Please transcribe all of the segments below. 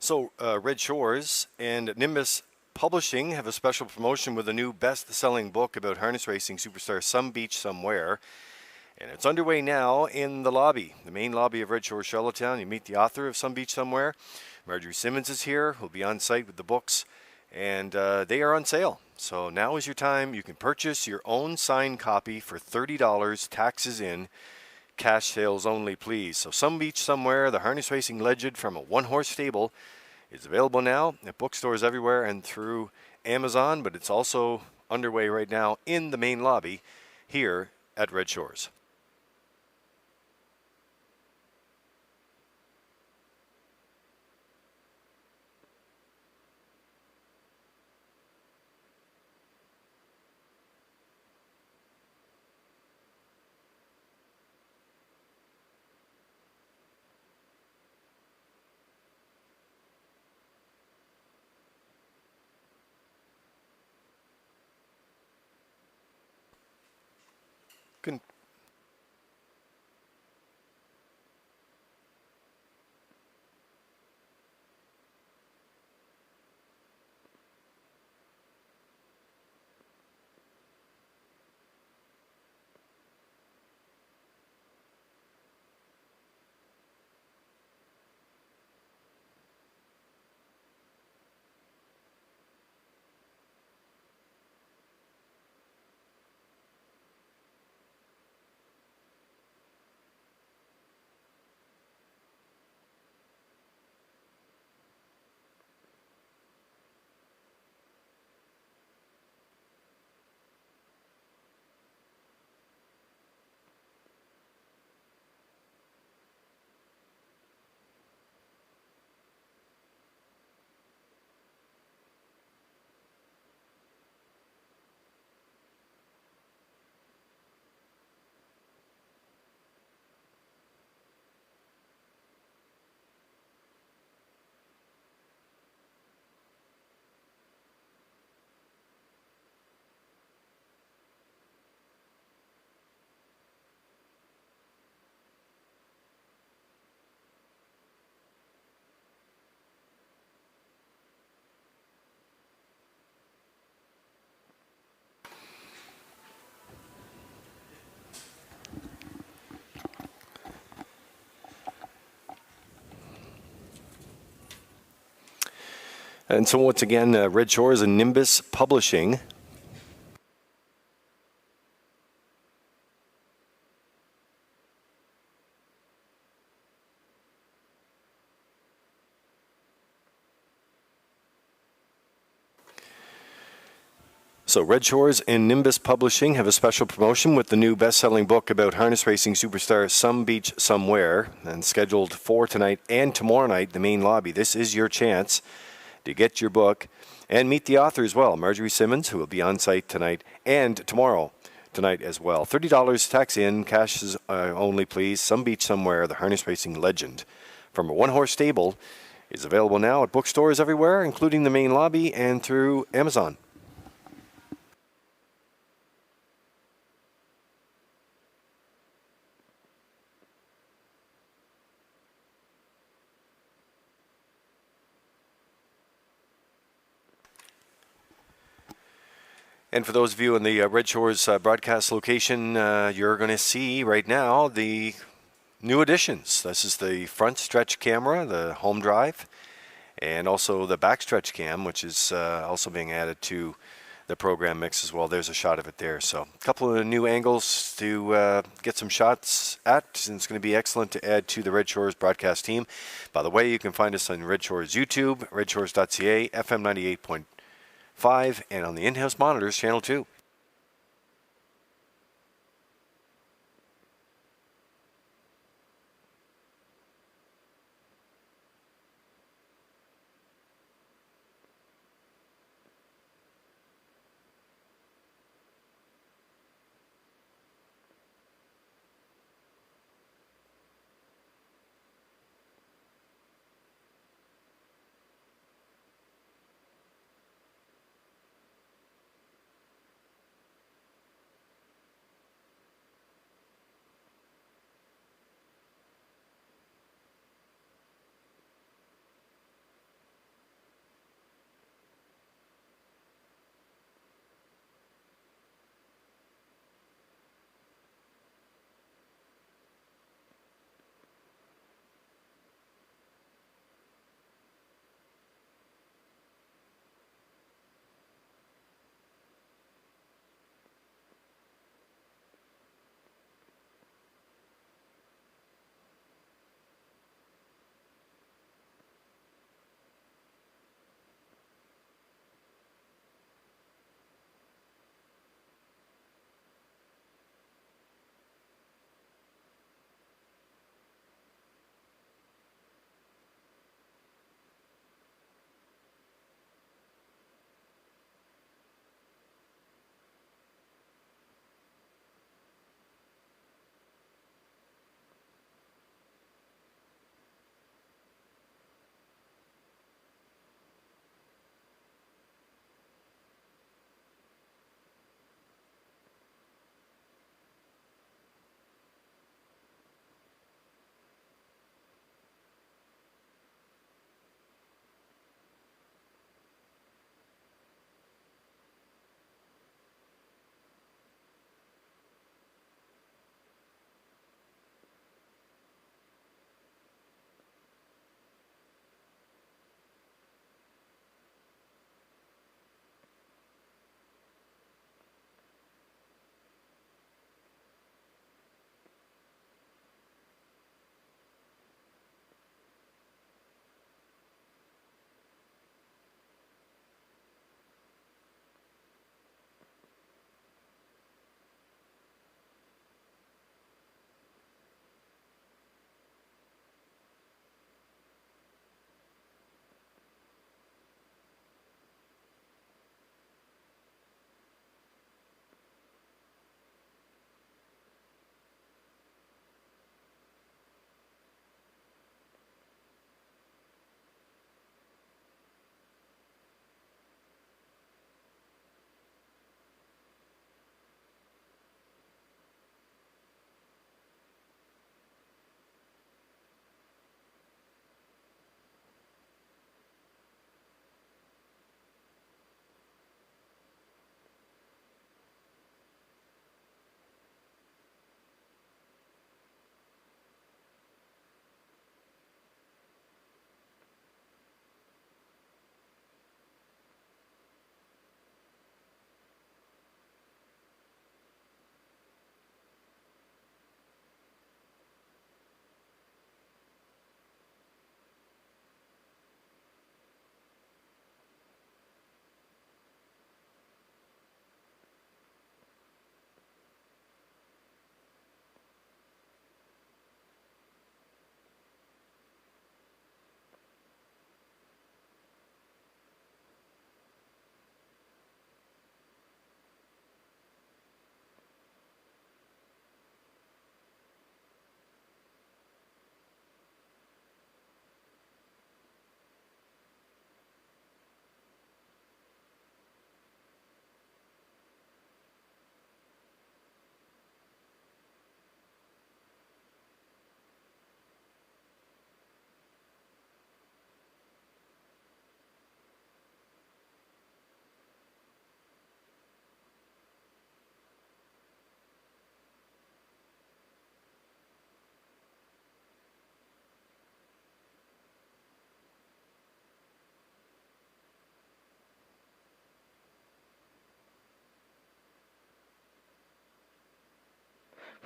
So, Red Shores and Nimbus Publishing have a special promotion with a new best-selling book about harness racing superstar Some Beach Somewhere. And it's underway now in the lobby, the main lobby of Red Shores, Charlottetown. You meet the author of Some Beach Somewhere. Marjorie Simmons is here, who'll be on site with the books, and they are on sale. So now is your time. You can purchase your own signed copy for $30, taxes in. Cash sales only, please. So Some Beach Somewhere, the harness racing legend from a one-horse stable, is available now at bookstores everywhere and through Amazon, but it's also underway right now in the main lobby here at Red Shores. Good. And so once again, Red Shores and Nimbus Publishing. So Red Shores and Nimbus Publishing have a special promotion with the new best-selling book about harness racing superstar Some Beach Somewhere, and scheduled for tonight and tomorrow night, the main lobby. This is your chance to get your book and meet the author as well, Marjorie Simmons, who will be on site tonight and tomorrow tonight as well. $30 tax in, cash is only, please. Some Beach Somewhere, the harness racing legend from a one-horse stable, is available now at bookstores everywhere, including the main lobby and through Amazon. And for those of you in the Red Shores broadcast location, you're going to see right now the new additions. This is the front stretch camera, the home drive, and also the back stretch cam, which is also being added to the program mix as well. There's a shot of it there. So a couple of new angles to get some shots at, and it's going to be excellent to add to the Red Shores broadcast team. By the way, you can find us on Red Shores YouTube, Redshores.ca, FM 98.5, and on the in-house monitors, channel 2.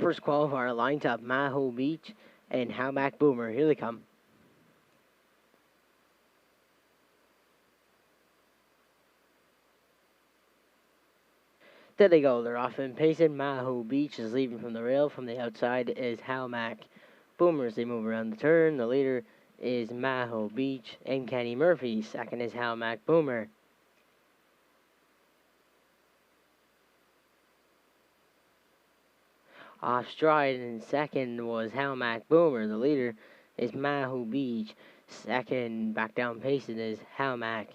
First qualifier lines up Maho Beach and Howmack Boomer. Here they come. There they go. They're off and pacing. Maho Beach is leaving from the rail. From the outside is Howmack Boomer as they move around the turn. The leader is Maho Beach and Kenny Murphy. Second is Howmack Boomer. Off stride and second was Howmack Boomer. The leader is Maho Beach. Second, back down pacing is Howmack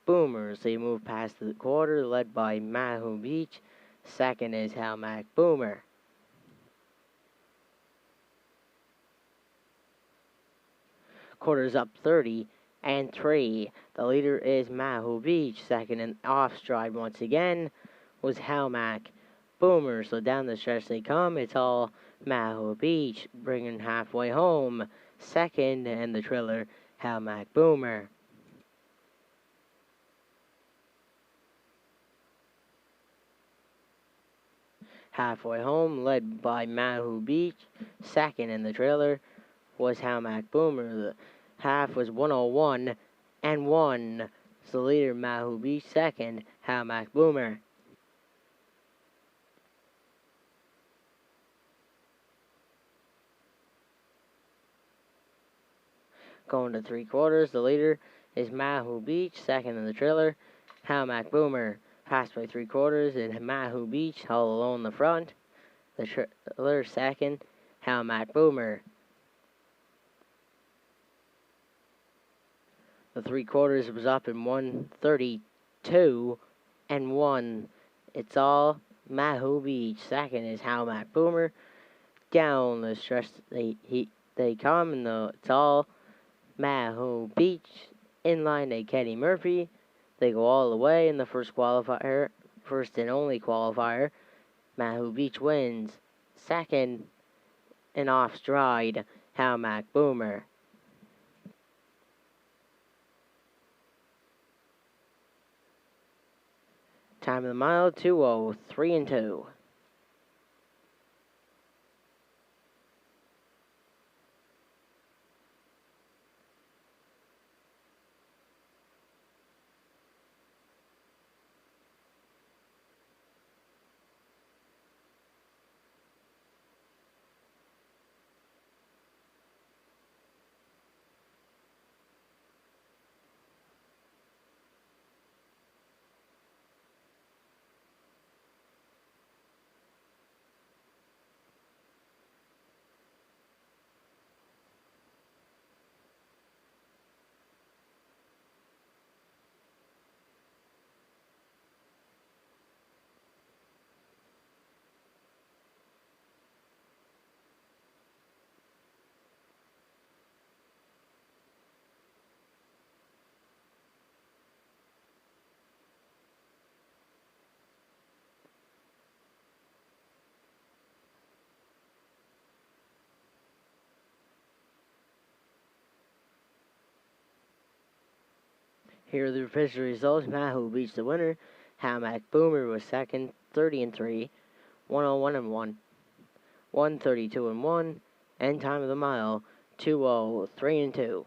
Boomer. So you move past the quarter, led by Maho Beach. Second is Howmack Boomer. Quarters up 30 and 3. The leader is Maho Beach. Second and off stride once again was Howmack Boomer. So down the stretch they come. It's all Maho Beach bringing halfway home. Second and the trailer Howmack Boomer. Halfway home, led by Maho Beach. Second in the trailer was Howmack Boomer. The half was 101 and 1. So the leader, Maho Beach. Second, Howmack Boomer. Going to 3/4, the leader is Maho Beach. Second in the trailer, Howmack Boomer. Passed by 3/4 and Maho Beach all alone in the front. The trailer second, Howmack Boomer. The 3/4 was up in 132 and 1. It's all Maho Beach. Second is Howmack Boomer. Down the stretch they come, and it's all Maho Beach. In line they Kenny Murphy. They go all the way in the first qualifier, first and only qualifier. Maho Beach wins. Second and off stride, Howmack Boomer. Time of the mile, 2:03 and 2. Here are the official results. Maho Beach the winner. Howmack Boomer was second, 30 and 3, 101 and 1, 132 and 1, and time of the mile, 2:03 and 2.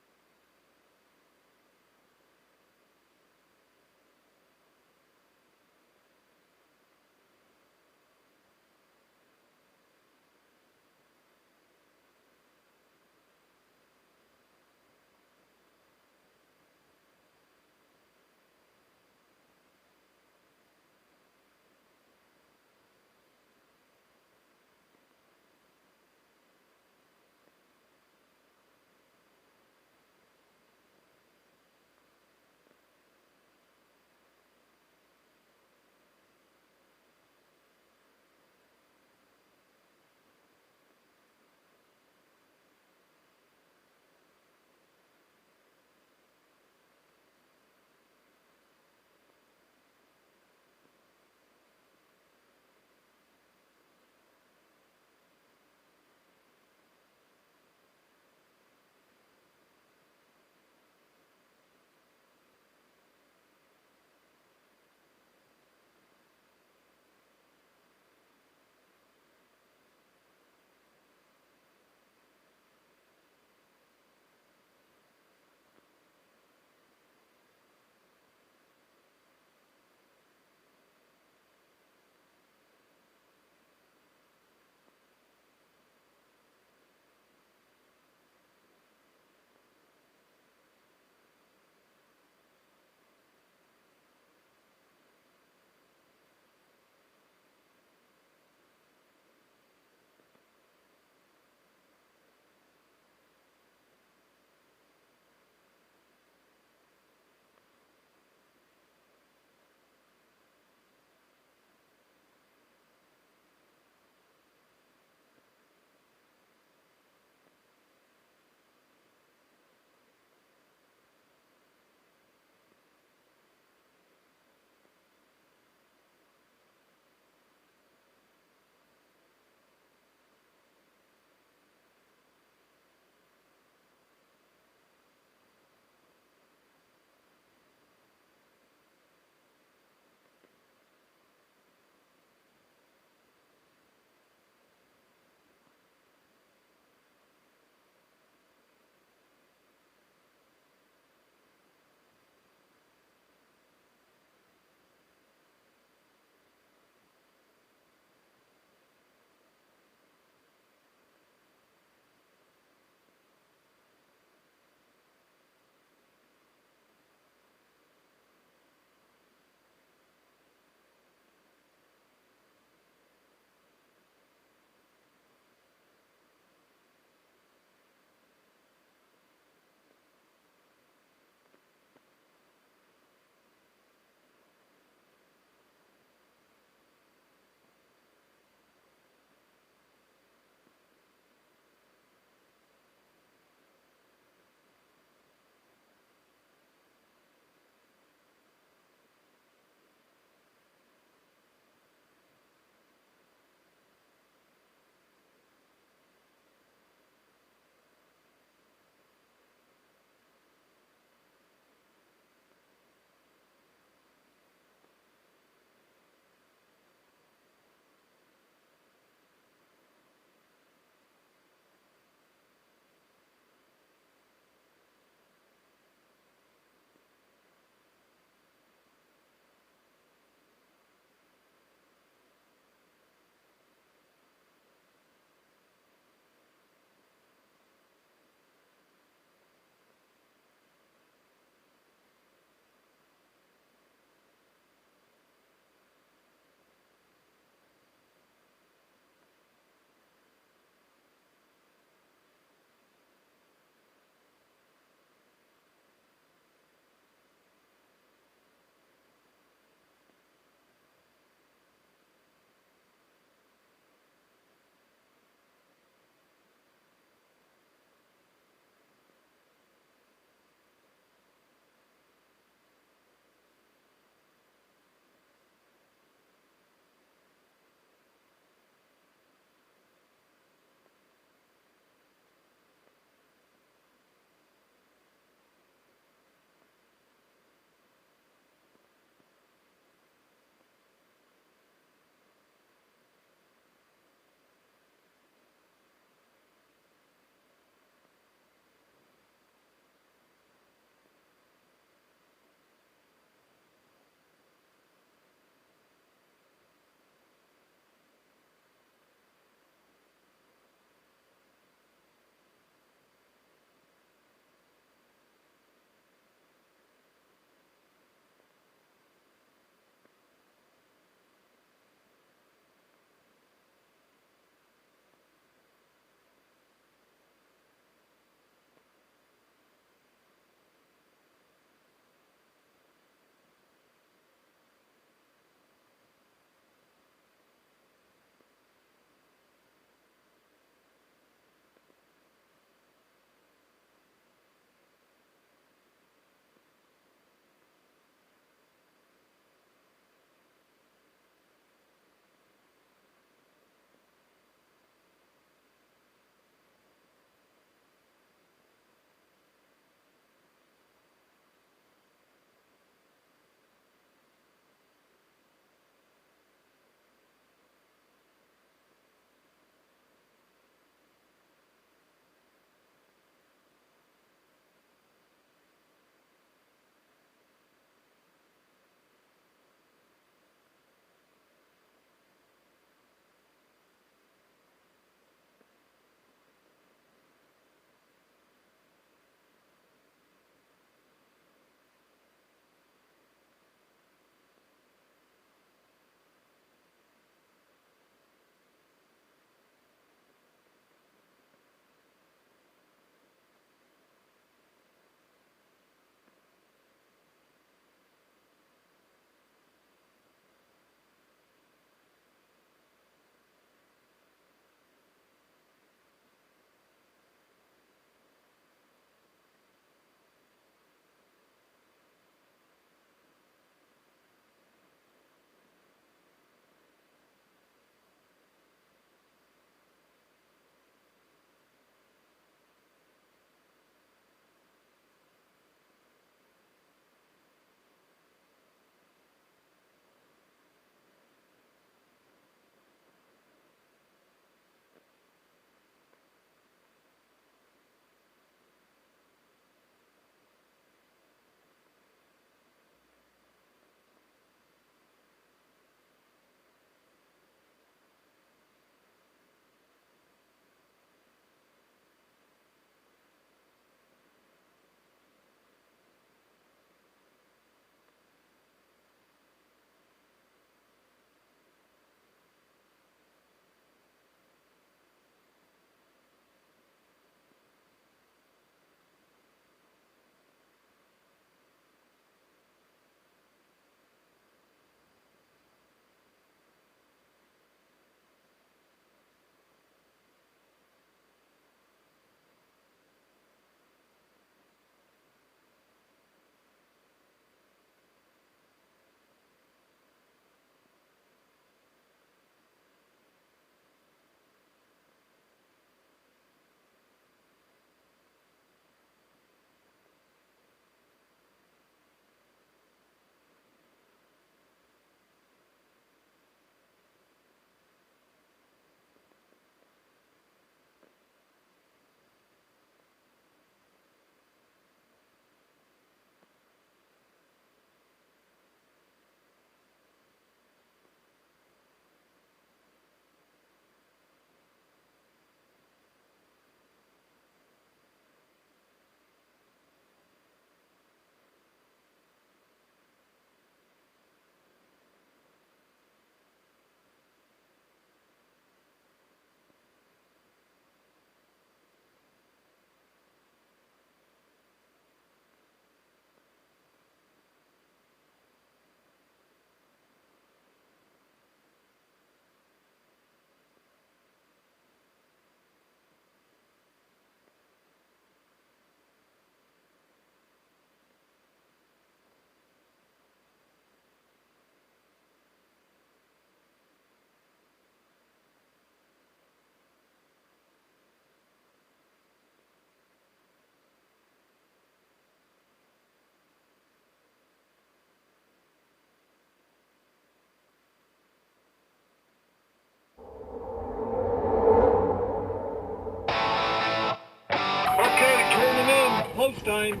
time.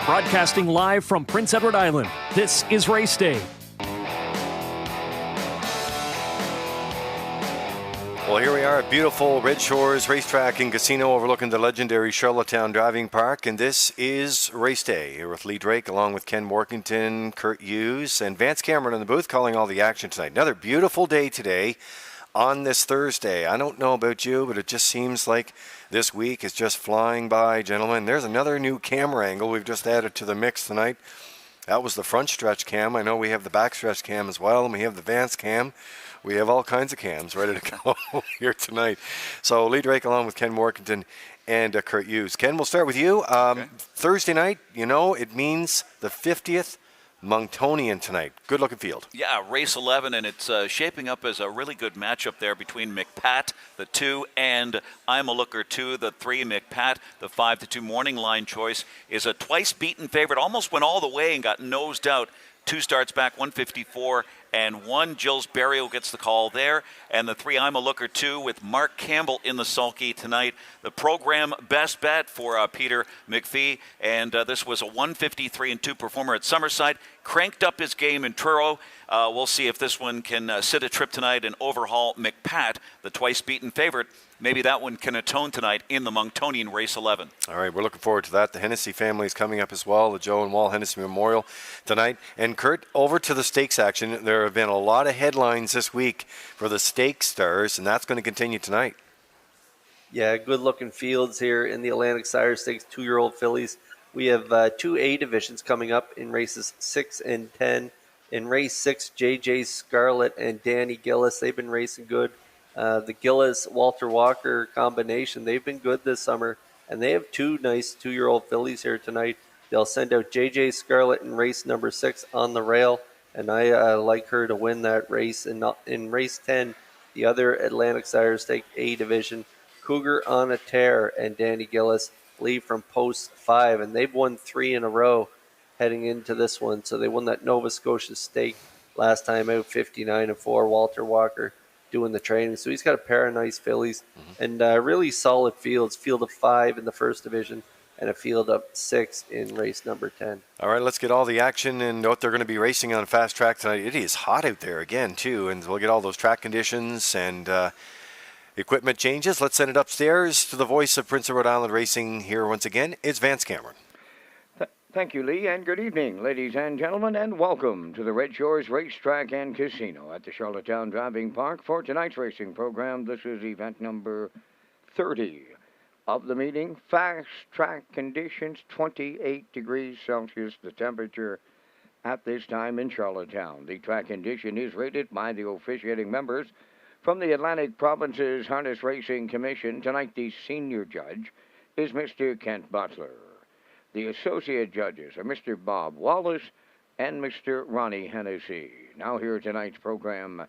Broadcasting live from Prince Edward Island, this is Race Day. Well, here we are at beautiful Redshores Racetrack and Casino overlooking the legendary Charlottetown Driving Park, and this is Race Day. Here with Lee Drake along with Ken Workington, Kurt Hughes, and Vance Cameron in the booth calling all the action tonight. Another beautiful day today on this Thursday. I don't know about you, but it just seems like this week is just flying by, gentlemen. There's another new camera angle we've just added to the mix tonight. That was the front stretch cam. I know we have the back stretch cam as well, and we have the Vance cam. We have all kinds of cams ready to go here tonight. So Lee Drake along with Ken Workington and Kurt Hughes. Ken, we'll start with you. Okay. Thursday night, you know, it means the 50th Monctonian tonight. Good looking field. Yeah, race 11, and it's shaping up as a really good matchup there between McPat, the 2, and I'm a Looker 2, the 3. McPat, the 5-2 morning line choice, is a twice beaten favorite. Almost went all the way and got nosed out. 2 starts back, 154 and 1. Jill's Burial gets the call there. And the 3, I'm a Looker 2, with Mark Campbell in the sulky tonight. The program best bet for Peter McPhee. And this was a 153 and 2 performer at Summerside. Cranked up his game in Truro. We'll see if this one can sit a trip tonight and overhaul McPat, the twice beaten favorite. Maybe that one can atone tonight in the Monctonian race 11. All right, we're looking forward to that. The Hennessy family is coming up as well, the Joe and Wall Hennessy Memorial tonight. And Kurt, over to the stakes action. There have been a lot of headlines this week for the stakes stars, and that's going to continue tonight. Yeah, good-looking fields here in the Atlantic Sire Stakes, 2-year-old fillies. We have 2 A divisions coming up in races 6 and 10. In race 6, JJ Scarlett and Danny Gillis, they've been racing good. The Gillis-Walter Walker combination, they've been good this summer, and they have 2 nice 2-year-old fillies here tonight. They'll send out JJ Scarlett in race number 6 on the rail, and I like her to win that race. In race 10, the other Atlantic Sire Stake A division, Cougar on a Tear and Danny Gillis lead from post 5, and they've won 3 in a row heading into this one. So they won that Nova Scotia Stake last time out, 59 and 4. Walter Walker doing the training. So he's got a pair of nice fillies and really solid fields. Field of 5 in the first division and a field of 6 in race number 10. All right, let's get all the action and what they're going to be racing on fast track tonight. It is hot out there again, too, and we'll get all those track conditions and equipment changes. Let's send it upstairs to the voice of Prince of Rhode Island Racing here once again. It's Vance Cameron. Thank you, Lee, and good evening, ladies and gentlemen, and welcome to the Redshores Racetrack and Casino at the Charlottetown Driving Park for tonight's racing program. This is event number 30 of the meeting. Fast track conditions, 28 degrees Celsius, the temperature at this time in Charlottetown. The track condition is rated by the officiating members from the Atlantic Province's Harness Racing Commission. Tonight, the senior judge is Mr. Kent Butler. The associate judges are Mr. Bob Wallace and Mr. Ronnie Hennessy. Now here tonight's program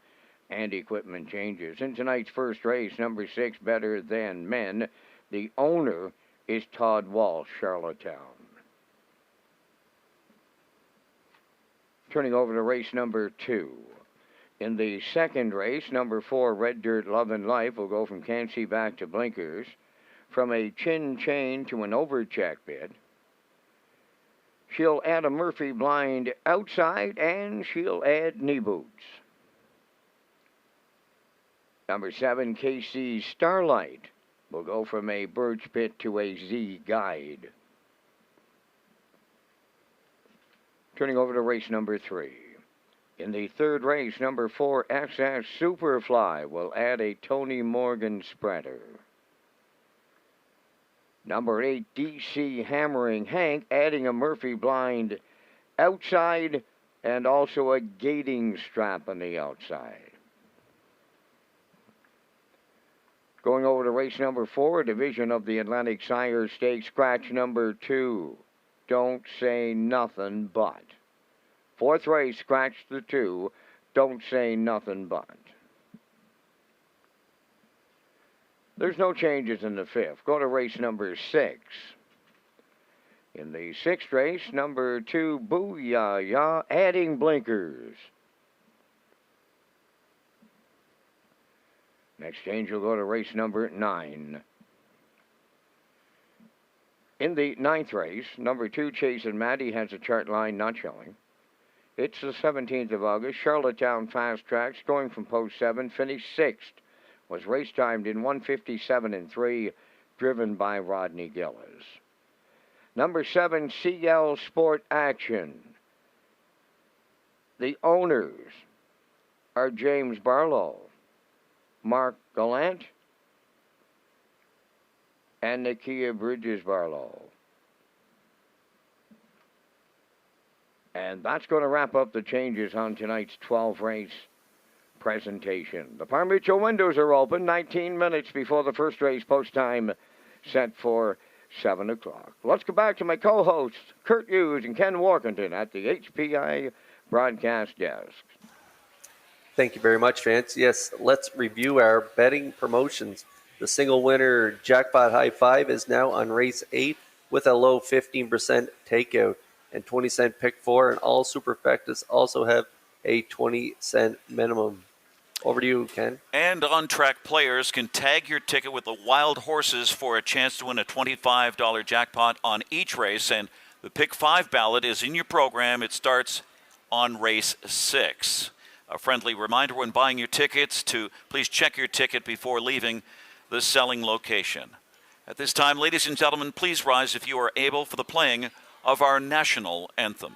and equipment changes. In tonight's first race, number 6, Better Than Men, the owner is Todd Walsh, Charlottetown. Turning over to race number 2. In the second race, number 4, Red Dirt Love and Life, will go from Can't See back to Blinkers, from a chin chain to an overcheck bid. She'll add a Murphy blind outside, and she'll add knee boots. Number 7, KC Starlight, will go from a Birch Pit to a Z Guide. Turning over to race number 3. In the third race, number 4, SS Superfly, will add a Tony Morgan spreader. Number 8, DC Hammering Hank, adding a Murphy blind outside and also a gating strap on the outside. Going over to race number 4, division of the Atlantic Sire Stakes, scratch number 2. Don't Say Nothing But. Fourth race, scratch the 2. don't say nothing but. There's no changes in the 5th. Go to race number 6. In the 6th race, number 2, Booyah, adding blinkers. Next change will go to race number 9. In the 9th race, number 2, Chase and Maddie has a chart line not showing. It's the 17th of August. Charlottetown Fast Tracks going from post 7, finished 6th. Was race timed in 1:57.3, driven by Rodney Gillis. Number 7, CL Sport Action. The owners are James Barlow, Mark Gallant, and Nakia Bridges Barlow. And that's going to wrap up the changes on tonight's 12-race presentation. The Par Mutual windows are open 19 minutes before the first race post time set for 7 o'clock. Let's go back to my co-hosts, Kurt Hughes and Ken Workington at the HPI broadcast desk. Thank you very much, Vance. Yes, let's review our betting promotions. The single winner Jackpot High Five is now on race 8 with a low 15% takeout and 20-cent pick 4, and all superfectas also have a 20-cent minimum. Over to you, Ken. And on-track players can tag your ticket with the wild horses for a chance to win a $25 jackpot on each race. And the Pick 5 ballot is in your program. It starts on race 6. A friendly reminder when buying your tickets to please check your ticket before leaving the selling location. At this time, ladies and gentlemen, please rise if you are able for the playing of our national anthem.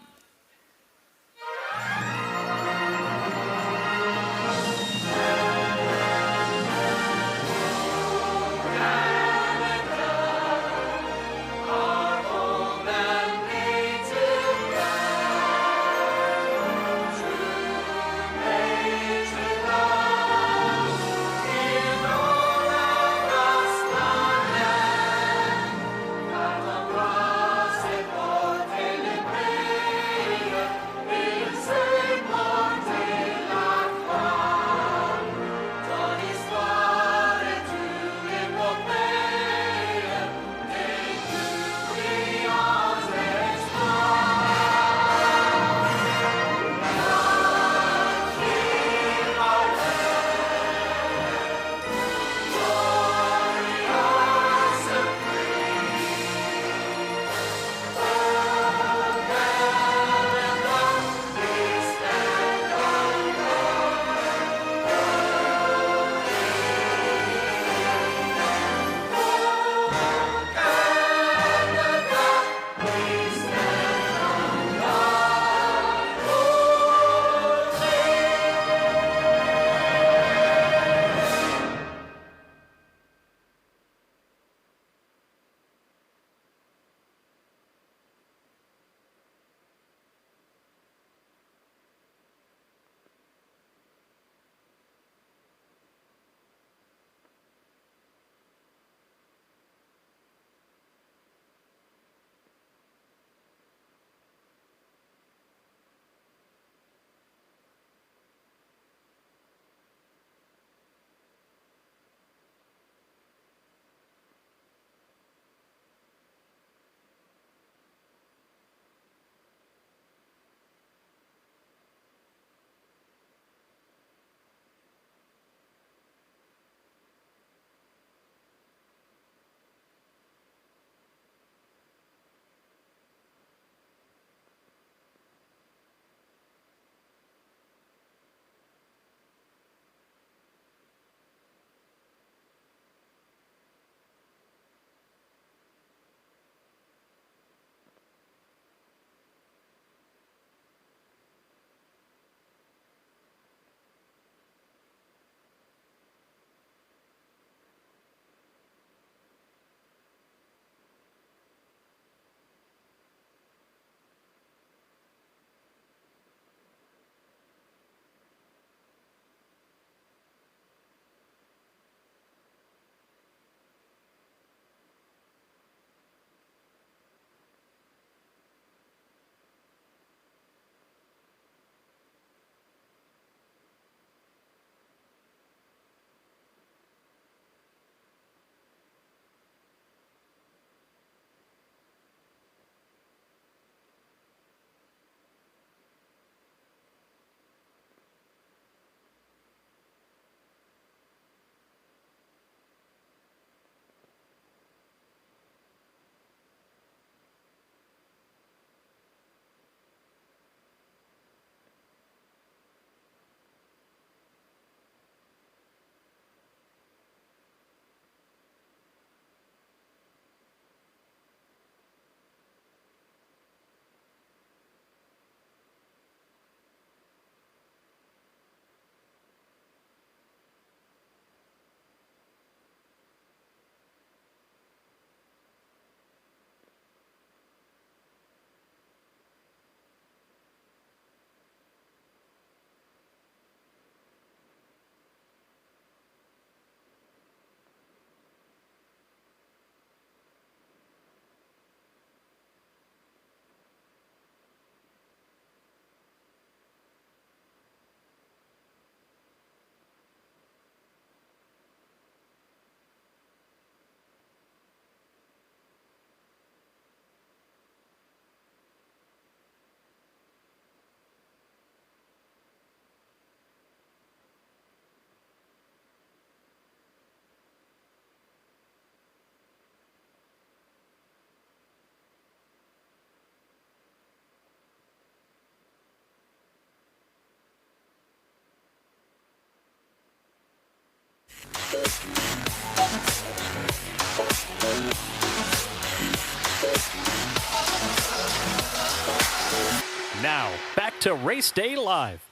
Now, back to Race Day Live.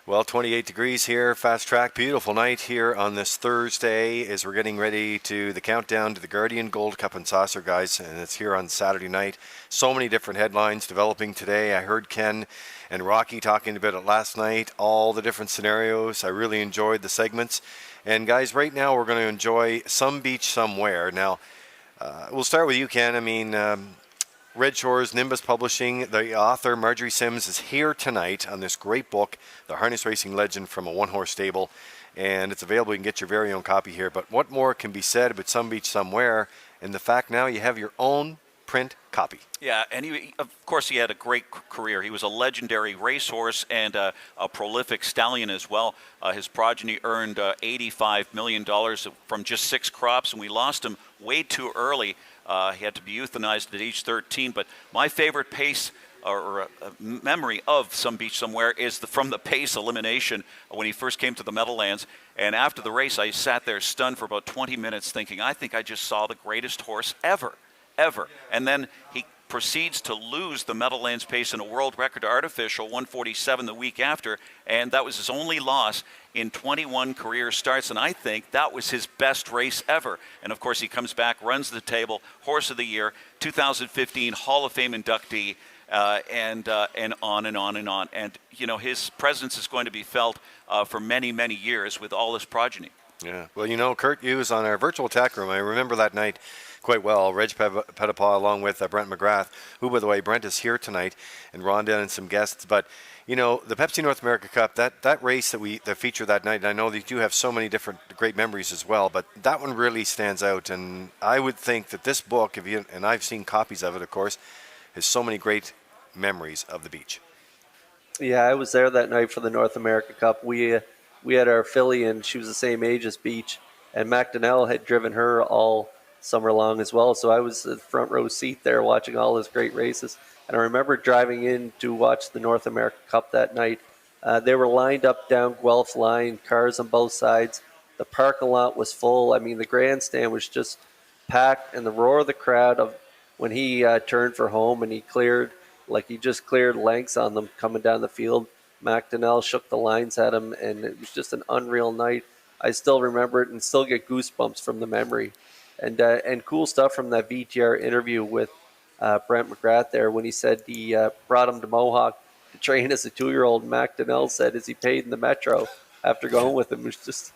Well, 28 degrees here, fast track, beautiful night here on this Thursday as we're getting ready to the countdown to the Guardian Gold Cup and Saucer, guys, and it's here on Saturday night. So many different headlines developing today. I heard Ken and Rocky talking about it last night, all the different scenarios. I really enjoyed the segments. And guys, right now we're going to enjoy Some Beach Somewhere. Now, we'll start with you, Ken. I mean, Redshores, Nimbus Publishing, the author Marjorie Sims is here tonight on this great book, The Harness Racing Legend from a One-Horse Stable, and it's available. You can get your very own copy here. But what more can be said about Some Beach Somewhere and the fact now you have your own print copy? Yeah, and he, of course, he had a great career. He was a legendary racehorse and a prolific stallion as well. His progeny earned $85 million from just 6 crops, and we lost him way too early. He had to be euthanized at age 13. But my favorite pace or memory of Some Beach Somewhere is from the pace elimination when he first came to the Meadowlands. And after the race, I sat there stunned for about 20 minutes thinking, I think I just saw the greatest horse ever. And then he proceeds to lose the Meadowlands pace in a world record artificial 147 the week after, and that was his only loss in 21 career starts, and I think that was his best race ever. And of course he comes back, runs the table, Horse of the Year, 2015 Hall of Fame inductee, and on and on and on. And you know, his presence is going to be felt for many, many years with all his progeny. Yeah, well, you know, Kurt Hughes on our virtual attack room, I remember that night quite well. Reg Pettipaw along with Brent McGrath, who, by the way, Brent is here tonight, and Rhonda and some guests. But, you know, the Pepsi North America Cup, that race that featured that night, and I know that you have so many different great memories as well, but that one really stands out. And I would think that this book, and I've seen copies of it, of course, has so many great memories of the beach. Yeah, I was there that night for the North America Cup. We had our filly, and she was the same age as Beach, and McDonnell had driven her all summer long as well. So I was in the front row seat there watching all his great races. And I remember driving in to watch the North America Cup that night. They were lined up down Guelph line, cars on both sides. The parking lot was full. I mean, the grandstand was just packed, and the roar of the crowd of when he turned for home and he just cleared lengths on them coming down the field. McDonnell shook the lines at him, and it was just an unreal night. I still remember it and still get goosebumps from the memory. And cool stuff from that VTR interview with Brent McGrath there when he said he brought him to Mohawk to train as a 2-year-old. McDonnell said as he paid in the Metro after going with him. It was just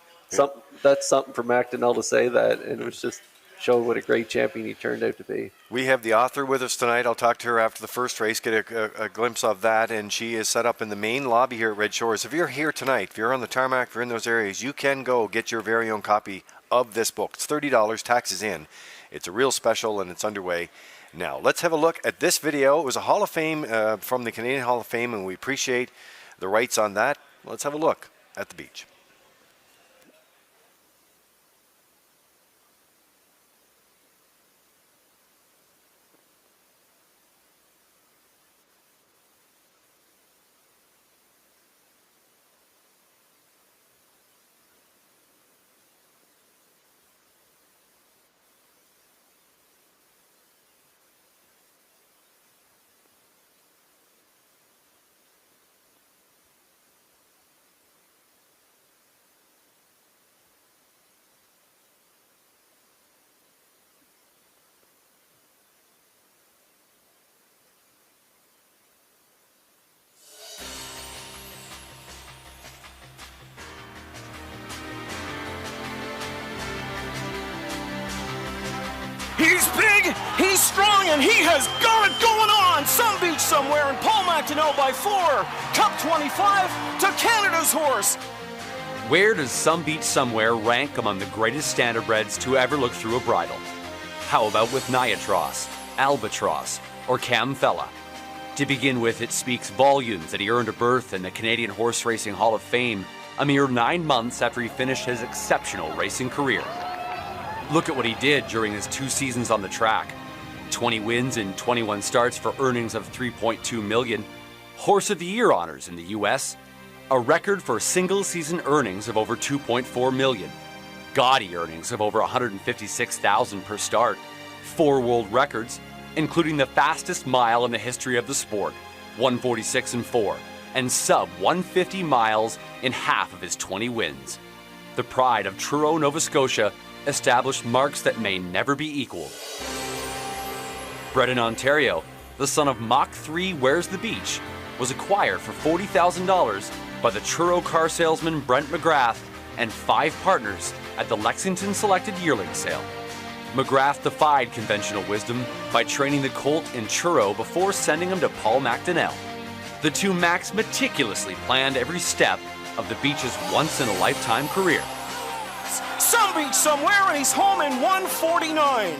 that's something for McDonnell to say that, and it was just showed what a great champion he turned out to be. We have the author with us tonight. I'll talk to her after the first race, get a glimpse of that, and she is set up in the main lobby here at Red Shores. If you're here tonight, if you're on the tarmac, if you're in those areas, you can go get your very own copy of this book. It's $30, taxes in. It's a real special, and it's underway now. Let's have a look at this video. It was a Hall of Fame from the Canadian Hall of Fame, and we appreciate the rights on that. Let's have a look at the beach. He's big, he's strong, and he has got it going on. Some Beach Somewhere, and Paul McDonnell by 4. Cup 25 to Canada's horse. Where does Some Beach Somewhere rank among the greatest standardbreds to ever look through a bridle? How about with Niatross, Albatross, or Camfella? To begin with, it speaks volumes that he earned a berth in the Canadian Horse Racing Hall of Fame a mere 9 months after he finished his exceptional racing career. Look at what he did during his 2 seasons on the track. 20 wins in 21 starts for earnings of $3.2 million. Horse of the Year honors in the U.S. A record for single season earnings of over $2.4 million. gaudy earnings of over $156,000 per start, 4 world records, including the fastest mile in the history of the sport, 146 and 4, and sub 150 miles in half of his 20 wins. The pride of Truro, Nova Scotia, established marks that may never be equaled. Bred in Ontario, the son of Mach 3 Where's the Beach was acquired for $40,000 by the Truro car salesman Brent McGrath and 5 partners at the Lexington Selected Yearling Sale. McGrath defied conventional wisdom by training the colt in Truro before sending him to Paul McDonnell. The two Macs meticulously planned every step of the Beach's once-in-a-lifetime career. Some beach somewhere, and he's home in 149.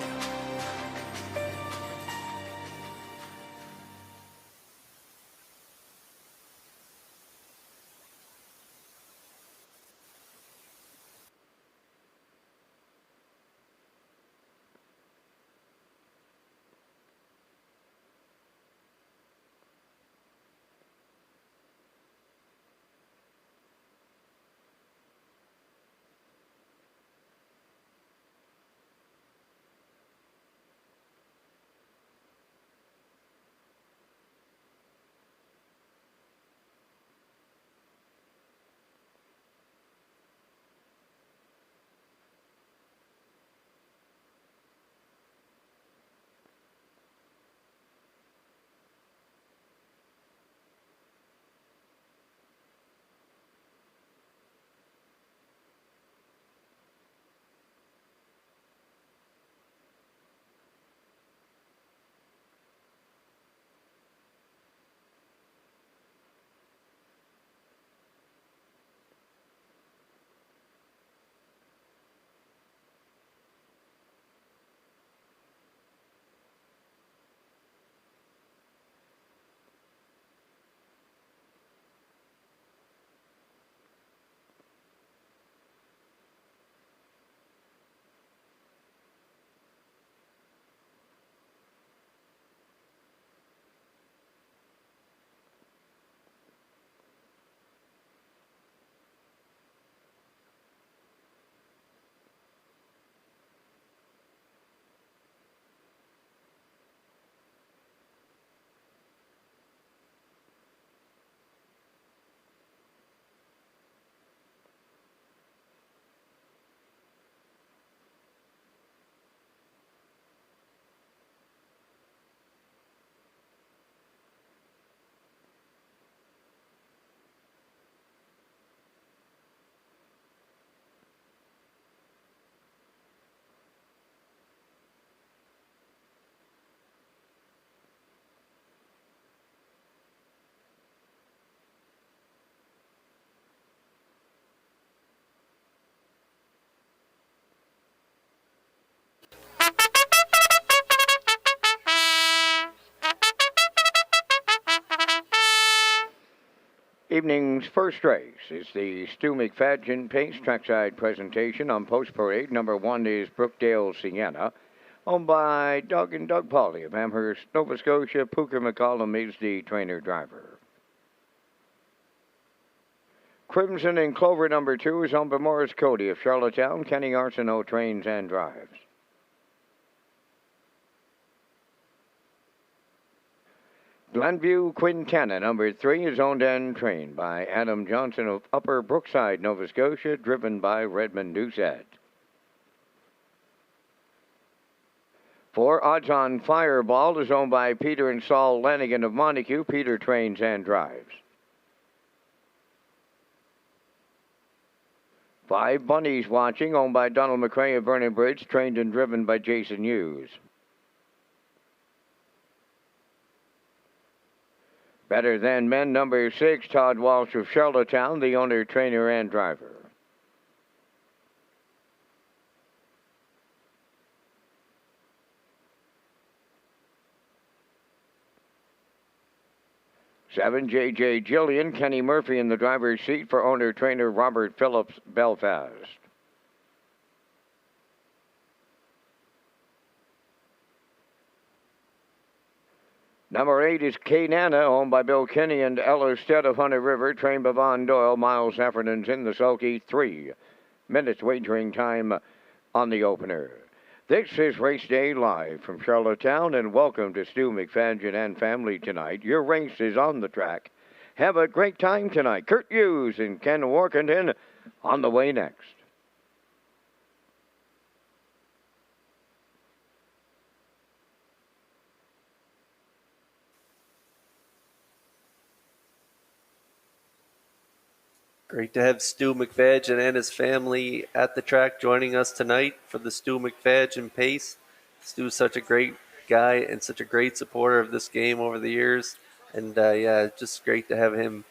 Evening's first race is the Stu McFadden Pace Trackside presentation on Post Parade. Number 1 is Brookdale Sienna, owned by Doug and Doug Pauley of Amherst, Nova Scotia. Pooker McCollum is the trainer-driver. Crimson and Clover number 2 is owned by Morris Cody of Charlottetown. Kenny Arsenault trains and drives. Glenview Quintana, number 3, is owned and trained by Adam Johnson of Upper Brookside, Nova Scotia, driven by Redmond Doucette. 4, Odds on Fireball, is owned by Peter and Saul Lanigan of Montague. Peter trains and drives. 5, Bunnies Watching, owned by Donald McRae of Vernon Bridge, trained and driven by Jason Hughes. Better Than Men, number 6, Todd Walsh of Charlottetown, the owner, trainer, and driver. Seven, J.J. Jillian, Kenny Murphy in the driver's seat for owner-trainer Robert Phillips, Belfast. Number 8 is K-Nana, owned by Bill Kinney and Ella Stead of Hunter River, trained by Von Doyle. Miles Heffernan in the sulky. 3, minutes wagering time on the opener. This is Race Day live from Charlottetown, and welcome to Stu McFadgen and family tonight. Your race is on the track. Have a great time tonight. Kurt Hughes and Ken Workington on the way next. Great to have Stu McFadgen and his family at the track joining us tonight for the Stu McFadgen Pace. Stu's such a great guy and such a great supporter of this game over the years. And just great to have him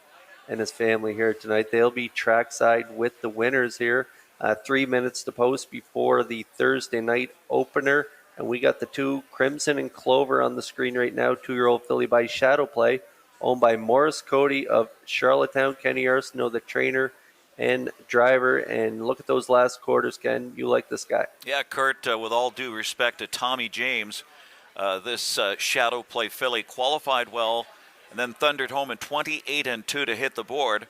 and his family here tonight. They'll be trackside with the winners here. 3 minutes to post before the Thursday night opener. And we got the two, Crimson and Clover, on the screen right now. 2-year-old filly by Shadow Play, owned by Morris Cody of Charlottetown. Kenny Arsenault, the trainer and driver. And look at those last quarters, Ken. You like this guy. Yeah, Kurt, with all due respect to Tommy James, this Shadow Play filly qualified well and then thundered home in 28-2 to hit the board,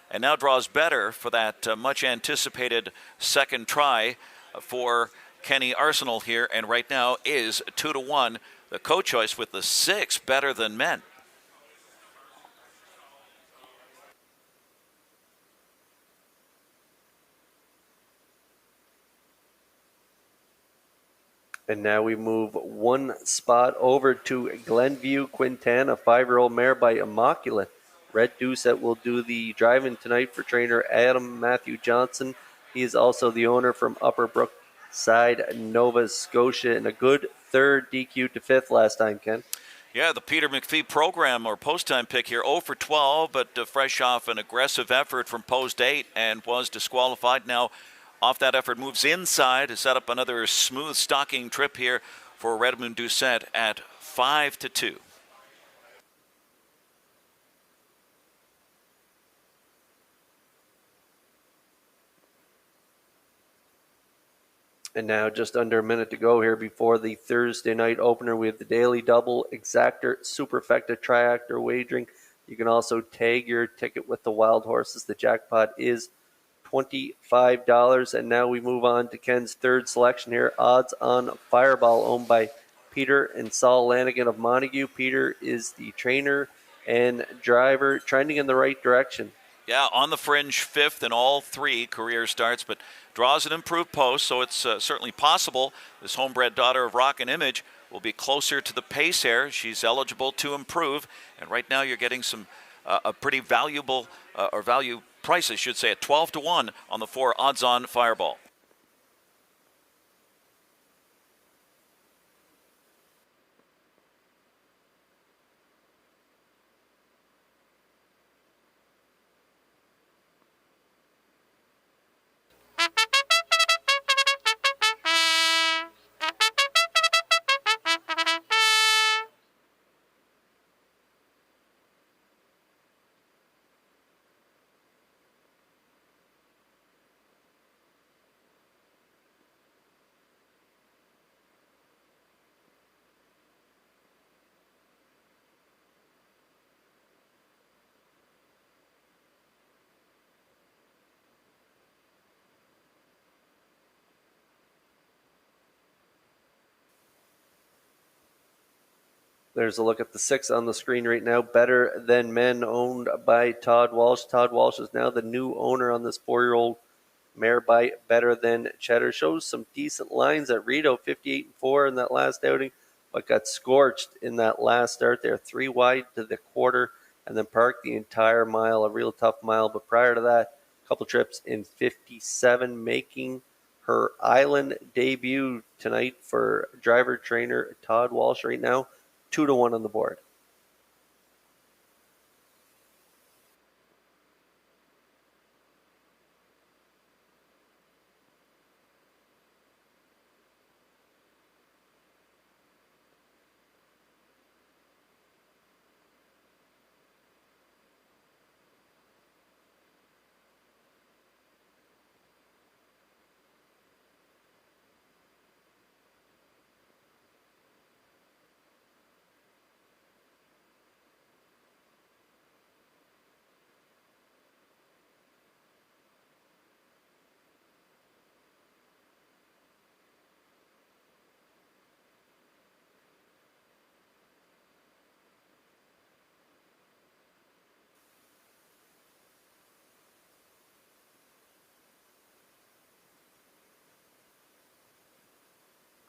and now draws better for that much-anticipated second try for Kenny Arsenault here, and right now is 2-1. The co-choice with the 6 Better Than Men. And now we move one spot over to Glenview Quintana, 5-year-old mare by Immaculate. Red Doucette will do the driving tonight for trainer Adam Matthew Johnson. He is also the owner from Upper Brookside, Nova Scotia, and a good third DQ to 5th last time, Ken. Yeah, the Peter McPhee program or post-time pick here, 0 for 12, but fresh off an aggressive effort from post 8 and was disqualified. Now, off that effort, moves inside to set up another smooth stalking trip here for Redmond Doucette at 5-2. And now just under a minute to go here before the Thursday night opener. We have the daily double, exactor, superfecta, triactor wagering. You can also tag your ticket with the wild horses. The jackpot is $25. And now we move on to Ken's third selection here. Odds on Fireball, owned by Peter and Saul Lanigan of Montague. Peter is the trainer and driver, trending in the right direction. Yeah, on the fringe, 5th in all 3 career starts, but draws an improved post, so it's certainly possible this homebred daughter of Rock and Image will be closer to the pace here. She's eligible to improve, and right now you're getting some a pretty valuable or value price, I should say, at 12-1 on the 4 odds-on Fireball. There's a look at the 6 on the screen right now. Better Than Men, owned by Todd Walsh. Todd Walsh is now the new owner on this 4-year-old mare by Better Than Cheddar. Shows some decent lines at Rito, 58-4 in that last outing, but got scorched in that last start there. 3 wide to the quarter and then parked the entire mile, a real tough mile. But prior to that, a couple trips in 57, making her Island debut tonight for driver trainer Todd Walsh right now. 2-1 on the board.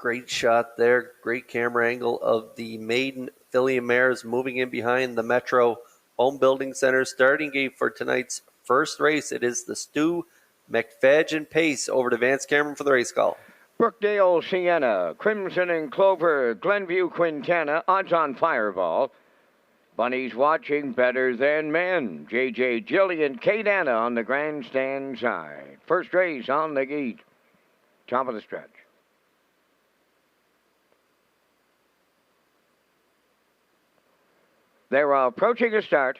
Great shot there. Great camera angle of the maiden filly mares moving in behind the Metro Home Building Center starting gate for tonight's first race. It is the Stu McFadgen Pace. Over to Vance Cameron for the race call. Brookdale, Sienna, Crimson and Clover, Glenview, Quintana, odds on Fireball. Bunnies watching better than men. J.J. Jillian, Kate Anna on the grandstand side. First race on the gate. Top of the stretch. They're approaching a start.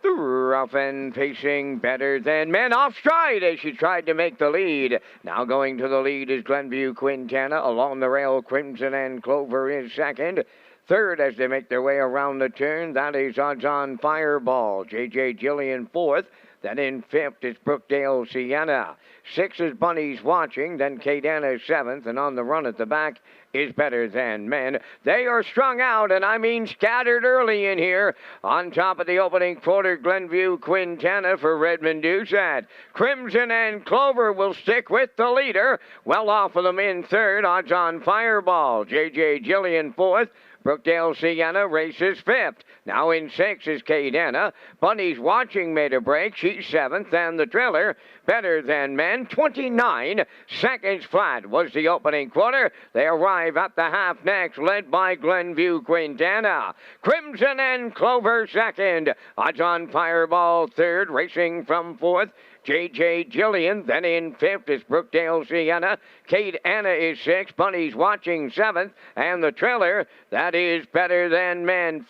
Rough and pacing better than men. Off stride as she tried to make the lead. Now going to the lead is Glenview Quintana. Along the rail, Crimson and Clover is second. Third as they make their way around the turn, that is odds on Fireball. J.J. Jillian fourth. Then in fifth is Brookdale Sienna. Sixth is Bunnies Watching. Then Kate Anna seventh. And on the run at the back is Better Than Men. They are strung out, and I mean scattered early in here. On top of the opening quarter, Glenview Quintana for Redmond Doucette. Crimson and Clover will stick with the leader. Well off of them in third. Odds on Fireball. J.J. Jillian fourth. Brookdale Sienna races fifth. Now in sixth is Kate Anna. Bunnies Watching made a break. She's seventh. And the trailer, Better Than Men, 29 seconds flat was the opening quarter. They arrive at the half next, led by Glenview Quintana. Crimson and Clover second. Odds on Fireball third. Racing from fourth, J.J. Jillian. Then in fifth is Brookdale Sienna. Kate Anna is sixth. Bunnies Watching seventh. And the trailer, that is Better Than Men.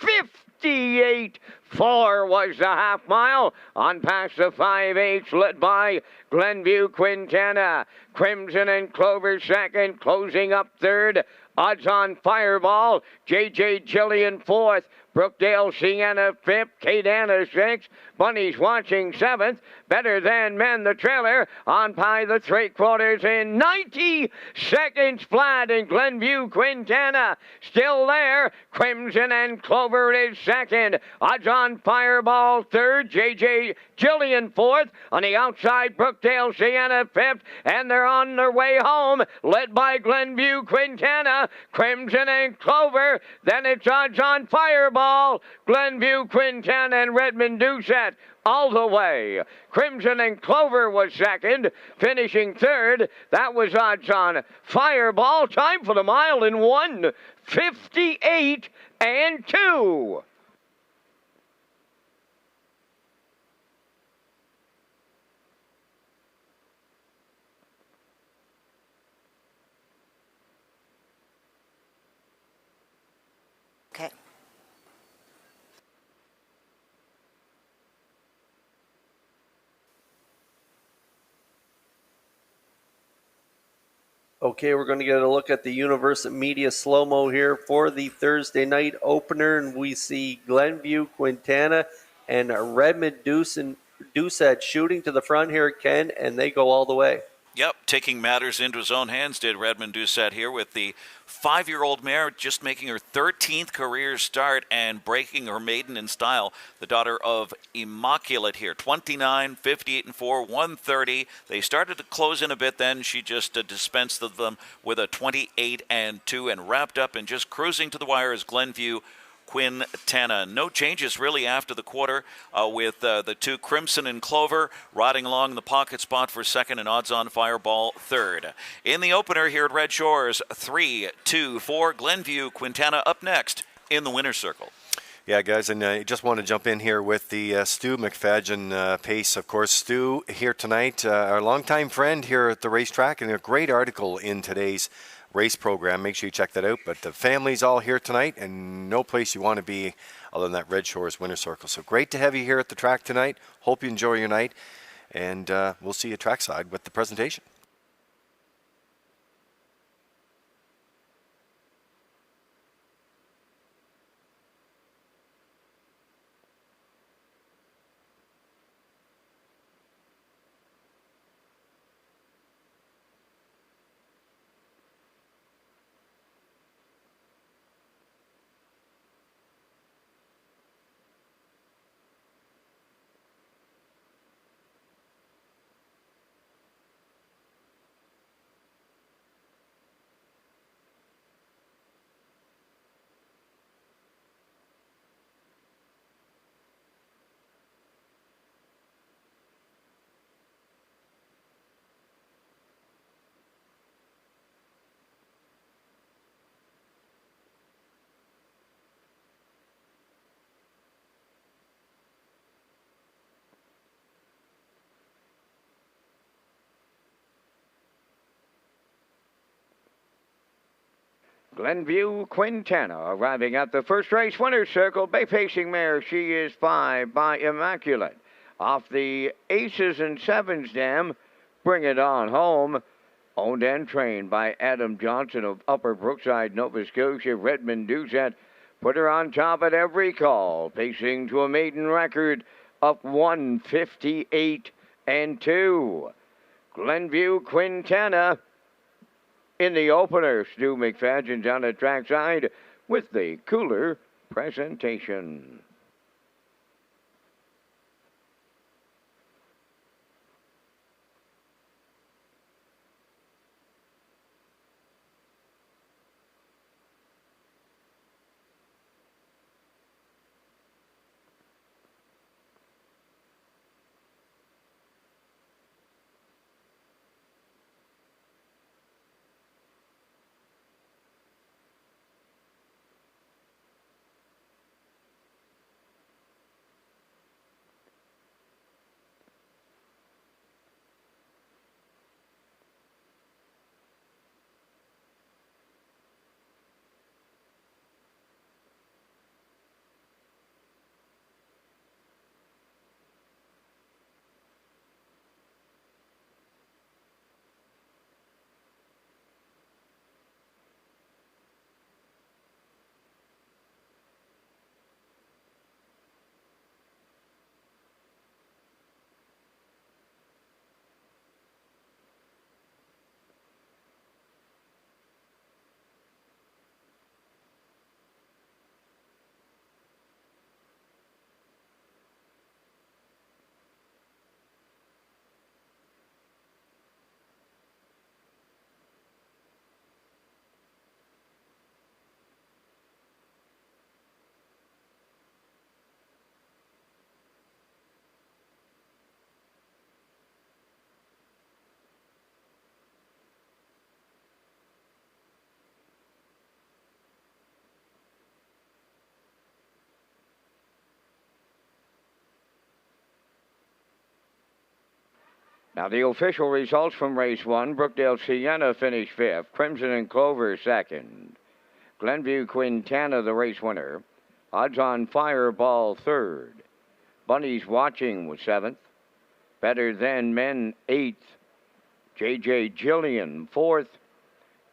58-4 was the half mile. On past the 5/8, led by Glenview Quintana. Crimson and Clover second. Closing up third. Odds on Fireball. J.J. Jillian fourth. Brookdale Sienna fifth. Kate Anna sixth. Bunnies Watching seventh. Better Than Men, the trailer, on by the three quarters in 90 seconds flat. And Glenview Quintana still there. Crimson and Clover is second. Odds on Fireball third. J.J. Jillian fourth. On the outside, Brookdale Sienna fifth. And they're on their way home, led by Glenview Quintana. Crimson and Clover. Then it's odds on Fireball. Glenview Quintana and Redmond Doucette all the way. Crimson and Clover was second, finishing third. That was odds on Fireball. Time for the mile in 1:58.2. Okay. Okay, we're going to get a look at the Universal Media slow-mo here for the Thursday night opener, and we see Glenview Quintana and Redmond Doucette shooting to the front here, Ken, and they go all the way. Yep, taking matters into his own hands did Redmond Doucette here with the 5-year-old mare just making her 13th career start and breaking her maiden in style. The daughter of Immaculate here, 29, 58 and 4, 130. They started to close in a bit then. She just dispensed of them with a 28 and 2 and wrapped up and just cruising to the wire as Glenview Quintana. No changes really after the quarter with the two Crimson and Clover riding along the pocket spot for second and odds on Fireball third. In the opener here at Red Shores, 3, 2, 4, Glenview Quintana up next in the winner's circle. Yeah, guys, and I just want to jump in here with the Stu McFadgen pace. Of course, Stu here tonight, our longtime friend here at the racetrack, and a great article in today's race program. Make sure you check that out. But the family's all here tonight, and no place you want to be other than that Red Shores Winter Circle. So great to have you here at the track tonight. Hope you enjoy your night, and we'll see you trackside with the presentation. Glenview Quintana arriving at the first race winner's circle. Bay pacing mare, she is 5 by Immaculate. Off the Aces and Sevens dam, Bring It On Home. Owned and trained by Adam Johnson of Upper Brookside, Nova Scotia. Redmond Duzet put her on top at every call, pacing to a maiden record of 158 and 2. Glenview Quintana in the opener. Stu McFadgen down at trackside with the cooler presentation. Now the official results from race 1. Brookdale Sienna finished 5th. Crimson and Clover 2nd. Glenview Quintana the race winner. Odds on Fireball 3rd. Bunnies Watching was 7th. Better Than Men 8th. J.J. Jillian 4th.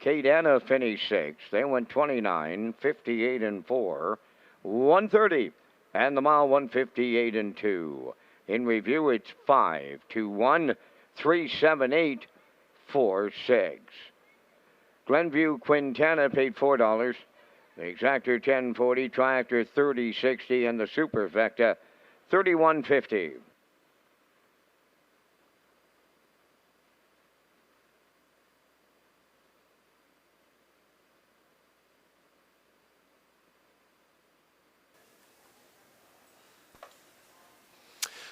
Kate Anna finished 6th. They went 29, 58 and 4, 130, and the mile 158 and 2. In review, it's 5, 2, 1, 3, 7, 8, 4, 6. Glenview Quintana paid $4. The Exactor $10.40, Triactor $30.60, and the Superfecta $31.50.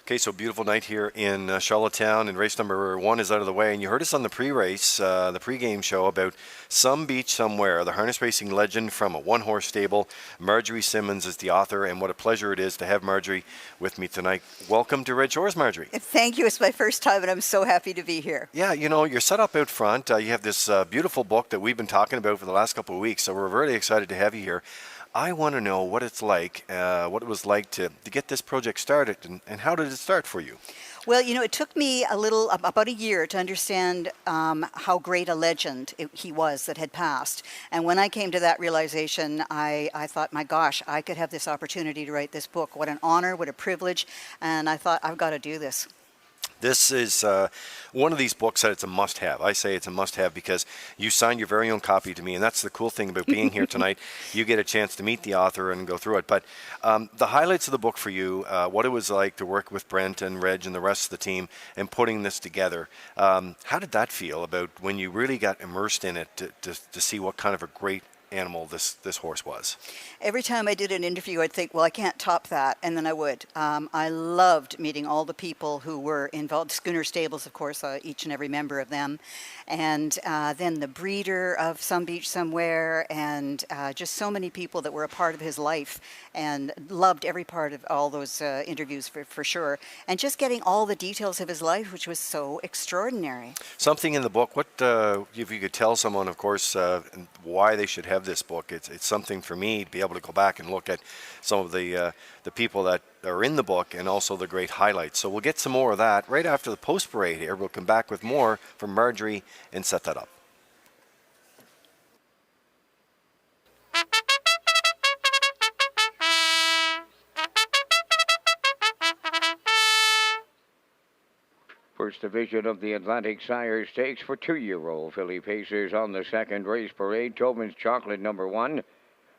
Okay, so beautiful night here in Charlottetown, and race number 1 is out of the way. And you heard us on the pre-race, the pre-game show about Some Beach Somewhere, the harness racing legend from a one-horse stable. Marjorie Simmons is the author, and what a pleasure it is to have Marjorie with me tonight. Welcome to Redshores, Marjorie. Thank you. It's my first time, and I'm so happy to be here. Yeah, you know, you're set up out front. You have this beautiful book that we've been talking about for the last couple of weeks, so we're really excited to have you here. I want to know what it's like, what it was like to get this project started, and how did it start for you? Well, you know, it took me about a year to understand how great a legend he was that had passed. And when I came to that realization, I thought, my gosh, I could have this opportunity to write this book. What an honor, what a privilege. And I thought, I've got to do this. This is one of these books that it's a must-have. I say it's a must-have because you signed your very own copy to me, and that's the cool thing about being here tonight. You get a chance to meet the author and go through it. But the highlights of the book for you, what it was like to work with Brent and Reg and the rest of the team and putting this together. How did that feel about when you really got immersed in it to see what kind of a great animal this horse was? Every time I did an interview, I'd think, well, I can't top that, and then I would. I loved meeting all the people who were involved. Schooner Stables, of course, each and every member of them, and then the breeder of Some Beach Somewhere, and just so many people that were a part of his life, and loved every part of all those interviews for sure, and just getting all the details of his life, which was so extraordinary. Something in the book, what if you could tell someone, of course, why they should have have this book. It's something for me to be able to go back and look at some of the people that are in the book and also the great highlights. So we'll get some more of that right after the post parade here. We'll come back with more from Marjorie and set that up. First division of the Atlantic Sire Stakes for 2-year-old filly pacers on the second race parade. Tobin's Chocolate number 1,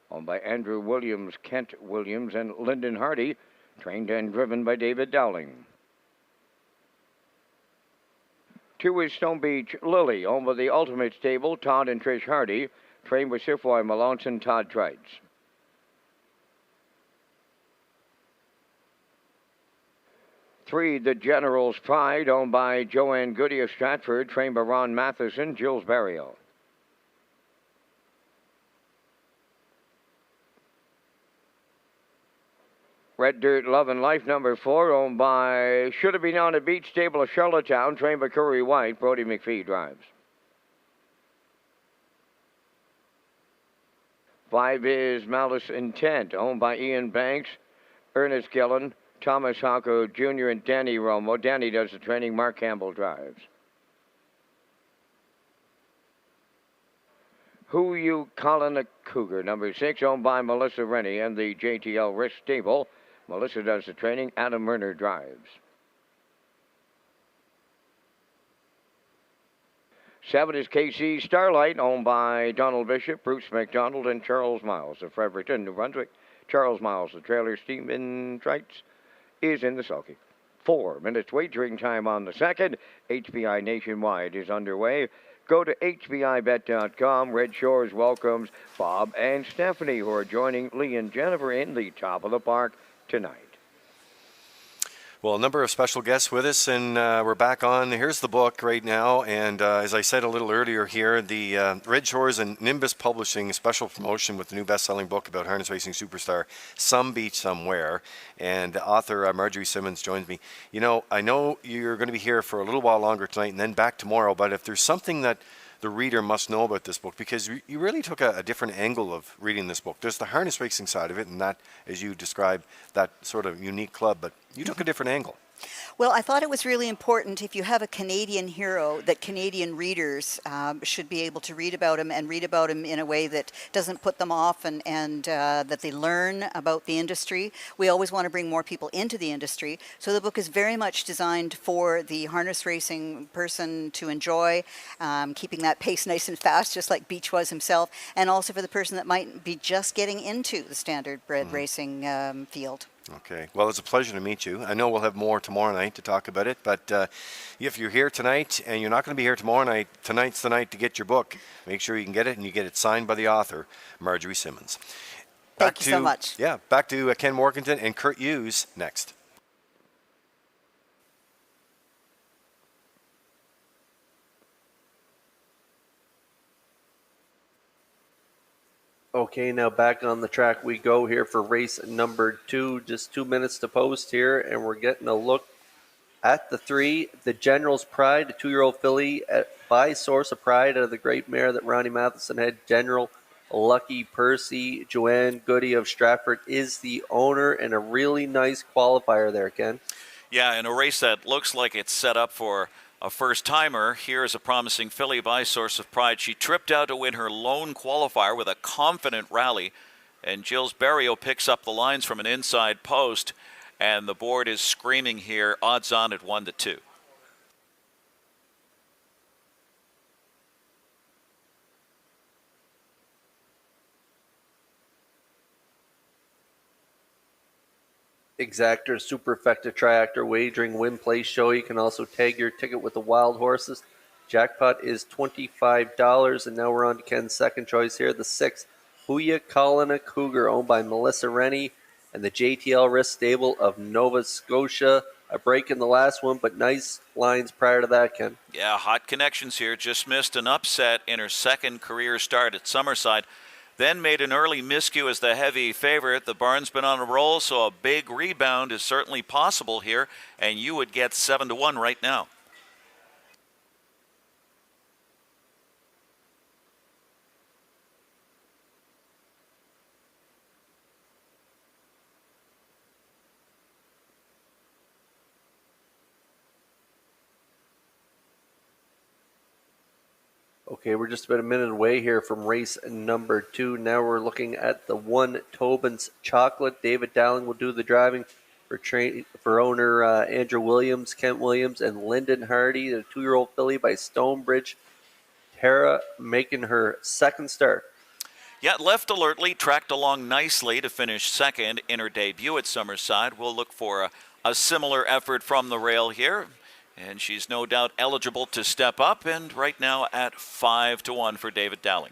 owned by Andrew Williams, Kent Williams, and Lyndon Hardy, trained and driven by David Dowling. 2 is Stone Beach Lily, owned by the Ultimate Stable, Todd and Trish Hardy, trained by Sifroy Malonson, Todd Trites. 3, the General's Pride, owned by Joanne Goody of Stratford, trained by Ron Matheson, Jules Barrio. 'Red Dirt Love and Life number 4, owned by Should Have Been On a Beach Stable of Charlottetown, trained by Curry White, Brody McPhee drives. 5 is Malice Intent, owned by Ian Banks, Ernest Gillen, Thomas Hocko Jr. and Danny Romo. Danny does the training. Mark Campbell drives. Who You Callin' a Cougar, number 6, owned by Melissa Rennie and the JTL Risk Stable. Melissa does the training. Adam Murner drives. 7 is KC Starlight, owned by Donald Bishop, Bruce McDonald, and Charles Miles of Fredericton, New Brunswick. Charles Miles, the trailer, Stephen Trites, is in the sulky. 4 minutes wagering time on the second. HBI Nationwide is underway. Go to hbibet.com. Red Shores welcomes Bob and Stephanie, who are joining Lee and Jennifer in the top of the park tonight. Well, a number of special guests with us, and we're back on. Here's the book right now, and as I said a little earlier here, the Redshores and Nimbus Publishing special promotion with the new best-selling book about harness racing superstar Some Beach Somewhere, and the author Marjorie Simmons joins me. You know, I know you're going to be here for a little while longer tonight and then back tomorrow, but if there's something that the reader must know about this book, because you really took a different angle of reading this book. There's the harness racing side of it, and that, as you described, that sort of unique club, but you took a different angle. Well, I thought it was really important, if you have a Canadian hero, that Canadian readers should be able to read about him, and read about him in a way that doesn't put them off, and that they learn about the industry. We always want to bring more people into the industry. So the book is very much designed for the harness racing person to enjoy, keeping that pace nice and fast, just like Beach was himself, and also for the person that might be just getting into the standard bred racing field. Okay. Well, it's a pleasure to meet you. I know we'll have more tomorrow night to talk about it, but if you're here tonight and you're not going to be here tomorrow night, tonight's the night to get your book. Make sure you can get it, and you get it signed by the author, Marjorie Simmons. Thank you so much. Yeah, back to Ken Morganton and Kurt Hughes next. Okay, now back on the track we go here for race number 2. Just 2 minutes to post here, and we're getting a look at the 3. The General's Pride, a 2-year-old filly by Source of Pride out of the great mare that Ronnie Matheson had. General Lucky Percy. Joanne Goody of Stratford is the owner, and a really nice qualifier there, Ken. Yeah, in a race that looks like it's set up for a first-timer. Here is a promising filly by Source of Pride. She tripped out to win her lone qualifier with a confident rally, and Jules Barrio picks up the lines from an inside post, and the board is screaming here, odds on at 1-2. Exactor, Superfecta, Triactor, Wagering, Win Play Show. You can also tag your ticket with the Wild Horses. Jackpot is $25, and now we're on to Ken's second choice here, the 6, Who Ya Callin' a Cougar, owned by Melissa Rennie and the JTL Risk Stable of Nova Scotia. A break in the last one, but nice lines prior to that, Ken. Yeah, hot connections here. Just missed an upset in her second career start at Summerside. Then made an early miscue as the heavy favorite. The barn's been on a roll, so a big rebound is certainly possible here, and you would get 7-1 right now. Okay, we're just about a minute away here from race number 2. Now we're looking at the 1 Tobin's Chocolate. David Dowling will do the driving for owner Andrew Williams, Kent Williams, and Lyndon Hardy. The 2-year-old filly by Stonebridge. Tara making her second start. Yeah, left alertly, tracked along nicely to finish second in her debut at Summerside. We'll look for a similar effort from the rail here. And she's no doubt eligible to step up, and right now at 5-1 for David Dowling.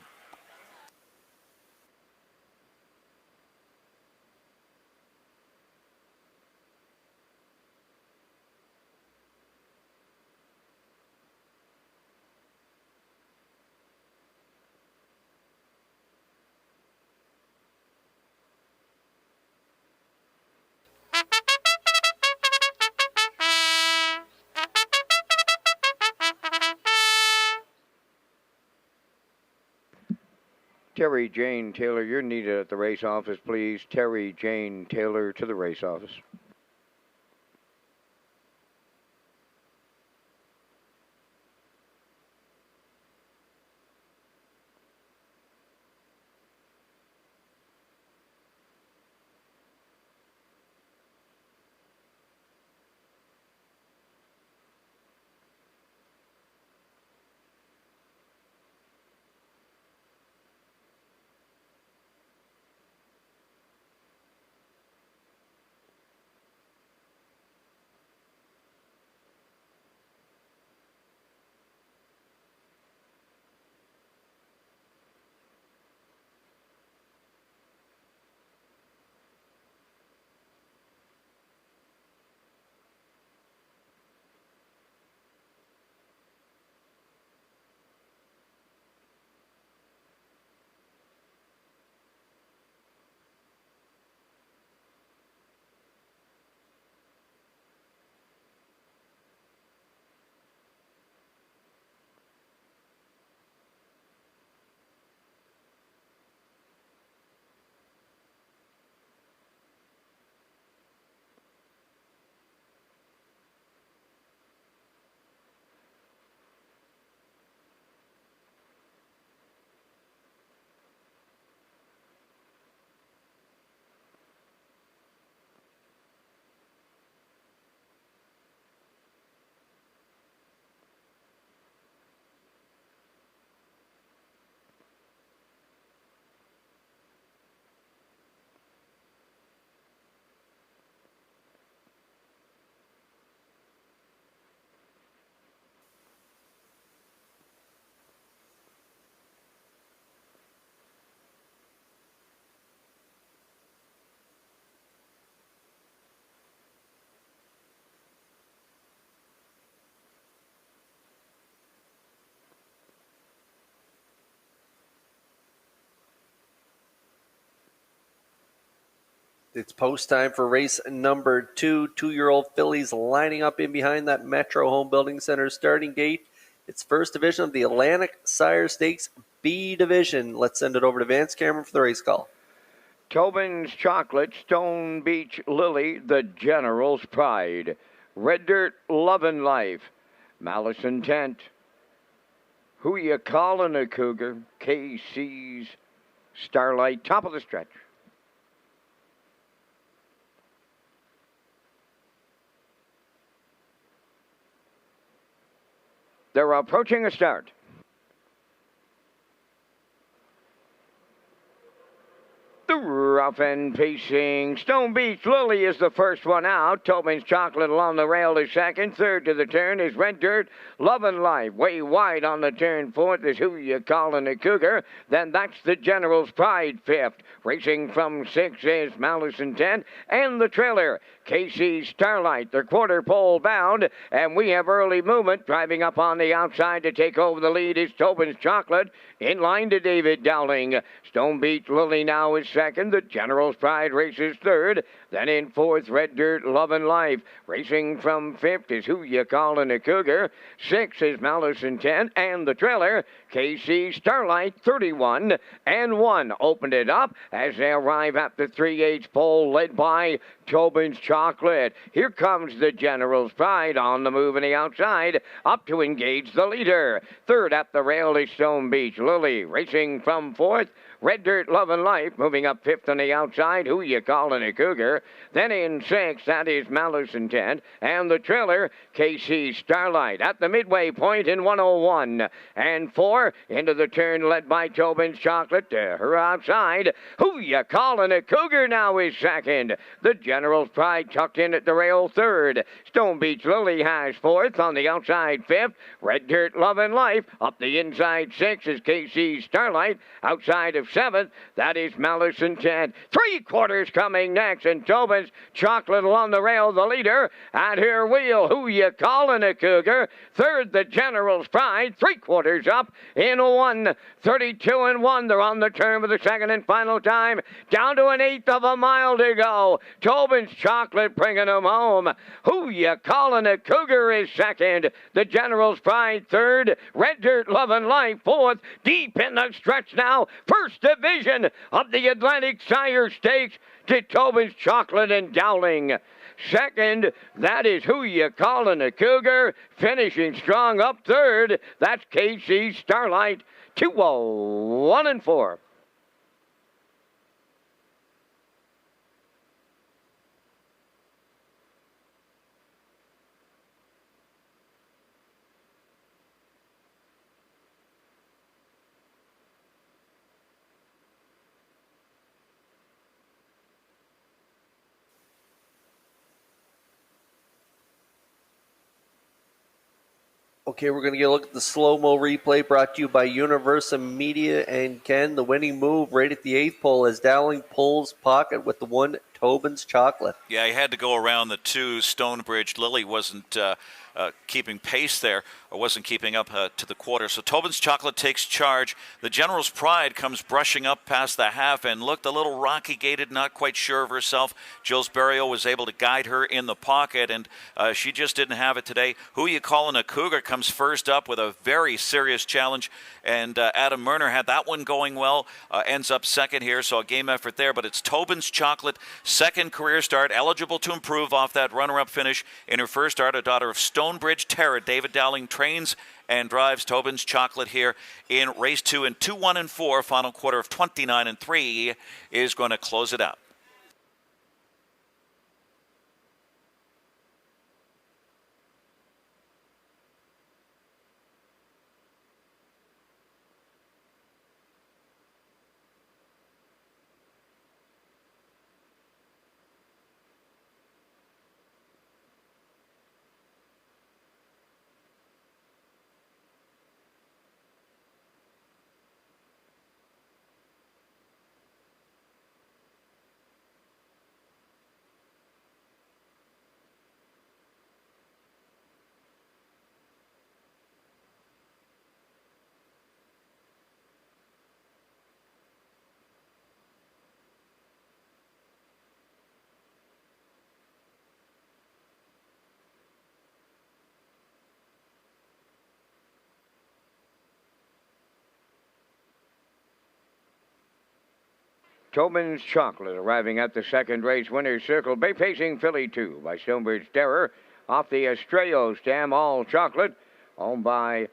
Terry Jane Taylor, you're needed at the race office, please. Terry Jane Taylor to the race office. It's post time for race number 2. 2-year-old fillies lining up in behind that Metro Home Building Center starting gate. It's first division of the Atlantic Sire Stakes B division. Let's send it over to Vance Cameron for the race call. Tobin's Chocolate, Stone Beach Lily, the General's Pride. Red Dirt, Lovin' Life. Malice Intent. Who You Callin' a Cougar? KC's Starlight, top of the stretch. They're approaching a start. The rough and pacing Stone Beach Lily is the first one out. Tobin's Chocolate along the rail is second. Third to the turn is Red Dirt, Lovin' Life. Way wide on the turn. Fourth is Who You Callin' a Cougar. Then that's the General's Pride fifth. Racing from sixth is Malice Intent. And the trailer, KC Starlight. They're quarter pole bound. And we have early movement. Driving up on the outside to take over the lead is Tobin's Chocolate. In line to David Dowling. Stone Beach Lily now is second. The General's Pride races third. Then in fourth, Red Dirt, Love and Life. Racing from fifth is Who You Callin' a Cougar. Sixth is Malice Intent. And the trailer, KC Starlight, 31 and 1. Opened it up as they arrive at the 3/8 pole, led by Tobin's Chocolate. Here comes the General's Pride on the move on the outside, up to engage the leader. Third at the rail is Stone Beach Lily. Racing from fourth, Red Dirt, Love and Life, moving up fifth on the outside. Who You Callin' a Cougar? Then in sixth, that is Malice Intent. And the trailer, KC Starlight. At the midway point in 101. And 4, into the turn led by Tobin's Chocolate. To her outside, Who You Callin' a Cougar now is second. The General's Pride tucked in at the rail third. Stone Beach Lily has fourth. On the outside fifth, Red Dirt, Love and Life. Up the inside sixth is KC Starlight. Outside of seventh, that is Malice Intent. 3/4 coming next, and Tobin's Chocolate along the rail, the leader. At her wheel, Who You Callin' a Cougar? Third, the General's Pride. 3/4 up in 1:32 and 1. They're on the turn for the second and final time. Down to 1/8 of a mile to go. Tobin's Chocolate bringing them home. Who You Callin' a Cougar is second. The General's Pride third. Red Dirt, Love and Life fourth. Deep in the stretch now. First division of the Atlantic Sire Stakes to Tobin's Chocolate and Dowling. Second, that is Who You Callin' a Cougar. Finishing strong up third, that's KC Starlight. 201 and 4. Okay, we're going to get a look at the slow-mo replay brought to you by Universal Media and Ken. The winning move right at the 8th pole as Dowling pulls pocket with the 1 Tobin's Chocolate. Yeah, he had to go around the 2 Stonebridge. Lily wasn't keeping pace there, or wasn't keeping up to the quarter. So Tobin's Chocolate takes charge. The General's Pride comes brushing up past the half and looked a little rocky-gated, not quite sure of herself. Jill's Berrio was able to guide her in the pocket, and she just didn't have it today. Who You Callin' a Cougar comes first up with a very serious challenge, and Adam Murner had that one going well, ends up second here, so a game effort there. But it's Tobin's Chocolate, second career start, eligible to improve off that runner-up finish in her first start, a daughter of Stonebridge Terra. David Dowling trains and drives Tobin's Chocolate here in race 2 in 2-1 and 4. Final quarter of 29 and 3 is going to close it out. Tobin's Chocolate arriving at the second race winner's circle. Bay facing Philly 2 by Stonebridge Terror. Off the Estrellas Dam All Chocolate, owned by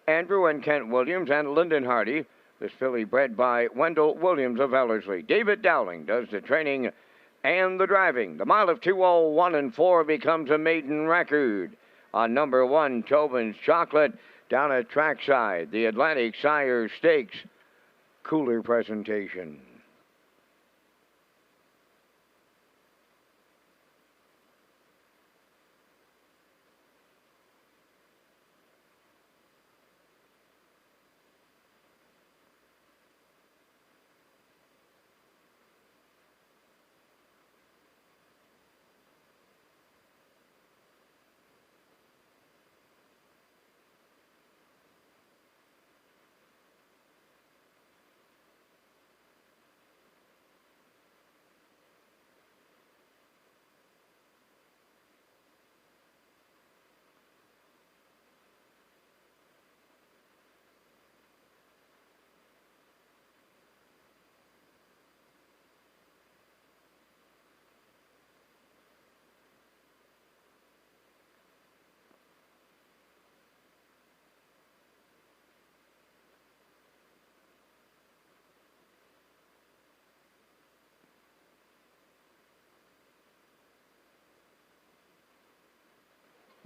Andrew and Kent Williams and Lyndon Hardy. This filly bred by Wendell Williams of Ellerslie. David Dowling does the training and the driving. The mile of 2:01 and 4 becomes a maiden record. On number 1, Tobin's Chocolate, down at trackside, the Atlantic Sire Stakes cooler presentation.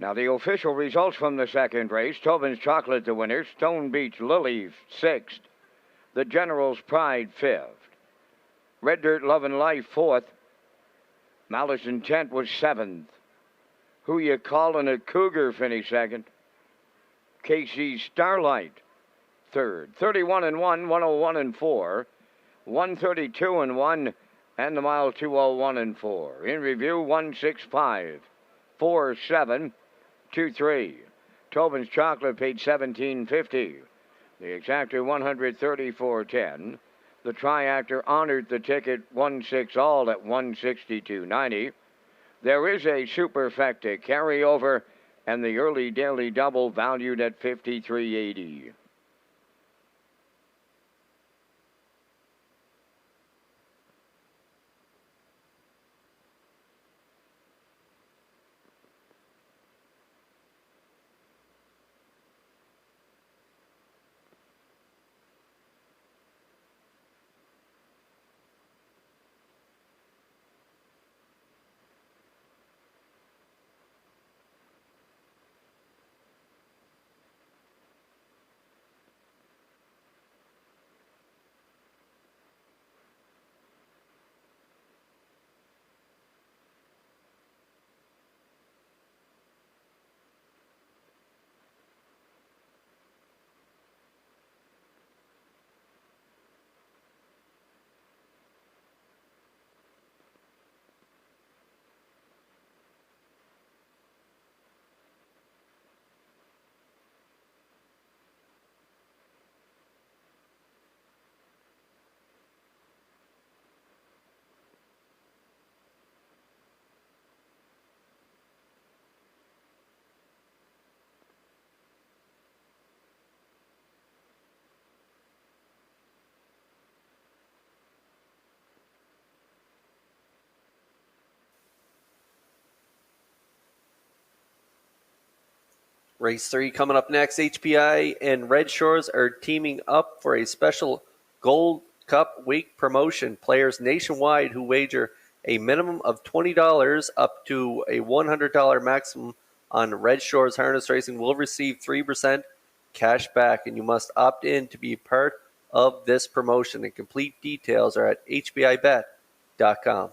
Now, the official results from the second race: Tobin's Chocolate, the winner; Stone Beach Lily, sixth; the General's Pride, fifth; Red Dirt Love and Life, fourth; Malice Intent was seventh; Who You Callin' a Cougar finished second; KC Starlight, third; 31 and 1, 101 and 4, 132 and 1, and the mile 201 and 4. In review, 165, 47, 23. Tobin's Chocolate paid $17.50. The exactor 134.10. The triactor honored the ticket 1/6 all at 162.90. There is a superfecta carryover and the early daily double valued at $53.80. Race 3 coming up next. HPI and Red Shores are teaming up for a special Gold Cup Week promotion. Players nationwide who wager a minimum of $20 up to a $100 maximum on Red Shores harness racing will receive 3% cash back, and you must opt in to be part of this promotion. And complete details are at hbibet.com.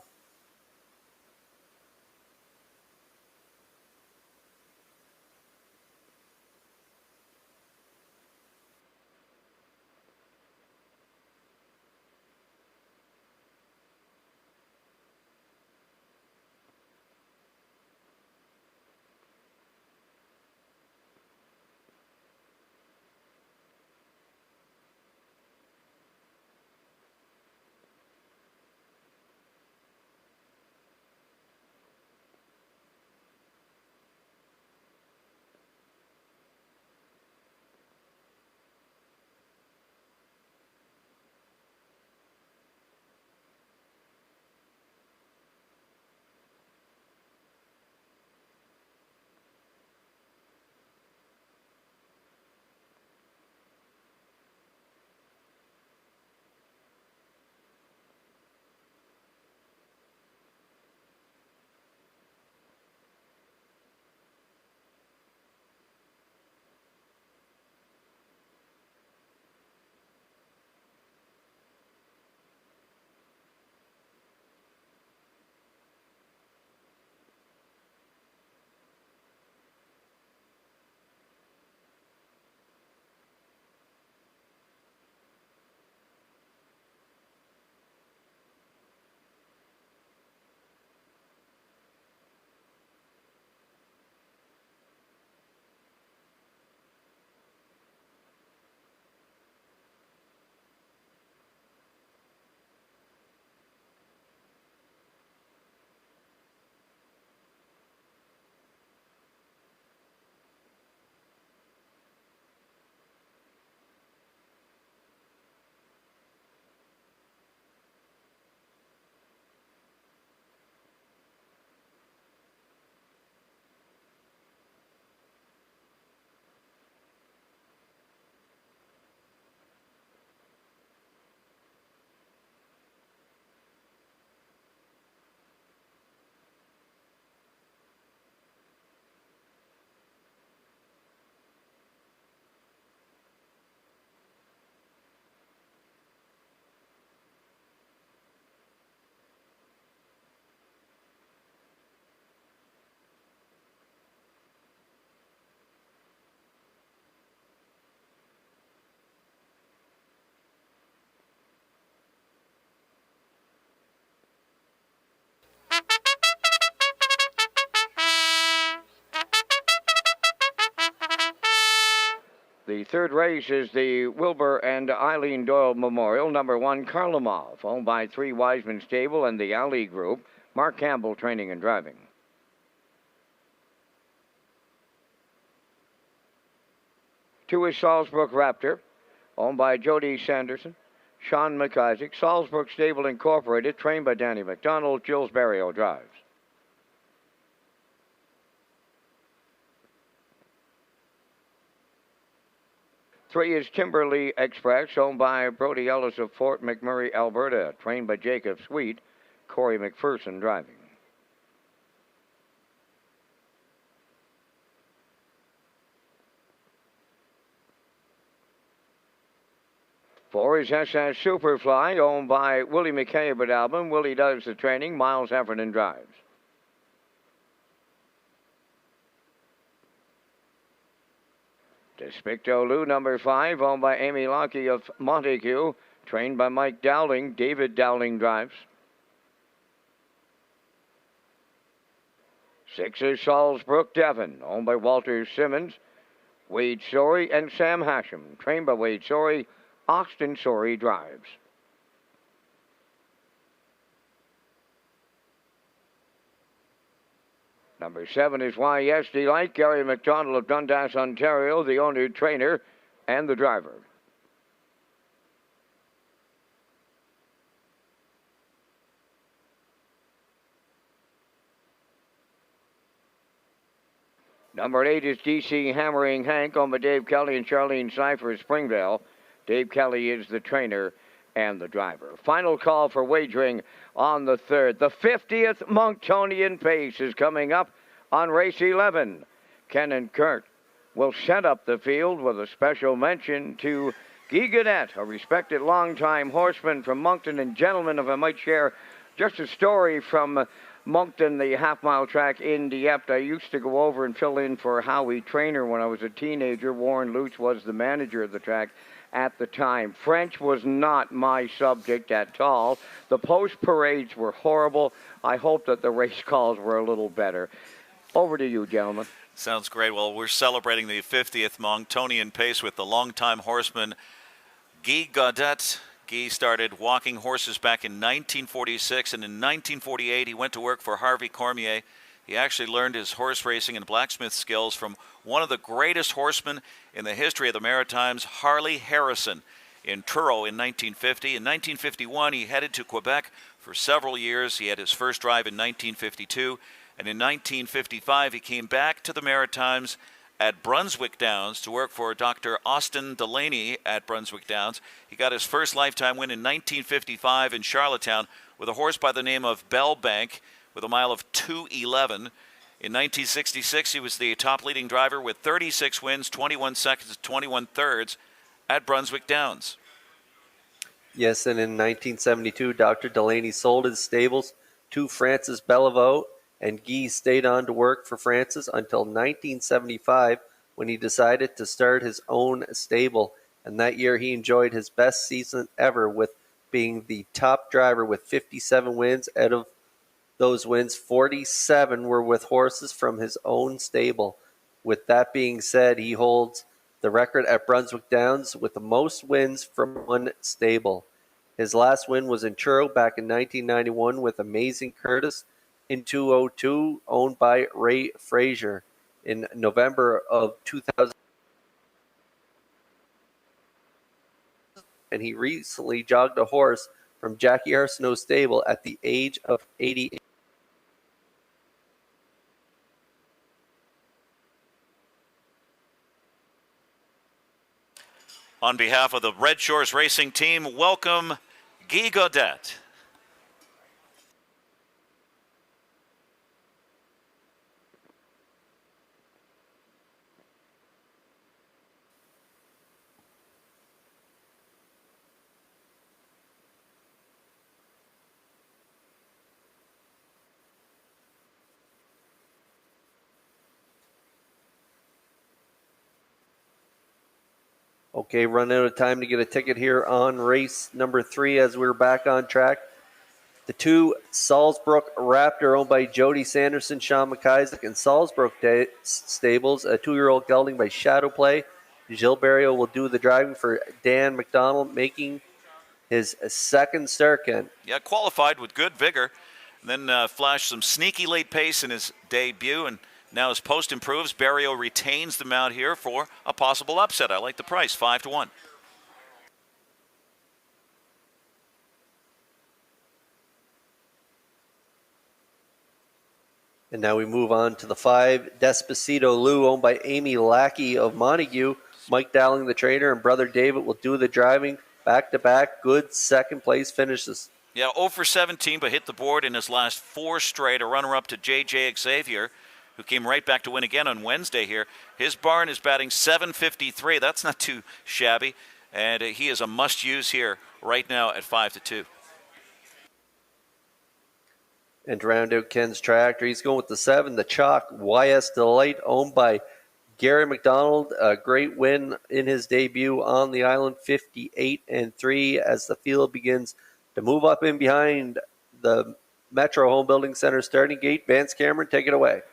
The third race is the Wilbur and Eileen Doyle Memorial, number 1 Karlamov, owned by 3 Wiseman Stable and the Alley Group. Mark Campbell training and driving. 2 is Salzbrook Raptor, owned by Jody Sanderson, Sean McIsaac. Salzbrook Stable Incorporated, trained by Danny McDonald. Jules Barrio drives. Three is Timberley Express, owned by Brody Ellis of Fort McMurray, Alberta, trained by Jacob Sweet. Corey McPherson driving. 4 is SS Superfly, owned by Willie McCabe at Albin. Willie does the training. Miles Heffernan drives. Despicto Lou, number 5, owned by Amy Lockie of Montague, trained by Mike Dowling. David Dowling drives. 6 is Salzbrook Devon, owned by Walter Simmons, Wade Sorey, and Sam Hashem, trained by Wade Sorey. Austin Sorey drives. Number 7 is YS Delight, Gary McDonald of Dundas, Ontario, the owner, trainer, and the driver. Number 8 is DC Hammering Hank, owned by Dave Kelly and Charlene Cipher of Springvale. Dave Kelly is the trainer and the driver. Final call for wagering on the 3rd. The 50th Monktonian Pace is coming up on race 11. Ken and Kurt will set up the field with a special mention to Guy Gaudette, a respected longtime horseman from Moncton. And gentlemen, if I might share just a story from Moncton, the half-mile track in Dieppe. I used to go over and fill in for Howie Trainer when I was a teenager. Warren Lutz was the manager of the track at the time. French was not my subject at all. The post parades were horrible. I hope that the race calls were a little better. Over to you, gentlemen. Sounds great. Well, we're celebrating the 50th Monktonian Pace with the longtime horseman Guy Gaudette. Guy started walking horses back in 1946, and in 1948 he went to work for Harvey Cormier. He actually learned his horse racing and blacksmith skills from one of the greatest horsemen in the history of the Maritimes, Harley Harrison, in Truro in 1950. In 1951, he headed to Quebec for several years. He had his first drive in 1952, and in 1955, he came back to the Maritimes at Brunswick Downs to work for Dr. Austin Delaney at Brunswick Downs. He got his first lifetime win in 1955 in Charlottetown with a horse by the name of Bellbank with a mile of 2:11. In 1966, he was the top leading driver with 36 wins, 21 seconds, 21 thirds at Brunswick Downs. Yes, and in 1972, Dr. Delaney sold his stables to Francis Bellevaux, and Guy stayed on to work for Francis until 1975 when he decided to start his own stable. And that year he enjoyed his best season ever with being the top driver with 57 wins. Out of those wins, 47 were with horses from his own stable. With that being said, he holds the record at Brunswick Downs with the most wins from one stable. His last win was in Truro back in 1991 with Amazing Curtis in 202, owned by Ray Frazier. In November of 2000, and he recently jogged a horse from Jackie Arsenault's stable at the age of 88. On behalf of the Redshores Racing Team, welcome Guy Gaudette. Okay, run out of time to get a ticket here on race number 3 as we're back on track. The 2 Salzbrook Raptor, owned by Jody Sanderson, Sean McIsaac, and Salzbrook Stables, a 2-year-old gelding by Shadow Play, Gilles Barrio will do the driving for Dan McDonald, making his second start, Ken. Yeah, qualified with good vigor. Then flashed some sneaky late pace in his debut, and now as post improves, Barrio retains the mount here for a possible upset. I like the price, 5-1. And now we move on to the 5, Despacito Lou, owned by Amy Lackey of Montague. Mike Dowling, the trainer, and brother David will do the driving. Back-to-back, good second-place finishes. Yeah, 0 for 17, but hit the board in his last 4 straight. A runner-up to J.J. Xavier, who came right back to win again on Wednesday here. His barn is batting .753. That's not too shabby. And he is a must-use here right now at 5-2. And to round out Ken's tractor, he's going with the 7, the Chalk YS Delight, owned by Gary McDonald. A great win in his debut on the island, 58-3, as the field begins to move up in behind the Metro Home Building Center starting gate. Vance Cameron, take it away.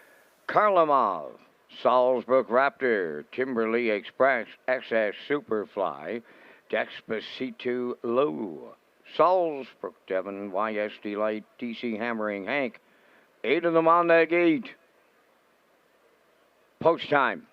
Karlamov, Salzburg Raptor, Timberley Express, SS Superfly, Despacito Lou, Salzburg Devon, YS Delight, DC Hammering Hank. 8 of them on that gate. Post time.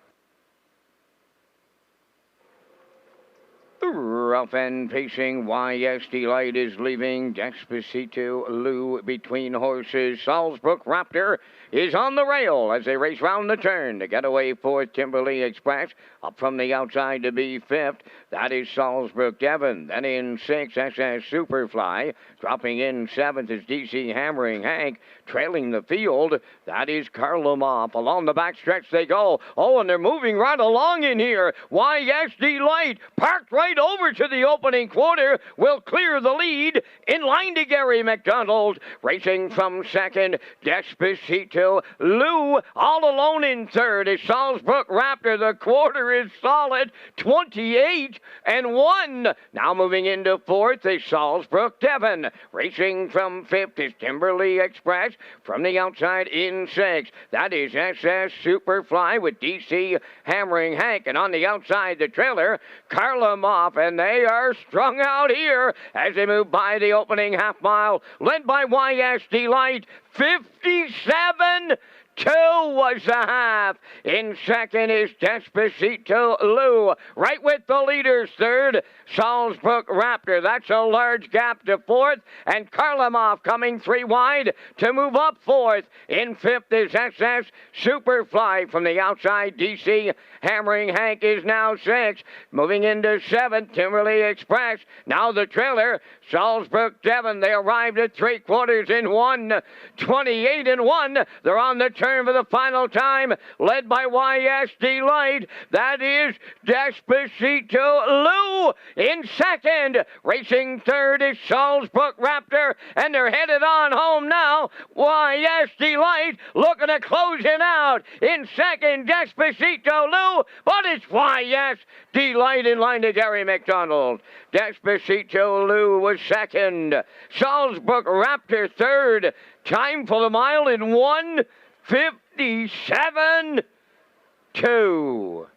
Rough end pacing, YS Delight is leaving. Despacito Lou between horses. Salzburg Raptor is on the rail as they race round the turn to get away for Timberley Express. Up from the outside to be 5th. That is Salzburg Devon. Then in 6th, SS Superfly. Dropping in 7th is DC Hammering Hank. Trailing the field, that is Karlamov. Along the backstretch they go. Oh, and they're moving right along in here. YS Delight parked right over to the opening quarter, will clear the lead. In line to Gary McDonald. Racing from 2nd, Despacito Lou. All alone in 3rd is Salzburg Raptor. The quarter is solid, 28-1. Now moving into 4th is Salzburg Devon. Racing from 5th is Timberley Express. From the outside in 6th, that is SS Superfly with DC Hammering Hank. And on the outside, the trailer, Karlamov. And they are strung out here as they move by the opening half mile, led by YS Delight. 57-2 was the half. In 2nd is Despacito Lou. Right with the leaders. 3rd, Salzburg Raptor. That's a large gap to 4th. And Karlamov coming 3 wide to move up 4th. In 5th is SS Superfly. From the outside, DC Hammering Hank is now 6th. Moving into 7th, Timberley Express. Now the trailer, Salzburg Devon. They arrived at 3/4 in 1. 28-1. They're on the turn for the final time, led by YS Delight. That is Despacito Lou in 2nd. Racing 3rd is Salzburg Raptor, and they're headed on home now. YS Delight looking to close it out. In 2nd, Despacito Lou, but it's YS Delight in line to Gary McDonald. Despacito Lou was 2nd. Salzburg Raptor 3rd. Time for the mile in 1:57.2.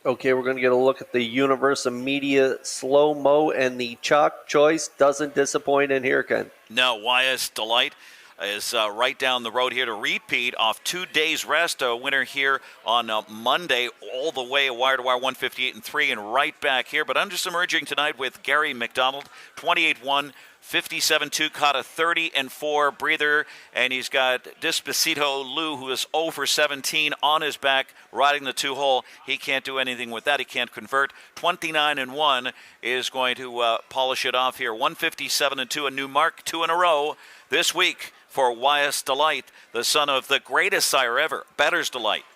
Okay, we're going to get a look at the Universal Media slow-mo, and the chalk choice doesn't disappoint in here, Ken. No, YS Delight is right down the road here to repeat off 2 days rest. A winner here on Monday, all the way wire-to-wire 158-3 and right back here. But under submerging tonight with Gary McDonald, 28-1. 57-2, caught a 30-4 breather, and he's got Despacito Lou, who is 0 for 17 on his back, riding the 2-hole. He can't do anything with that. He can't convert. 29-1 is going to polish it off here. 157-2, a new mark, 2 in a row this week for YS Delight, the son of the greatest sire ever, Bettor's Delight.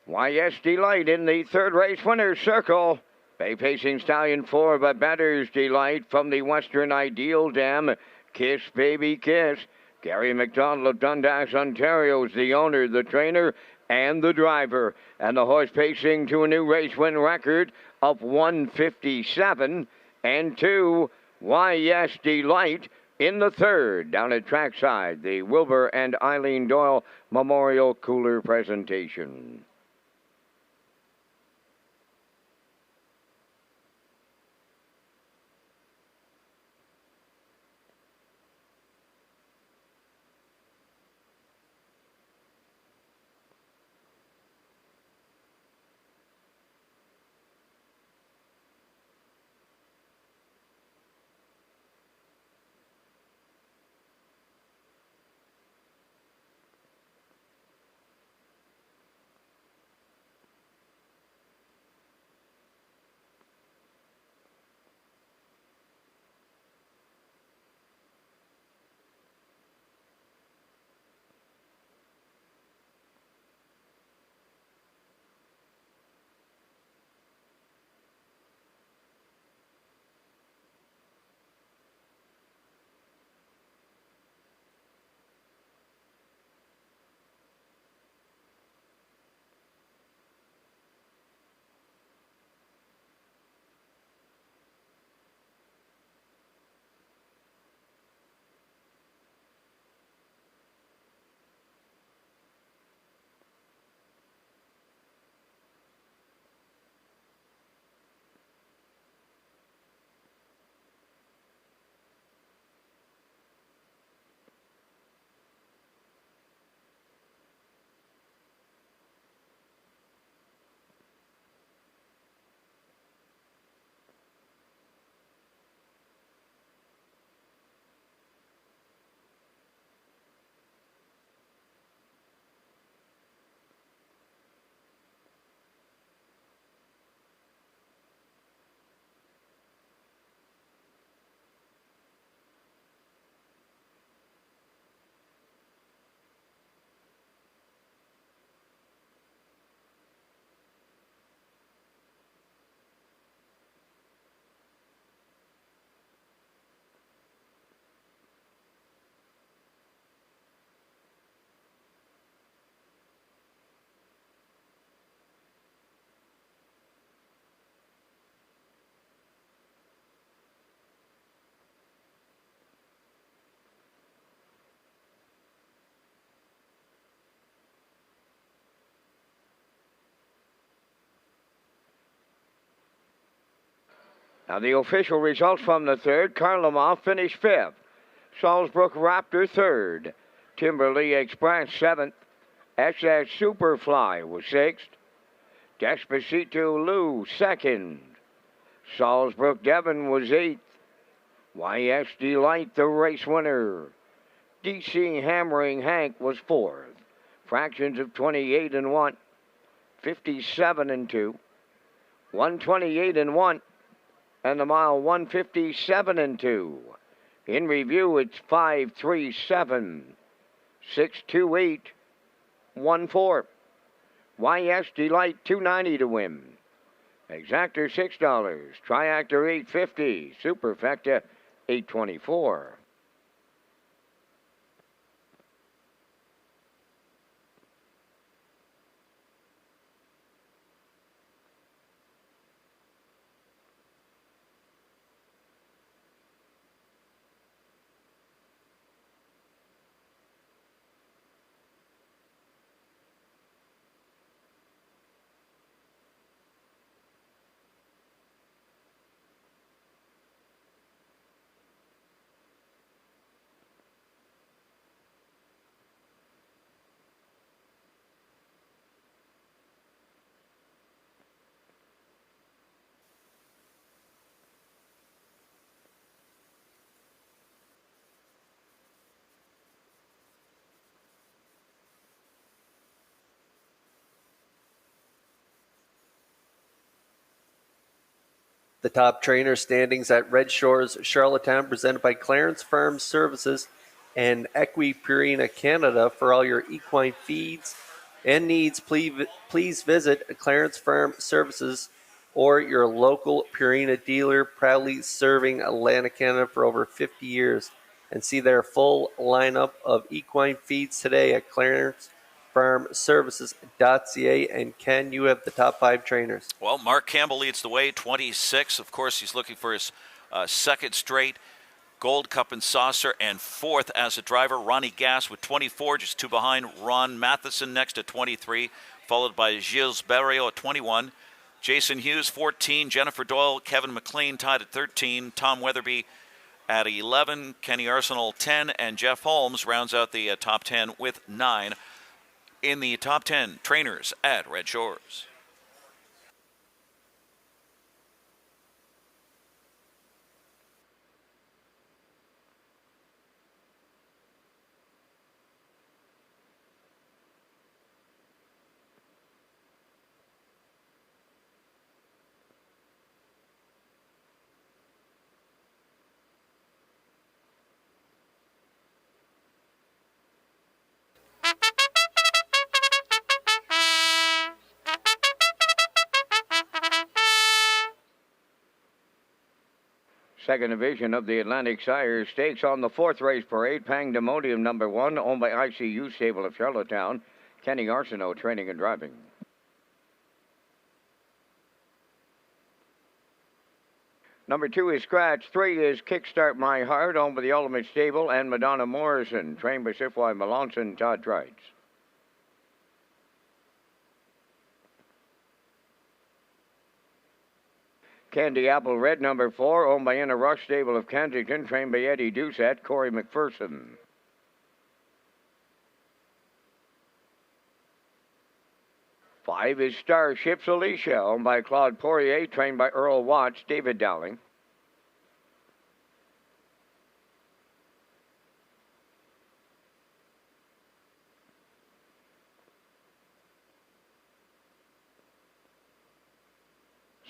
YS Delight in the third race winner's circle. Bay Pacing Stallion 4, but Better's Delight from the Western Ideal Dam. Kiss Baby Kiss. Gary McDonald of Dundas, Ontario is the owner, the trainer, and the driver. And the horse pacing to a new race win record of 157 and 2. YS Delight in the third down at trackside. The Wilbur and Eileen Doyle Memorial Cooler presentation. Now the official results from the third. Karlamov finished fifth. Salzbrook Raptor third. Timberley Express seventh. SS Superfly was sixth. Despacito Lou second. Salzbrook Devon was eighth. YS Delight the race winner. DC Hammering Hank was fourth. Fractions of 28 and 1. 57 and 2. 128 and 1. And the mile 157 and 2. In review, it's 537, 628, 14. YS Delight 290 to win. Exactor $6. Triactor $850. Superfecta $824. The top trainer standings at Red Shores, Charlottetown, presented by Clarence Farm Services and Equipurina Canada for all your equine feeds and needs, please visit Clarence Farm Services or your local Purina dealer, proudly serving Atlantic Canada for over 50 years. And see their full lineup of equine feeds today at clarencefarmservices.ca. And Ken, you have the top 5 trainers. Well, Mark Campbell leads the way, 26. Of course, he's looking for his second straight Gold Cup and Saucer, and fourth as a driver. Ronnie Gass with 24, just 2 behind. Ron Matheson next at 23, followed by Gilles Barrio at 21. Jason Hughes, 14. Jennifer Doyle, Kevin McLean tied at 13. Tom Weatherby at 11. Kenny Arsenal, 10. And Jeff Holmes rounds out the top 10 with 9 in the top 10 trainers at Red Shores. Second division of the Atlantic Sire Stakes on the 4th race parade. Pandemonium number 1, owned by ICU Stable of Charlottetown. Kenny Arsenault training and driving. Number 2 is Scratch. 3 is Kickstart My Heart, owned by the Ultimate Stable and Madonna Morrison, trained by Sifwy Melanson, Todd Trites. Candy Apple Red, number 4, owned by Inner Rush Stable of Kensington, trained by Eddie Doucette, Corey McPherson. Five is Starships Alicia, owned by Claude Poirier, trained by Earl Watts, David Dowling.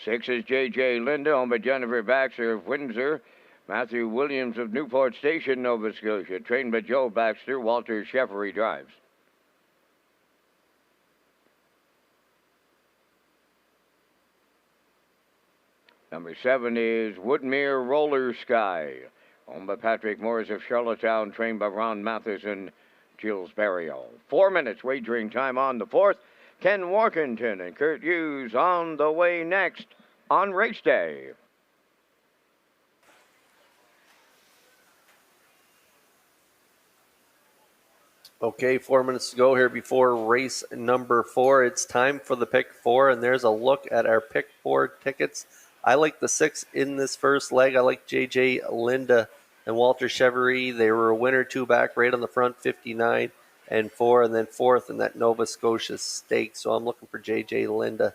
Six is J.J. Linda, owned by Jennifer Baxter of Windsor. Matthew Williams of Newport Station, Nova Scotia, trained by Joe Baxter, Walter Sheffery drives. Number 7 is Woodmere Roller Sky, owned by Patrick Morris of Charlottetown, trained by Ron Matheson, Gilles Barrio. 4 minutes wagering time on the 4th. Ken Workington and Kurt Hughes on the way next on race day. Okay, 4 minutes to go here before race number 4. It's time for the pick 4, and there's a look at our pick 4 tickets. I like the 6 in this first leg. I like J.J. Linda and Walter Chevrolet. They were a winner 2 back right on the front, 59 and 4, and then 4th in that Nova Scotia Stakes. So I'm looking for J.J. Linda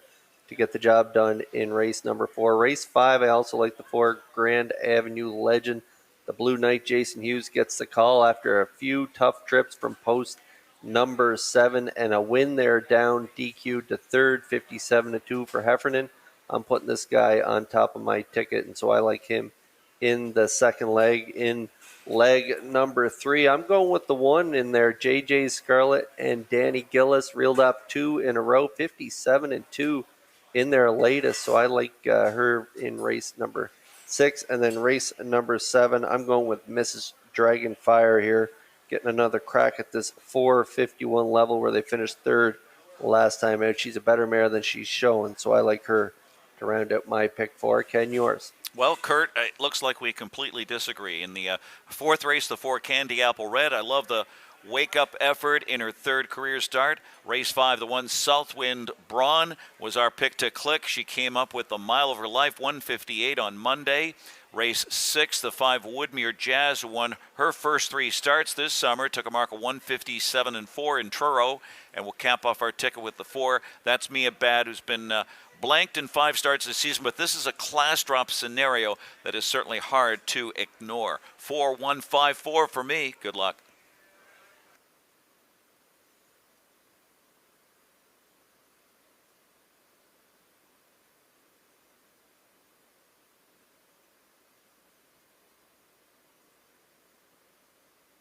to get the job done in race number 4. Race 5, I also like the 4 Grand Avenue Legend. The Blue Knight Jason Hughes gets the call after a few tough trips from post number 7 and a win there down DQ'd to 3rd, 57-2 for Heffernan. I'm putting this guy on top of my ticket, and so I like him in the second leg. In leg number 3, I'm going with the 1 in there, JJ Scarlett and Danny Gillis, reeled up 2 in a row, 57-2 in their latest, so I like her in race number 6. And then race number 7, I'm going with Mrs. Dragonfire here, getting another crack at this 451 level where they finished 3rd last time out. She's a better mare than she's shown, so I like her to round out my pick 4. Ken, yours? Well, Kurt, it looks like we completely disagree. In the 4th race, the 4 Candy Apple Red, I love the wake-up effort in her 3rd career start. Race 5, the 1 Southwind Brawn was our pick to click. She came up with the mile of her life, 158 on Monday. Race 6, the 5 Woodmere Jazz, who won her first 3 starts this summer, took a mark of 157-4 in Truro, and we'll cap off our ticket with the 4. That's Mia Bad, who's been blanked in 5 starts this season, but this is a class drop scenario that is certainly hard to ignore. 4-1-5-4 for me. Good luck.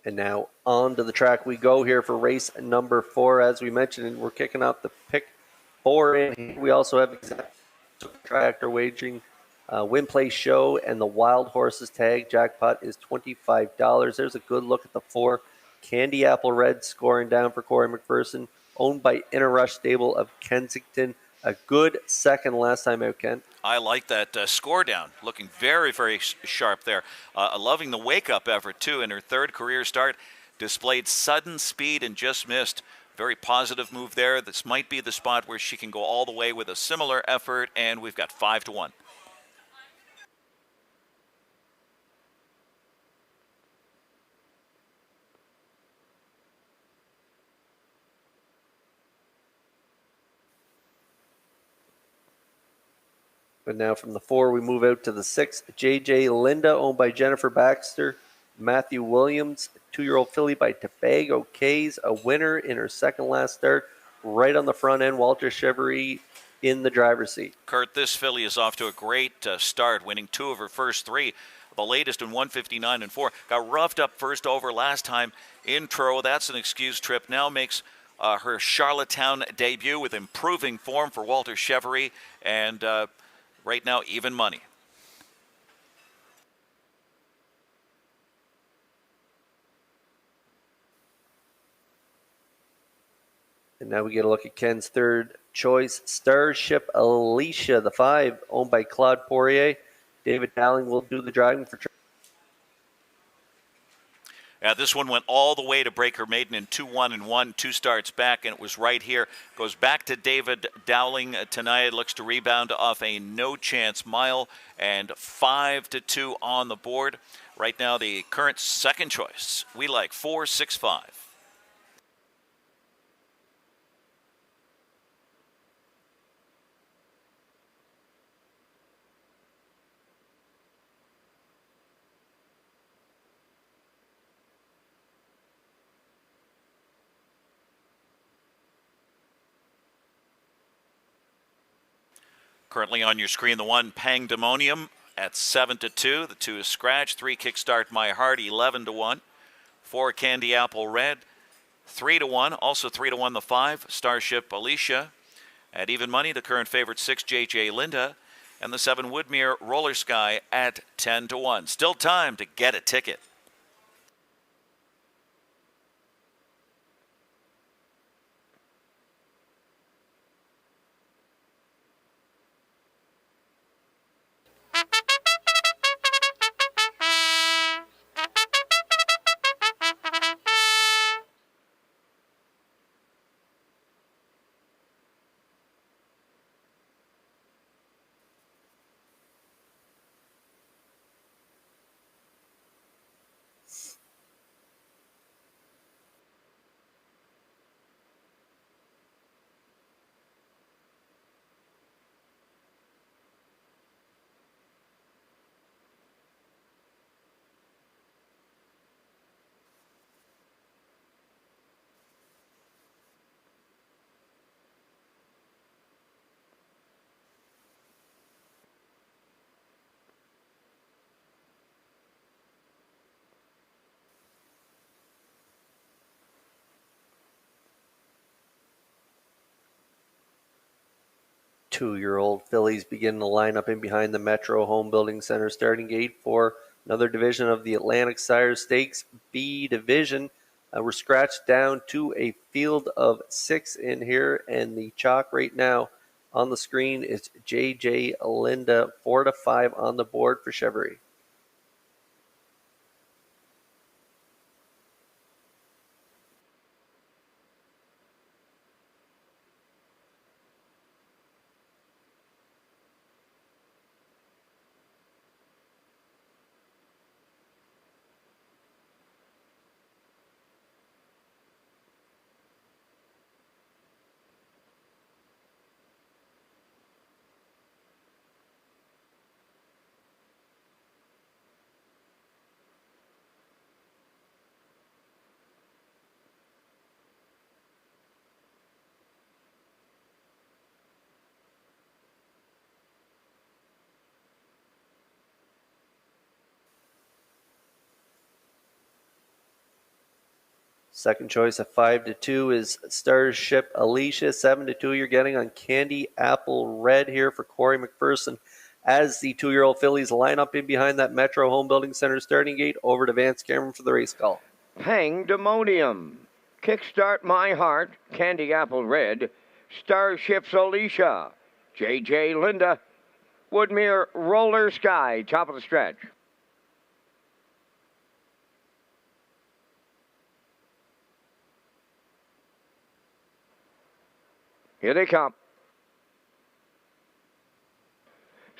And now on to the track we go here for race number 4. As we mentioned, and we're kicking off the pick 4 in. We also have exact tractor wagering, win, play, show, and the wild horses tag. Jackpot is $25. There's a good look at the 4. Candy Apple Red scoring down for Corey McPherson, owned by Inner Rush Stable of Kensington. A good second last time out, Ken. I like that score down, looking very, very sharp there. Loving the wake-up effort, too, in her third career start. Displayed sudden speed and just missed. Very positive move there. This might be the spot where she can go all the way with a similar effort, and we've got 5-1. But now from the 4, we move out to the 6. JJ Linda, owned by Jennifer Baxter. Matthew Williams, 2-year-old filly by Tobago Kays, a winner in her second last start. Right on the front end, Walter Chevrolet in the driver's seat. Kurt, this filly is off to a great start, winning 2 of her first 3. The latest in 159 and 4. Got roughed up first over last time in Truro. That's an excuse trip. Now makes her Charlottetown debut with improving form for Walter Chevrolet. And right now, even money. And now we get a look at Ken's third choice, Starship Alicia, the 5, owned by Claude Poirier. David Dowling will do the driving for. Yeah, this one went all the way to break her maiden in 2-1 and 1, 2 starts back, and it was right here. Goes back to David Dowling tonight. Looks to rebound off a no-chance mile, and 5-2 on the board. Right now, the current second choice. We like 4-6-5. Currently on your screen, the 1, Pangdemonium at 7-2. The 2 is Scratch. 3, Kickstart My Heart, 11-1. 4, Candy Apple Red, 3-1. Also 3-1, the 5, Starship Alicia. At even money, the current favorite 6, JJ Linda. And the 7, Woodmere Roller Sky at 10-1. Still time to get a ticket. Two-year-old fillies begin to line up in behind the Metro Home Building Center starting gate for another division of the Atlantic Sire Stakes B division. We're scratched down to a field of 6 in here, and the chalk right now on the screen is JJ Linda, 4-5 on the board for Chevrolet. Second choice at 5-2 is Starship Alicia. 7-2 you're getting on Candy Apple Red here for Corey McPherson as the 2-year-old fillies line up in behind that Metro Home Building Center starting gate. Over to Vance Cameron for the race call. Pandemonium, Kickstart My Heart, Candy Apple Red, Starships Alicia, J.J. Linda, Woodmere Roller Sky, top of the stretch. Here they come.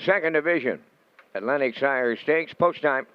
Second division, Atlantic Sire Stakes, post time.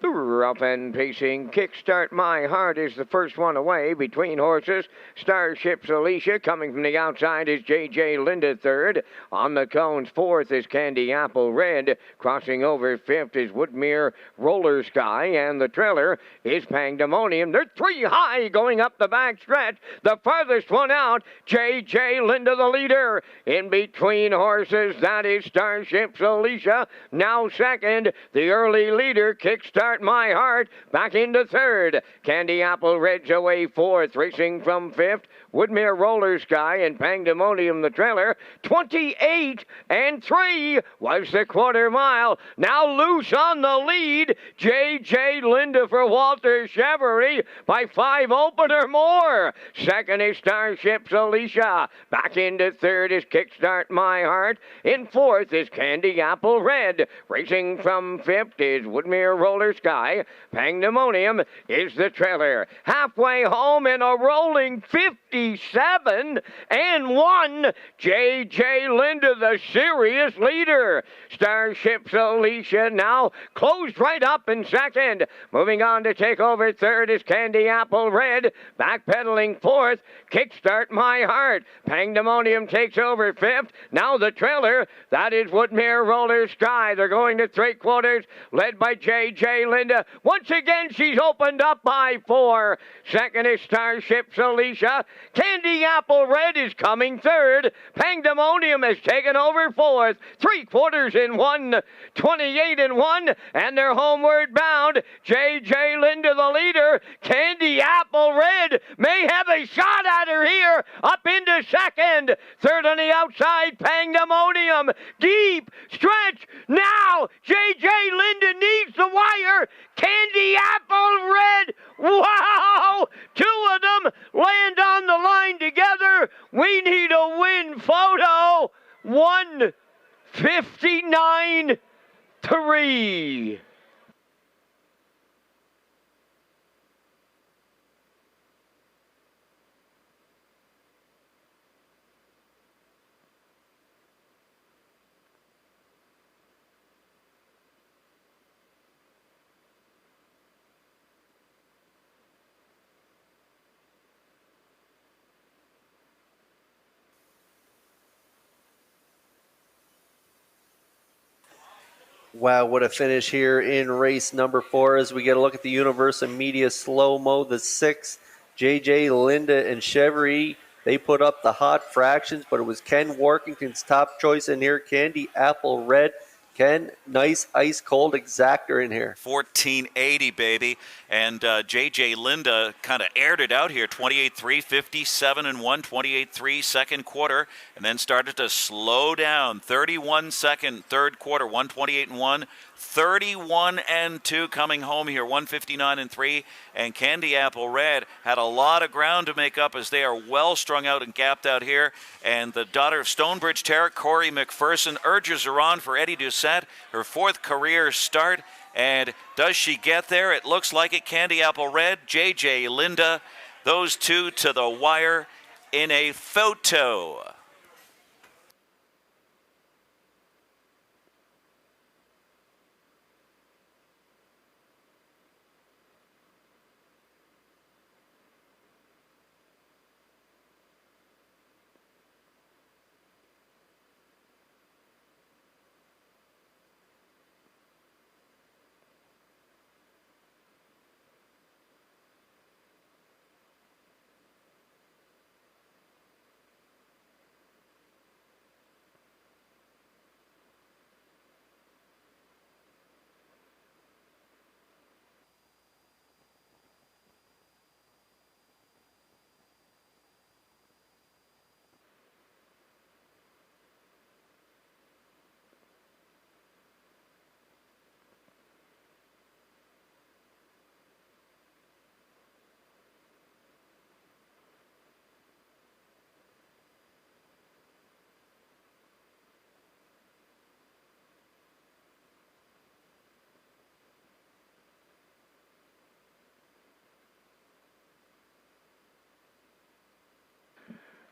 Rough and pacing, Kickstart My Heart is the first one away between horses. Starships Alicia coming from the outside is J.J. Linda third. On the cones, fourth is Candy Apple Red. Crossing over fifth is Woodmere Roller Sky. And the trailer is Pandemonium. They're 3 high going up the back stretch. The farthest one out, J.J. Linda the leader. In between horses, that is Starships Alicia. Now second, the early leader, Kickstart My Heart, back into third. Candy Apple Red's away fourth, racing from fifth. Woodmere Roller Sky and Pandemonium the trailer. 28 and 3 was the quarter mile. Now loose on the lead. J.J. Linda for Walter Chevery by 5 open or more. Second is Starships Alicia. Back into third is Kickstart My Heart. In fourth is Candy Apple Red. Racing from fifth is Woodmere Roller Sky. Pandemonium is the trailer. Halfway home in a rolling 57 and 1. J.J. Linda, the serious leader. Starships Alicia now closed right up in second. Moving on to take over third is Candy Apple Red. Backpedaling fourth, Kickstart My Heart. Pandemonium takes over fifth. Now the trailer, that is Woodmere Roller Sky. They're going to 3/4, led by J.J. Linda. Once again, she's opened up by 4. Second is Starships Alicia. Candy Apple Red is coming third. Pandemonium has taken over fourth. 3/4 in 1, 28 and 1, and they're homeward bound. J.J. Linda, the leader. Candy Apple Red may have a shot at her here. Up into second. Third on the outside, Pandemonium. Deep stretch now. J.J. Linda needs the wire. Candy Apple Red. Wow! 2 of them land on the line together. We need a win photo. 1:59.3. Wow, what a finish here in race number 4 as we get a look at the Universal Media slow-mo. The 6, J.J. Linda and Chevery, they put up the hot fractions, but it was Ken Workington's top choice in here, Candy Apple Red. Ken, nice ice cold exactor in here. 1480, baby. And J.J. Linda kind of aired it out here. 28-3, 57 and 1, 28-3 second quarter, and then started to slow down. 31 second third quarter, 128 and 1. 31 and 2 coming home here, 159 and 3. And Candy Apple Red had a lot of ground to make up as they are well strung out and gapped out here. And the daughter of Stonebridge Terror, Corey McPherson, urges her on for Eddie Doucette, her 4th career start. And does she get there? It looks like it. Candy Apple Red, J.J. Linda, those two to the wire in a photo.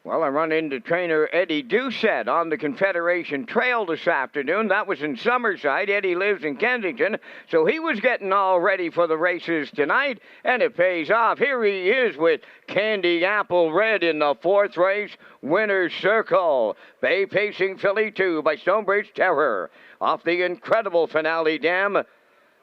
Well, I run into trainer Eddie Doucette on the Confederation Trail this afternoon. That was in Summerside. Eddie lives in Kensington, so he was getting all ready for the races tonight, and it pays off. Here he is with Candy Apple Red in the fourth race, winner's circle. Bay Pacing Filly 2 by Stonebridge Terror. Off the incredible Finale Dam,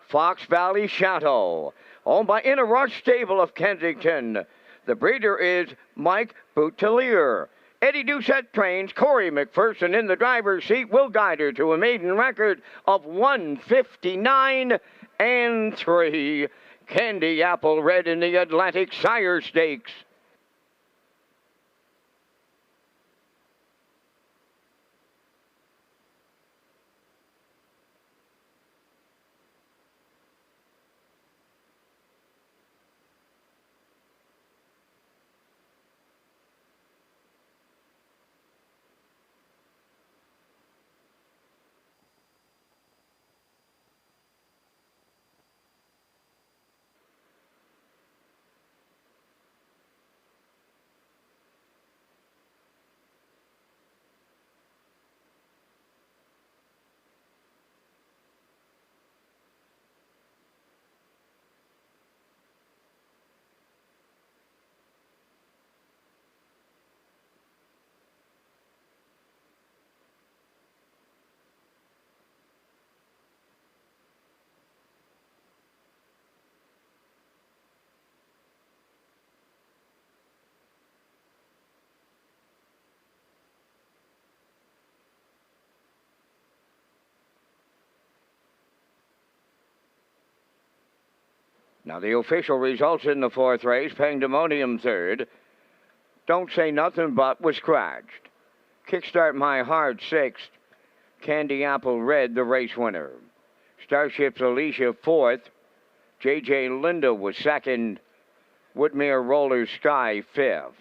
Fox Valley Chateau. Owned by Inner Rush Stable of Kensington. The breeder is Mike Boutelier. Eddie Doucette trains Corey McPherson in the driver's seat. Will guide her to a maiden record of 1:59 and 3. Candy Apple Red in the Atlantic Sire Stakes. Now the official results in the fourth race, Pandemonium third. Don't Say Nothing But was scratched. Kickstart My Heart sixth. Candy Apple Red the race winner. Starship's Alicia fourth. J.J. Linda was second. Woodmere Roller Sky fifth.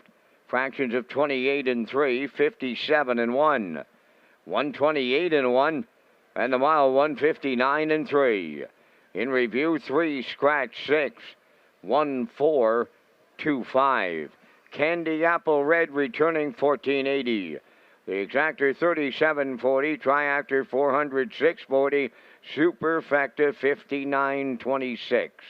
Fractions of 28 and 3, 57 and 1. 128 and 1, and the mile 159 and 3. In review, 3 scratch 6, 1 4 2 5. Candy Apple Red returning 1480. The exactor 3740, triactor 400 640, superfecta 5926.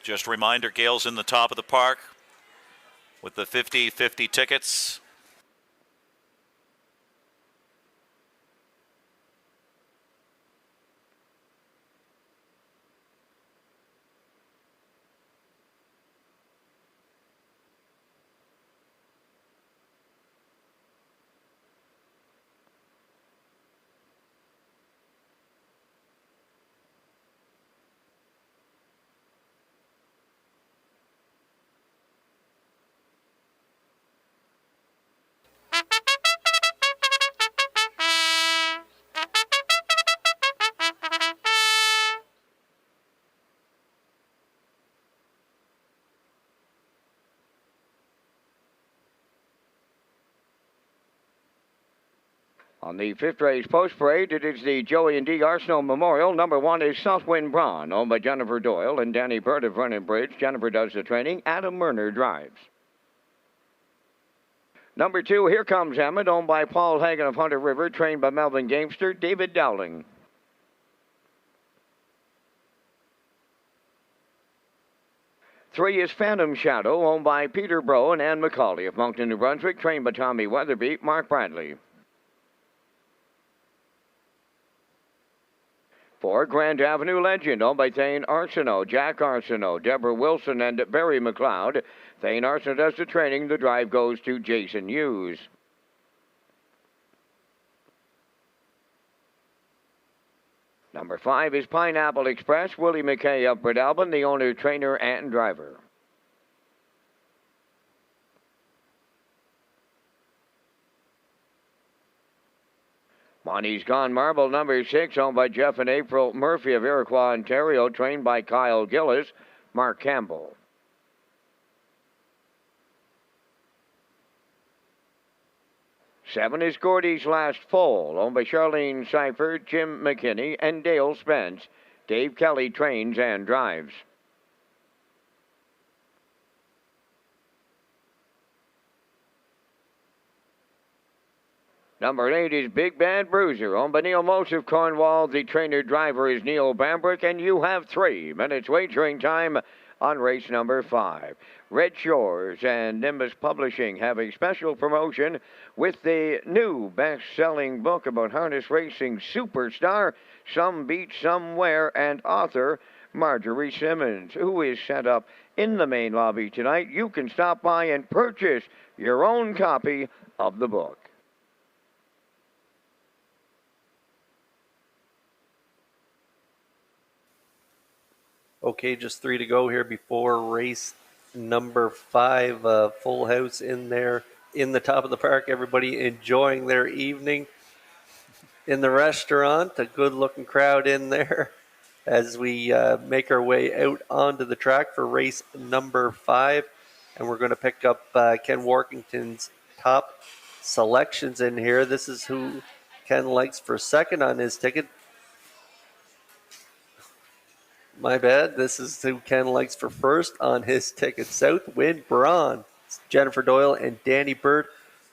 Just a reminder, Gail's in the top of the park with the 50-50 tickets. On the fifth race post parade, it is the Joey and D. Arsenault Memorial. Number 1 is Southwind Braun, owned by Jennifer Doyle and Danny Bird of Vernon Bridge. Jennifer does the training. Adam Murner drives. Number 2, Here Comes Emmett, owned by Paul Hagan of Hunter River, trained by Melvin Gamester, David Dowling. 3 is Phantom Shadow, owned by Peter Bro and Ann McCauley of Moncton, New Brunswick, trained by Tommy Weatherby, Mark Bradley. 4, Grand Avenue Legend, owned by Thane Arsenault, Jack Arsenault, Deborah Wilson, and Barry McLeod. Thane Arsenault does the training. The drive goes to Jason Hughes. Number 5 is Pineapple Express, Willie McKay of Brett Albin, the owner, trainer, and driver. Monty's Gone Marble, number 6, owned by Jeff and April Murphy of Iroquois, Ontario, trained by Kyle Gillis, Mark Campbell. 7 is Gordy's Last Foal, owned by Charlene Seifert, Jim McKinney, and Dale Spence. Dave Kelly trains and drives. Number 8 is Big Bad Bruiser, owned by Neil Mose of Cornwall. The trainer-driver is Neil Bambrick, and you have 3 minutes wagering time on race number 5. Red Shores and Nimbus Publishing have a special promotion with the new best-selling book about harness racing superstar, Some Beach Somewhere, and author Marjorie Simmons, who is set up in the main lobby tonight. You can stop by and purchase your own copy of the book. Okay, just 3 to go here before race number 5. Full house in there in the top of the park. Everybody enjoying their evening in the restaurant. A good-looking crowd in there as we make our way out onto the track for race number 5. And we're going to pick up Ken Workington's top selections in here. This is who Ken likes for second on his ticket. My bad. This is who Ken likes for first on his ticket. Southwind Braun. Jennifer Doyle and Danny Burt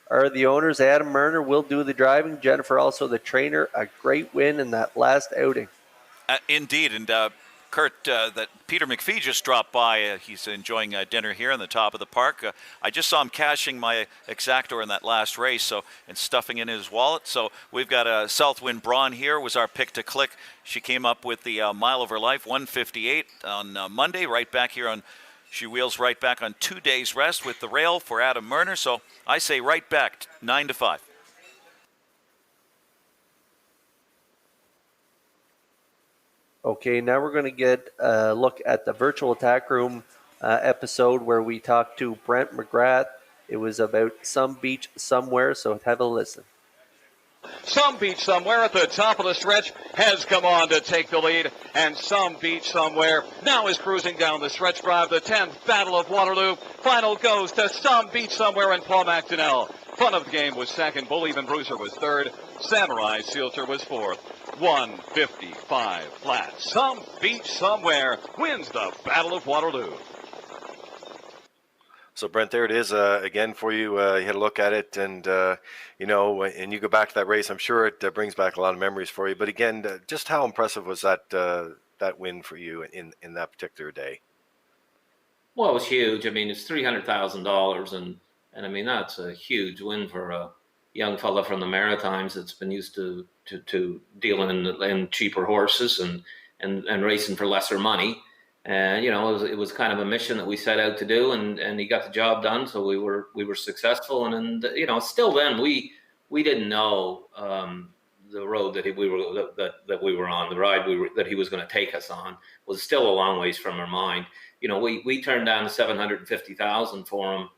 are the owners. Adam Murner will do the driving. Jennifer also the trainer. A great win in that last outing. Indeed. And Kurt, that Peter McPhee just dropped by. He's enjoying dinner here on the top of the park. I just saw him cashing my Exactor in that last race, and stuffing in his wallet. So we've got a Southwind Braun here. Was our pick to click. She came up with the mile of her life, 1:58 on Monday. Right back here on. She wheels right back on 2 days rest with the rail for Adam Murner. So I say right back, 9-5. Okay, now we're going to get a look at the virtual attack room episode where we talked to Brent McGrath. It was about Some Beach Somewhere, so have a listen. Some Beach Somewhere at the top of the stretch has come on to take the lead, and Some Beach Somewhere now is cruising down the stretch drive. The 10th Battle of Waterloo final goes to Some Beach Somewhere and Paul McDonnell. Front of the game was second. Bull Even Bruiser was third. Samurai Sealter was fourth. 1:55 flat. Some Beach Somewhere wins the Battle of Waterloo. So, Brent, there it is again for you. You had a look at it, and, and you go back to that race. I'm sure it brings back a lot of memories for you. But, again, just how impressive was that win for you in that particular day? Well, it was huge. I mean, it's $300,000, and I mean, that's a huge win for a young fella from the Maritimes that's been used to dealing in cheaper horses and racing for lesser money. And, it was kind of a mission that we set out to do, and he got the job done. So we were successful. And still then we didn't know the road that we were on, the ride that he was going to take us on was still a long ways from our mind. We turned down $750,000 for him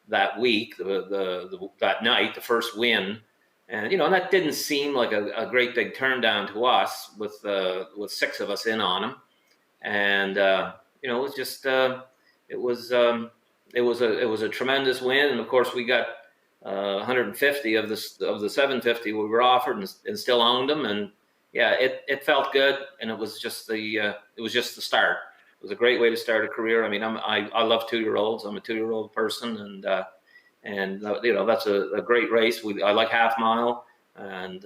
that week, that night, the first win. And, and that didn't seem like a great big turn down to us with 6 of us in on him. And, it was just, it was a tremendous win. And of course we got 150 of the 750 we were offered, and still owned them. And yeah, it felt good, and it was just the start. It was a great way to start a career. I mean, I love 2-year-olds. I'm a 2-year-old person, and that's a great race. I like half mile, and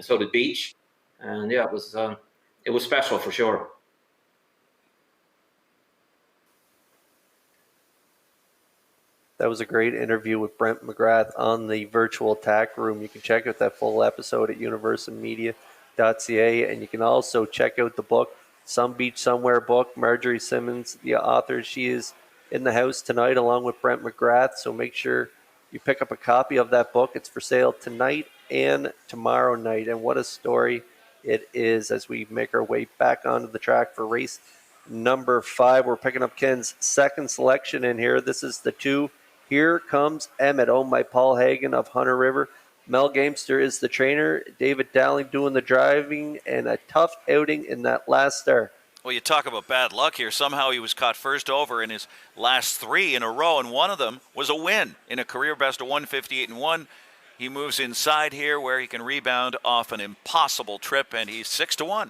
so did beach, and yeah, it was special for sure. That was a great interview with Brent McGrath on the virtual tack room. You can check out that full episode at universalmedia.ca, and you can also check out the book, Some Beach Somewhere book. Marjorie Simmons, the author, she is in the house tonight along with Brent McGrath, so make sure you pick up a copy of that book. It's for sale tonight and tomorrow night, and what a story it is as we make our way back onto the track for race number 5. We're picking up Ken's second selection in here. This is the 2. Here Comes Emmett, owned by Paul Hagen of Hunter River. Mel Gamester is the trainer. David Dowling doing the driving, and a tough outing in that last start. Well, you talk about bad luck here. Somehow he was caught first over in his last 3 in a row, and one of them was a win in a career best of 158-1. He moves inside here where he can rebound off an impossible trip, and he's 6-1.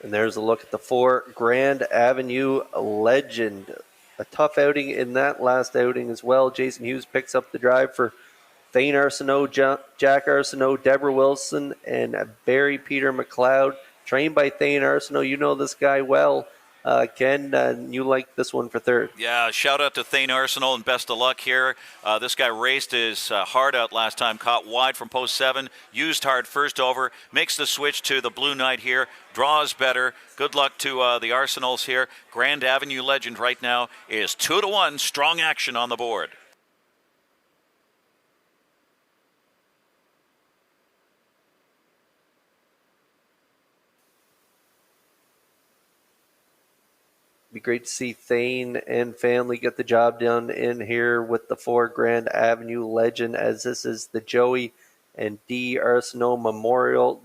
And there's a look at the 4, Grand Avenue Legend. A tough outing in that last outing as well. Jason Hughes picks up the drive for Thane Arsenault, Jack Arsenault, Deborah Wilson, and Barry Peter McLeod. Trained by Thane Arsenault. You know this guy well. Ken, you like this one for third. Yeah, shout out to Thane Arsenault and best of luck here. This guy raced his heart out last time, caught wide from post 7, used hard first over, makes the switch to the Blue Knight here, draws better. Good luck to the Arsenals here. Grand Avenue Legend right now is 2-1, strong action on the board. Be great to see Thane and family get the job done in here with the 4, Grand Avenue Legend, as this is the Joey and D. Arsenault Memorial.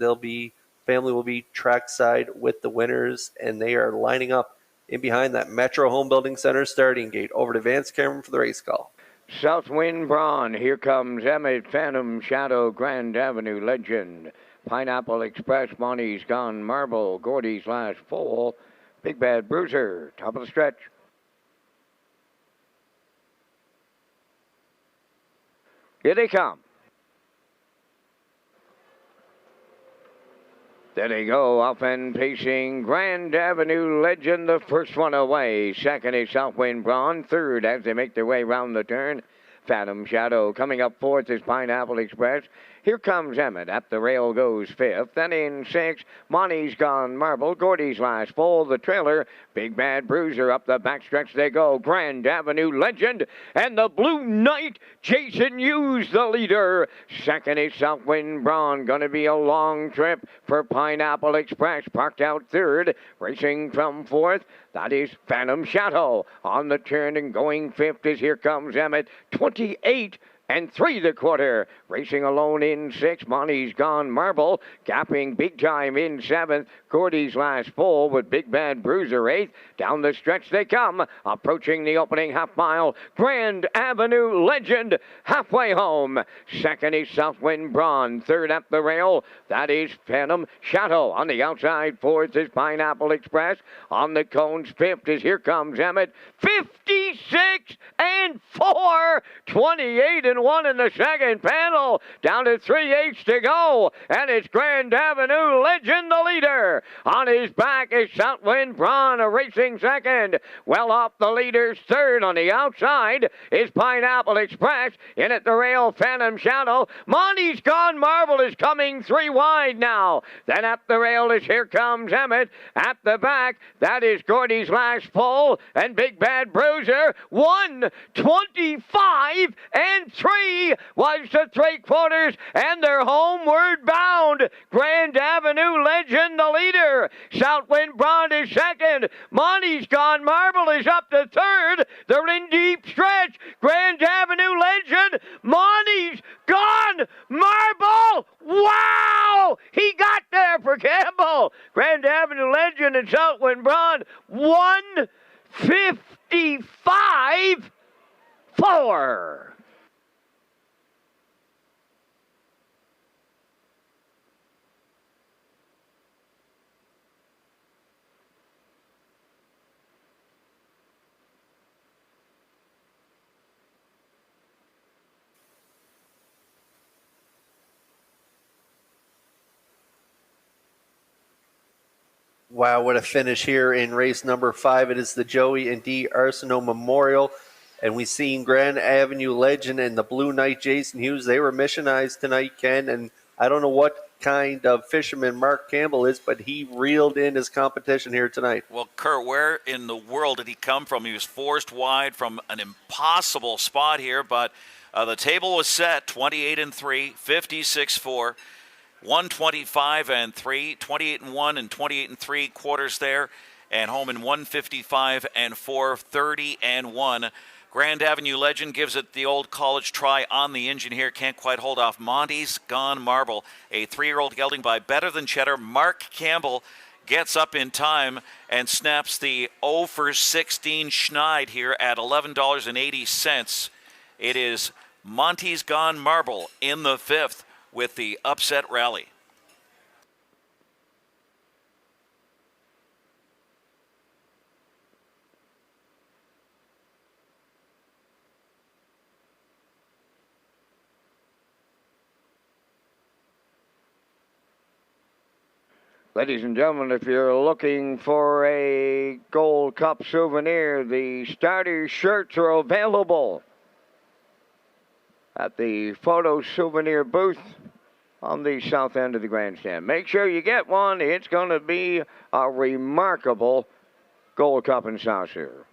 Family will be trackside with the winners, and they are lining up in behind that Metro Home Building Center starting gate. Over to Vance Cameron for the race call. Southwind Braun, here comes Emmett, Phantom Shadow, Grand Avenue Legend, Pineapple Express, Monty's Gone Marble, Gordy's Last Fall, Big Bad Bruiser, top of the stretch. Here they come. There they go, off and pacing. Grand Avenue Legend, the first one away. Second is Southwind Braun. Third, as they make their way round the turn, Phantom Shadow. Coming up fourth is Pineapple Express. Here comes Emmett. At the rail goes 5th. Then in 6th, Monty's Gone Marble. Gordy's Last Fall. The trailer, Big Bad Bruiser. Up the backstretch they go. Grand Avenue Legend. And the Blue Knight, Jason Hughes, the leader. Second is Southwind Braun. Going to be a long trip for Pineapple Express. Parked out third. Racing from 4th. That is Phantom Shadow. On the turn and going 5th is Here Comes Emmett. 28 and 3/4. Racing alone in 6th. Monty's Gone Marble. Gapping big time in 7th. Gordy's Last Fall with Big Bad Bruiser 8th. Down the stretch they come. Approaching the opening half mile. Grand Avenue Legend halfway home. Second is Southwind Braun. Third at the rail. That is Phantom Shadow. On the outside, 4th is Pineapple Express. On the cones, 5th is Here Comes Emmett. 56 and 4. 28 and 1 in the second panel. Down to 3/8 to go. And it's Grand Avenue Legend, the leader. On his back is Southwind Braun, racing second. Well off the leader's third. On the outside is Pineapple Express. In at the rail, Phantom Shadow. Monty's Gone Marble is coming 3 wide now. Then at the rail is Here Comes Emmett. At the back, that is Gordy's Last Fall and Big Bad Bruiser. 1:25 and 3 was the 3/4, and they're homeward bound. Grand Avenue Legend, the leader. Southwind Braun is second. Monty's Gone Marble is up to third. They're in deep stretch. Grand Avenue Legend. Monty's Gone Marble! Wow! He got there for Campbell. Grand Avenue Legend and Southwind Braun 155-4. Wow, what a finish here in race number 5. It is the Joey and D. Arsenault Memorial. And we've seen Grand Avenue Legend and the Blue Knight Jason Hughes. They were missionized tonight, Ken. And I don't know what kind of fisherman Mark Campbell is, but he reeled in his competition here tonight. Well, Kurt, where in the world did he come from? He was forced wide from an impossible spot here, but the table was set 28-3, 56-4. 125-3, 28-1 and 28-3 quarters there, and home in 155-4, 30-1. Grand Avenue Legend gives it the old college try on the engine here. Can't quite hold off Monty's Gone Marble, a 3-year-old gelding by Better Than Cheddar. Mark Campbell gets up in time and snaps the 0 for 16 Schneid here at $11.80. It is Monty's Gone Marble in the 5th with the upset rally. Ladies and gentlemen, if you're looking for a Gold Cup souvenir, the starter shirts are available at the photo souvenir booth on the south end of the grandstand. Make sure you get one. It's going to be a remarkable Gold Cup and saucer.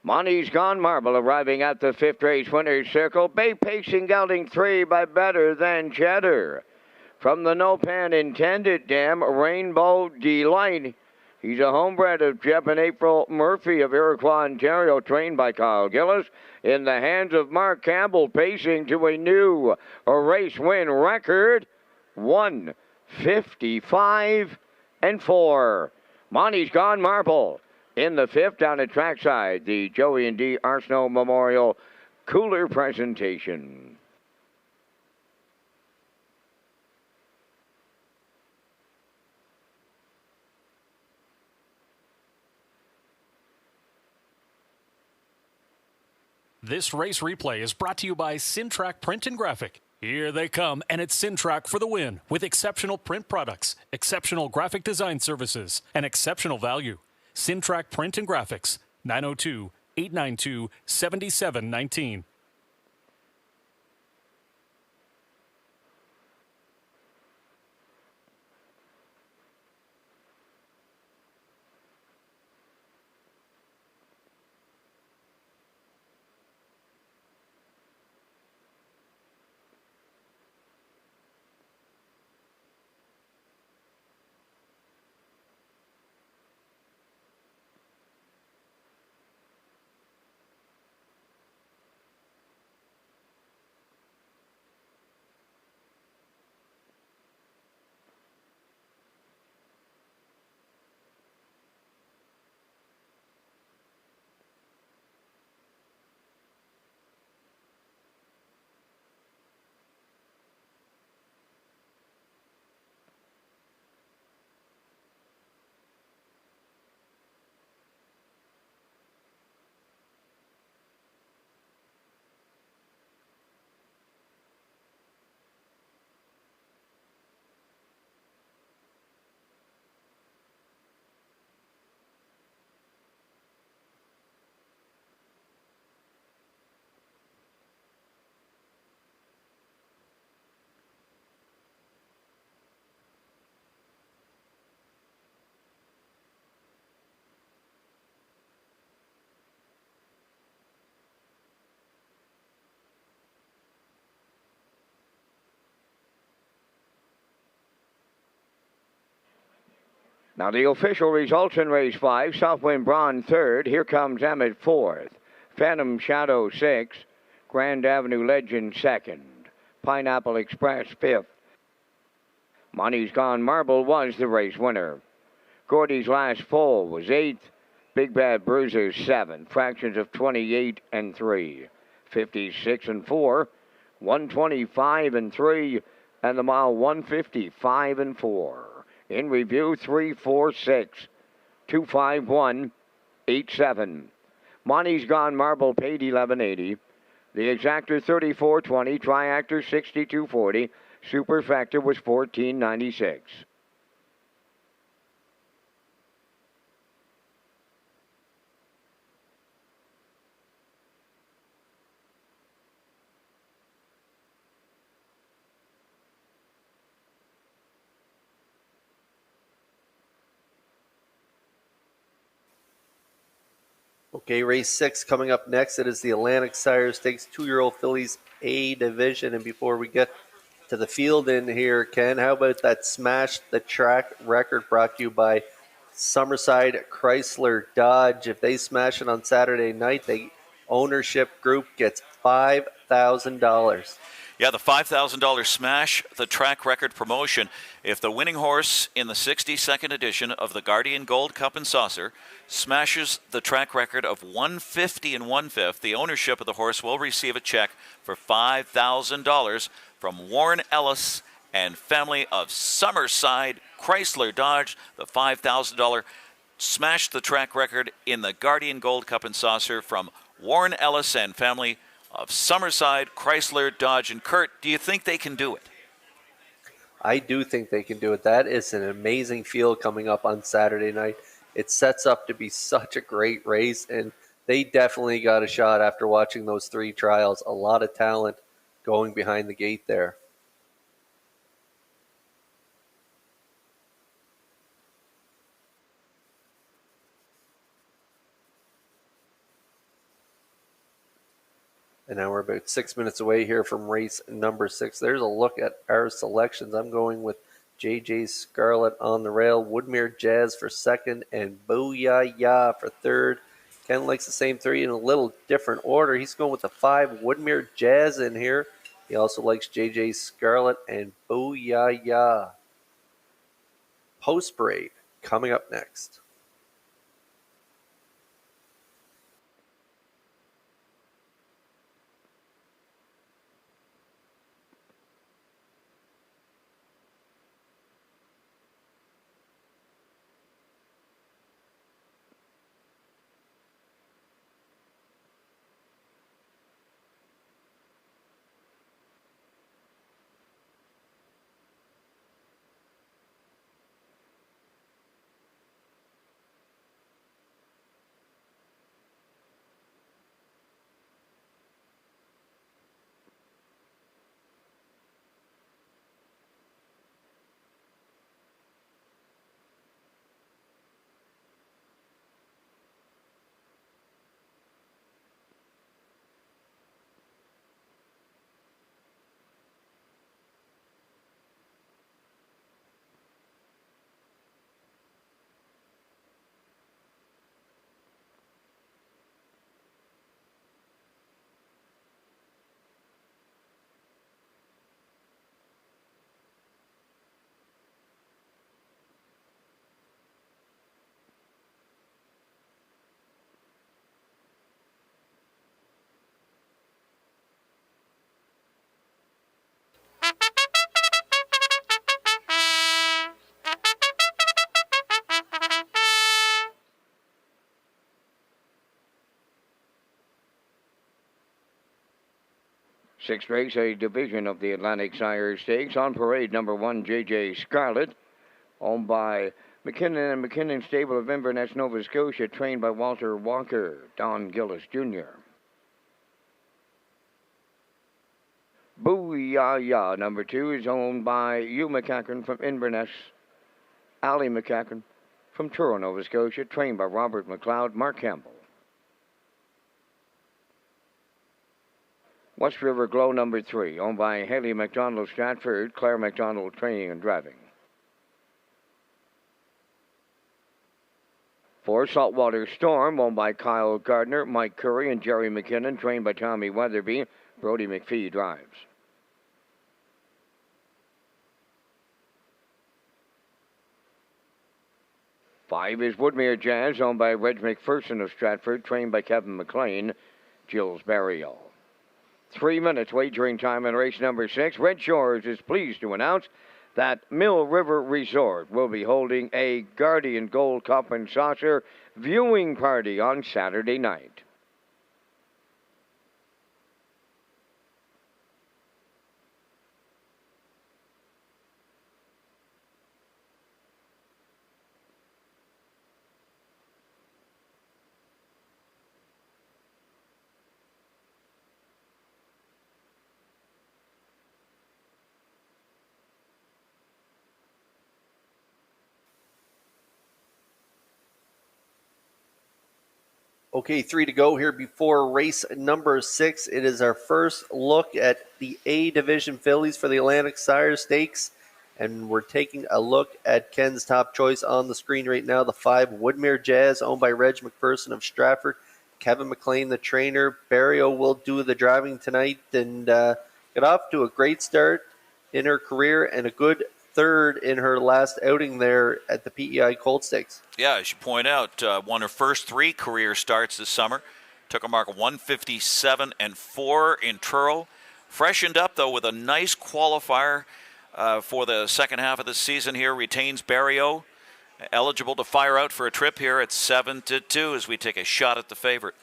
Monty's Gone Marble arriving at the 5th race winner's circle. Bay Pacing Gelding 3 by Better Than Cheddar. From the No Pan Intended Dam, Rainbow Delight. He's a homebred of Jeb and April Murphy of Iroquois, Ontario, trained by Kyle Gillis. In the hands of Mark Campbell, pacing to a new race win record, 155-4. Monty's Gone Marble. In the 5th, down at trackside, the Joey and D. Arsenault Memorial Cooler presentation. This race replay is brought to you by Sintrack Print and Graphic. Here they come, and it's Sintrack for the win with exceptional print products, exceptional graphic design services, and exceptional value. Sintrack Print and Graphics, 902-892-7719. Now the official results in race 5, Southwind Braun 3rd, Here Comes Emmett 4th, Phantom Shadow 6th, Grand Avenue Legend 2nd, Pineapple Express 5th. Money's Gone Marble was the race winner. Gordy's Last Foal was 8th, Big Bad Bruiser 7th, fractions of 28 and 3, 56 and 4, 125 and 3, and the mile 155 and 4. In review, 346, 251, 87. Money's Gone Marble paid $11.80. The Exactor 34.20, Triactor 62.40, Superfactor was $14.96. Okay, race 6 coming up next. It is the Atlantic Sire Stakes 2-year-old fillies A division. And before we get to the field in here, Ken, how about that Smash the Track record brought to you by Summerside Chrysler Dodge? If they smash it on Saturday night, the ownership group gets $5,000. Yeah, the $5,000 Smash the Track record promotion. If the winning horse in the 62nd edition of the Guardian Gold Cup and Saucer smashes the track record of 150 and 1/5, the ownership of the horse will receive a check for $5,000 from Warren Ellis and family of Summerside Chrysler Dodge. The $5,000 Smash the Track record in the Guardian Gold Cup and Saucer from Warren Ellis and family of Summerside Chrysler Dodge. And Kurt, do you think they can do it? I do think they can do it. That is an amazing field coming up on Saturday night. It sets up to be such a great race, and they definitely got a shot after watching those 3 trials. A lot of talent going behind the gate there. And now we're about 6 minutes away here from race number 6. There's a look at our selections. I'm going with JJ Scarlett on the rail, Woodmere Jazz for 2nd, and Booyah Ya for 3rd. Ken likes the same 3 in a little different order. He's going with the 5 Woodmere Jazz in here. He also likes JJ Scarlett and Booyah Ya. Post Parade coming up next. Sixth race, a division of the Atlantic Sire Stakes. On parade, number 1, JJ Scarlett, owned by McKinnon and McKinnon Stable of Inverness, Nova Scotia, trained by Walter Walker, Don Gillis Jr. Booyah Ya, number 2, is owned by Hugh McCacken from Inverness, Ali McCacken from Truro, Nova Scotia, trained by Robert McLeod, Mark Campbell. West River Glow, number 3, owned by Haley McDonald Stratford, Claire McDonald Training and Driving. 4, Saltwater Storm, owned by Kyle Gardner, Mike Curry, and Jerry McKinnon, trained by Tommy Weatherby. Brody McPhee drives. 5 is Woodmere Jazz, owned by Reg McPherson of Stratford, trained by Kevin McLean, Jills Barrio. 3 minutes wagering time in race number 6. Red Shores is pleased to announce that Mill River Resort will be holding a Guardian Gold Cup and Saucer viewing party on Saturday night. Okay, 3 to go here before race number 6. It is our first look at the A Division fillies for the Atlantic Sire Stakes. And we're taking a look at Ken's top choice on the screen right now. The 5, Woodmere Jazz, owned by Reg McPherson of Stratford. Kevin McLean, the trainer. Barrio will do the driving tonight and get off to a great start in her career and a good third in her last outing there at the PEI Colt Stakes. Yeah, I should point out, won her first 3 career starts this summer. Took a mark of 157 and 4 in Truro. Freshened up, though, with a nice qualifier for the second half of the season here. Retains Barrio. Eligible to fire out for a trip here at 7-2 as we take a shot at the favorite.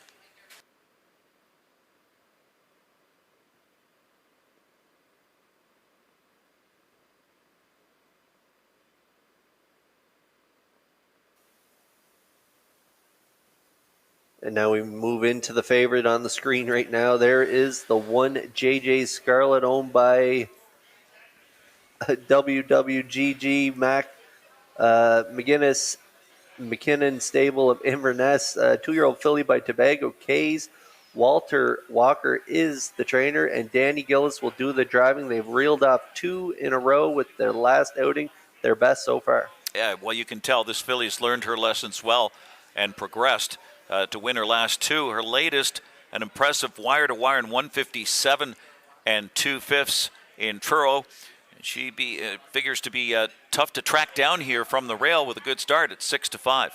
And now we move into the favorite on the screen right now. There is the 1 JJ Scarlet, owned by WWGG Mac McGinnis McKinnon stable of Inverness. 2-year-old filly by Tobago K's. Walter Walker is the trainer, and Danny Gillis will do the driving. They've reeled off 2 in a row with their last outing, their best so far. Yeah, well, you can tell this filly's learned her lessons well and progressed to win her last 2. Her latest, an impressive wire-to-wire in 157 and 2/5 in Truro. She figures to be tough to track down here from the rail with a good start at 6-5.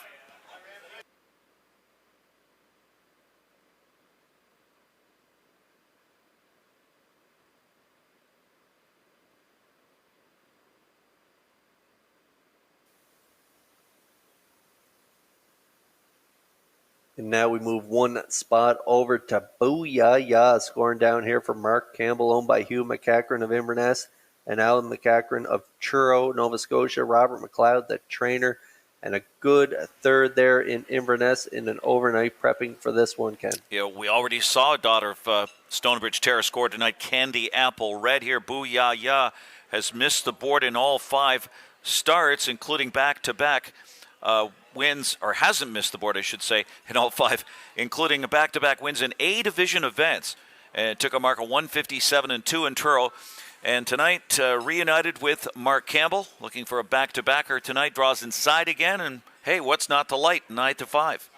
And now we move 1 spot over to Booyah Ya, scoring down here for Mark Campbell, owned by Hugh McCachran of Inverness and Alan McCachran of Truro, Nova Scotia. Robert McLeod, the trainer, and a good third there in Inverness in an overnight prepping for this one, Ken. Yeah, we already saw a daughter of Stonebridge Terrace score tonight, Candy Apple Red here. Booyah Ya has missed the board in all 5 starts, including back-to-back wins, or hasn't missed the board, I should say, in all 5, including back-to-back wins in A Division events. And took a mark of 157 and 2 in Truro. And tonight, reunited with Mark Campbell, looking for a back-to-backer tonight, draws inside again, and hey, what's not to like, 9-5.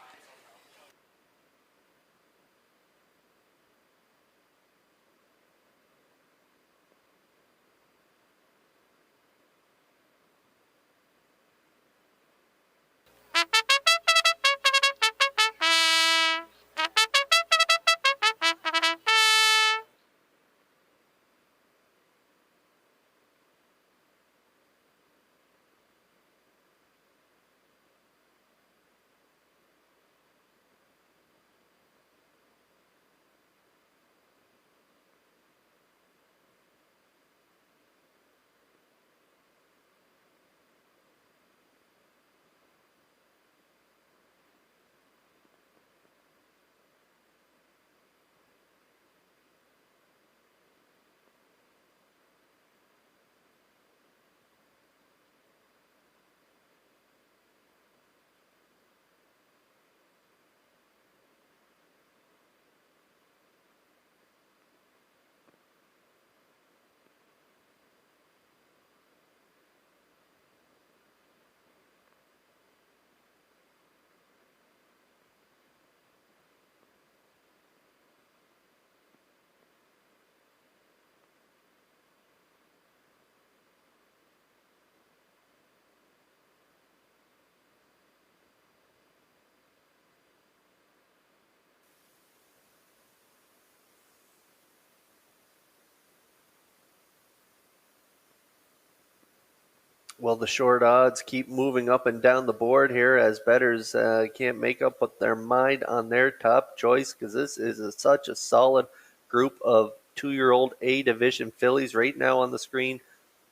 Well, the short odds keep moving up and down the board here as bettors can't make up their mind on their top choice, because this is such a solid group of 2-year-old A division fillies right now on the screen.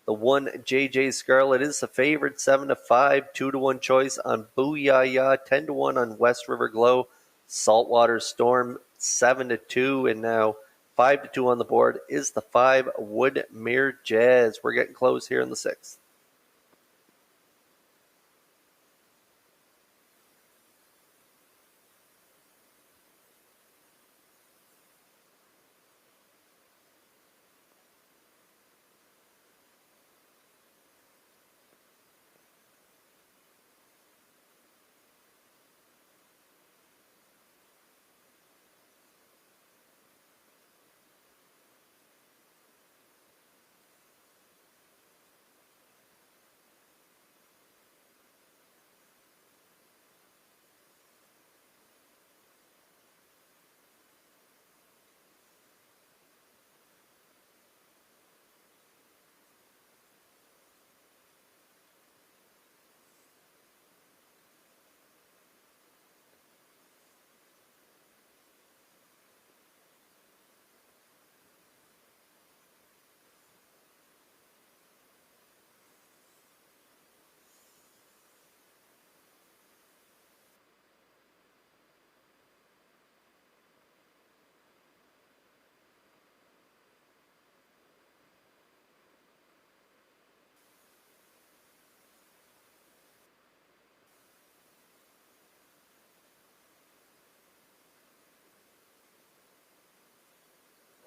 The one JJ Scarlet is the favorite, 7-5, 2-1 choice on Booyah, 10-1 on West River Glow, Saltwater Storm 7-2, and now 5-2 on the board is the 5 Woodmere Jazz. We're getting close here in the 6th.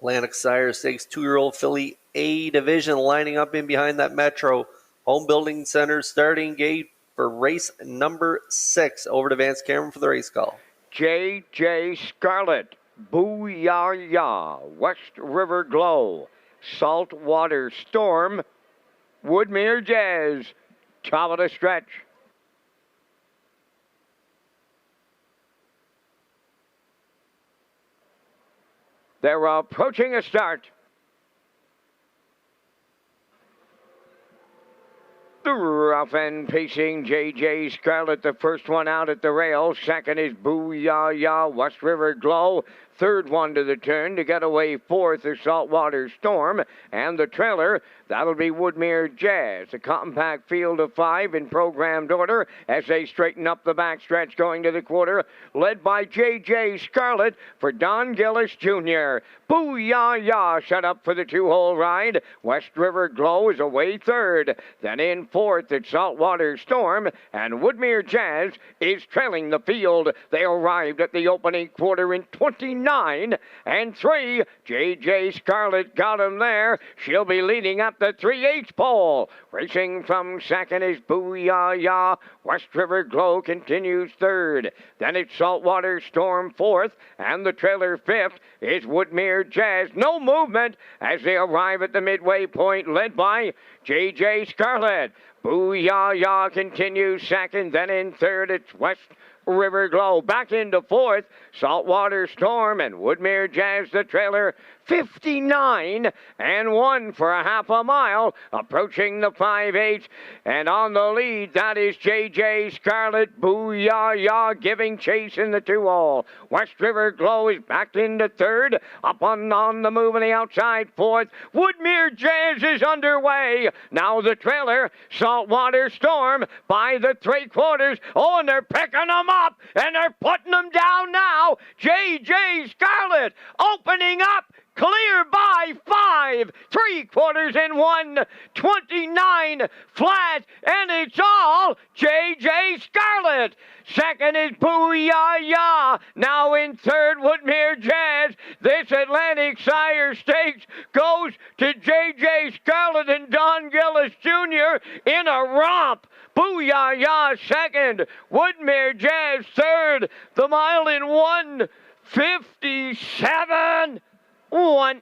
Atlantic Sire Stakes 2-year-old filly A division lining up in behind that Metro. Home Building Center starting gate for race number 6. Over to Vance Cameron for the race call. J.J. Scarlet, Booyah, West River Glow, Saltwater Storm, Woodmere Jazz, top of the stretch. They're approaching a start. The rough and pacing J.J. Scarlet, the first one out at the rail. Second is Booyah, West River Glow. Third one to the turn to get away. Fourth is Saltwater Storm. And the trailer, that'll be Woodmere Jazz. A compact field of 5 in programmed order as they straighten up the backstretch going to the quarter. Led by J.J. Scarlet for Don Gillis Jr. Booyah set up for the 2-hole ride. West River Glow is away third. Then in fourth, it's Saltwater Storm. And Woodmere Jazz is trailing the field. They arrived at the opening quarter in 29 and 3. J.J. Scarlet got him there. She'll be leading up the 3/8 pole. Racing from second is Booyah. West River Glow continues third. Then it's Saltwater Storm fourth. And the trailer fifth is Woodmere Jazz. No movement as they arrive at the midway point, led by J.J. Scarlet. Booyah continues second. Then in third, it's West River Glow. Back into fourth, Saltwater Storm and Woodmere Jazz, the trailer. 59 and 1 for a half a mile, approaching the 5/8, and on the lead, that is J.J. Scarlet. Booyah giving chase in the 2-all. West River Glow is back into third, up on the move on the outside fourth. Woodmere Jazz is underway. Now the trailer, Saltwater Storm by the 3/4. Oh, and they're picking them up, and they're putting them down now. J.J. Scarlet opening up. Clear by 5, 3/4 and 1:29 flat, and it's all J.J. Scarlet. Second is Booyah. Now in third, Woodmere Jazz. This Atlantic Sire Stakes goes to J.J. Scarlet and Don Gillis Jr. in a romp. Booyah second, Woodmere Jazz third. The mile in 1:57. 1.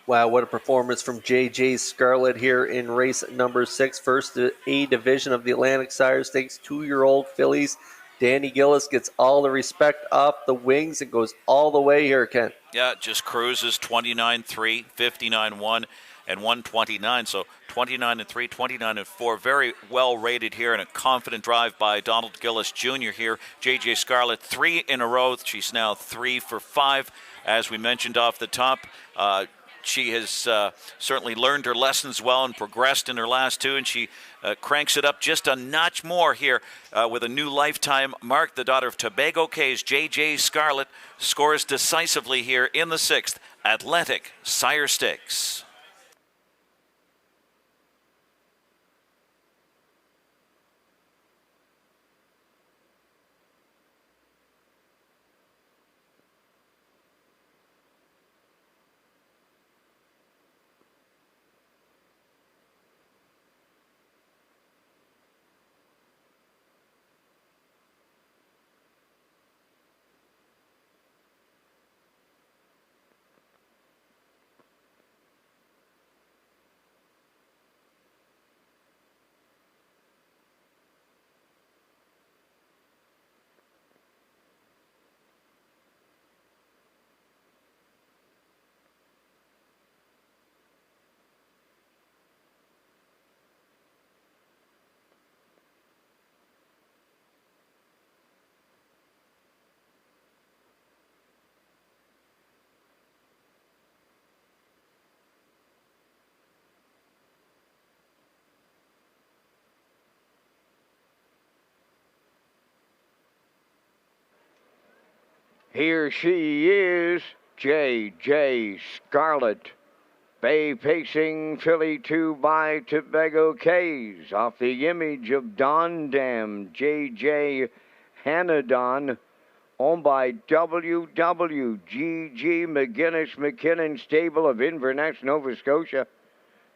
Wow, what a performance from JJ Scarlett here in race number 6. First A division of the Atlantic Sire Stakes, 2-year-old fillies. Danny Gillis gets all the respect off the wings and goes all the way here, Ken. Yeah, just cruises 29-3, 59-1, and 129. So 29-3, 29-4. Very well rated here, and a confident drive by Donald Gillis Jr. here. JJ Scarlett, 3 in a row. She's now 3 for 5. As we mentioned off the top, she has certainly learned her lessons well and progressed in her last 2, and she cranks it up just a notch more here with a new lifetime mark. The daughter of Tobago Cays, J.J. Scarlett, scores decisively here in the 6th Atlantic Sire Stakes. Here she is, J.J. Scarlett. Bay pacing filly 2 by Tobago Cays off the image of Don Dam, J.J. Hanadon, owned by W.W.G.G. McGinnis McKinnon Stable of Inverness, Nova Scotia.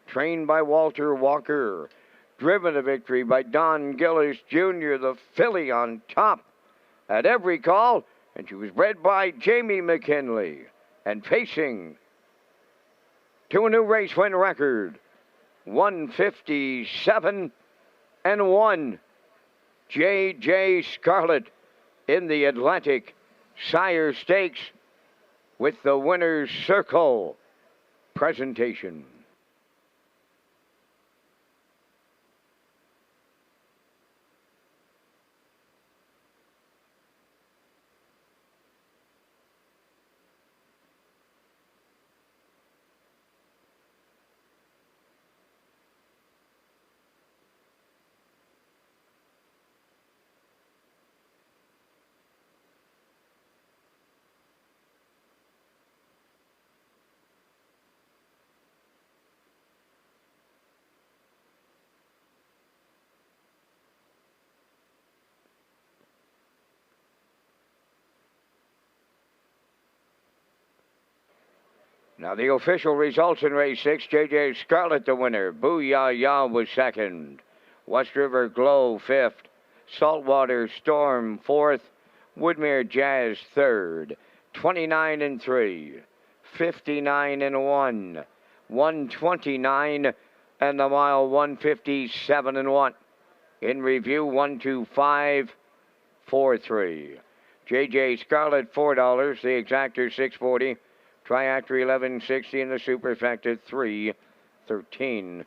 Trained by Walter Walker. Driven to victory by Don Gillis Jr., the filly on top at every call. And she was bred by Jamie McKinley and pacing to a new race win record, 157-1. J.J. Scarlett in the Atlantic Sire Stakes with the Winner's Circle presentation. Now the official results in race 6, J.J. Scarlett the winner. Booyah Ya was second. West River Glow 5th. Saltwater Storm 4th. Woodmere Jazz 3rd. 29-3. 59-1. 129 and the mile 157-1. In review 125-4-3. J.J. Scarlett $4. The exactor $6.40. Triactor $11.60 and the superfecta $3.13.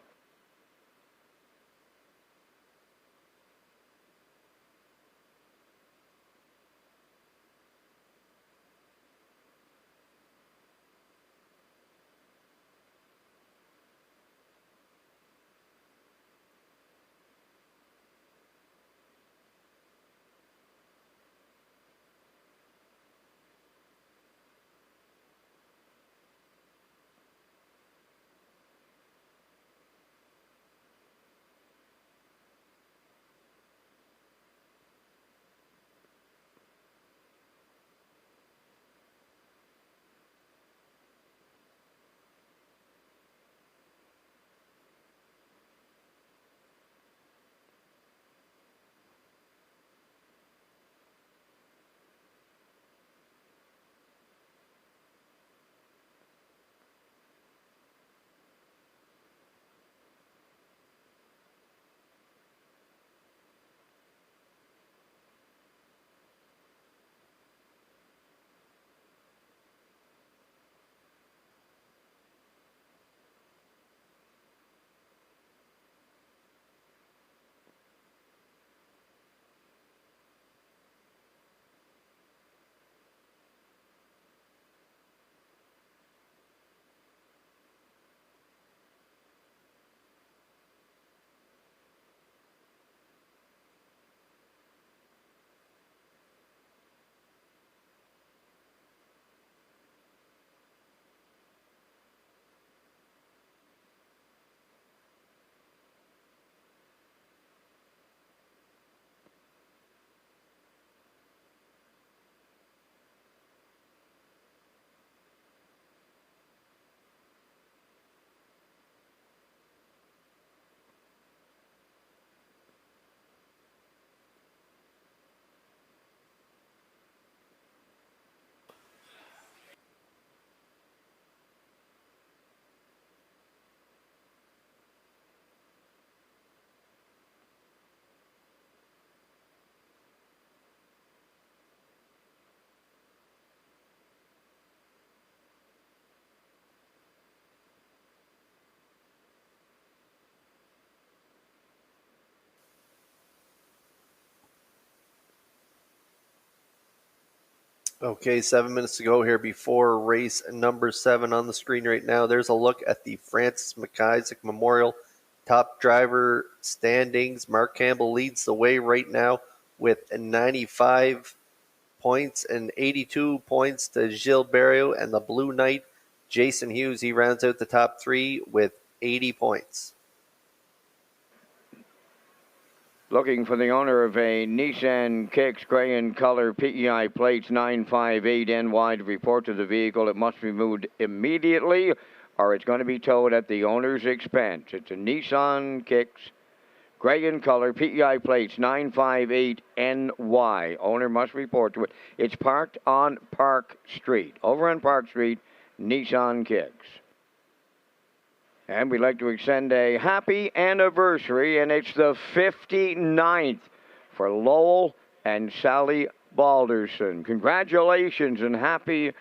Okay, 7 minutes to go here before race number 7 on the screen right now. There's a look at the Francis McIsaac Memorial top driver standings. Mark Campbell leads the way right now with 95 points and 82 points to Gilles Barrio and the Blue Knight, Jason Hughes. He rounds out the top 3 with 80 points. Looking for the owner of a Nissan Kicks gray in color, PEI plates 958NY to report to the vehicle. It must be moved immediately or it's going to be towed at the owner's expense. It's a Nissan Kicks gray in color, PEI plates 958NY. Owner must report to it. It's parked on Park Street. Over on Park Street, Nissan Kicks. And we'd like to extend a happy anniversary, and it's the 59th for Lowell and Sally Balderson. Congratulations and happy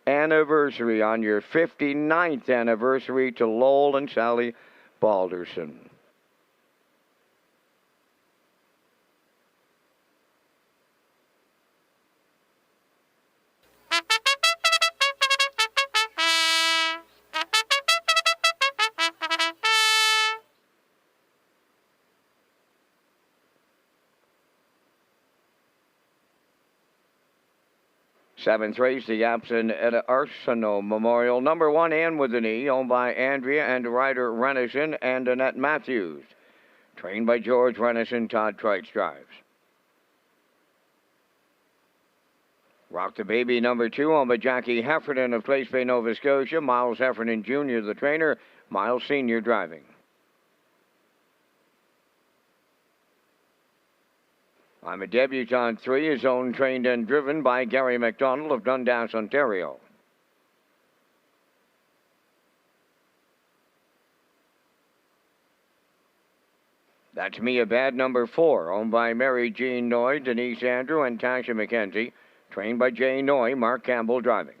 anniversary on your 59th anniversary to Lowell and Sally Balderson. Seventh race, the Yapson at Arsenault Memorial. Number 1, Ann with an E, owned by Andrea and rider Renison and Annette Matthews. Trained by George Renison, Todd Trites drives. Rock the Baby, number 2, owned by Jackie Heffernan of Place Bay, Nova Scotia. Miles Heffernan Jr., the trainer. Miles Sr. driving. I'm a Debutante 3 is owned, trained, and driven by Gary McDonald of Dundas, Ontario. That's Mia Bad, number 4, owned by Mary Jean Noy, Denise Andrew, and Tasha McKenzie. Trained by Jay Noy, Mark Campbell driving.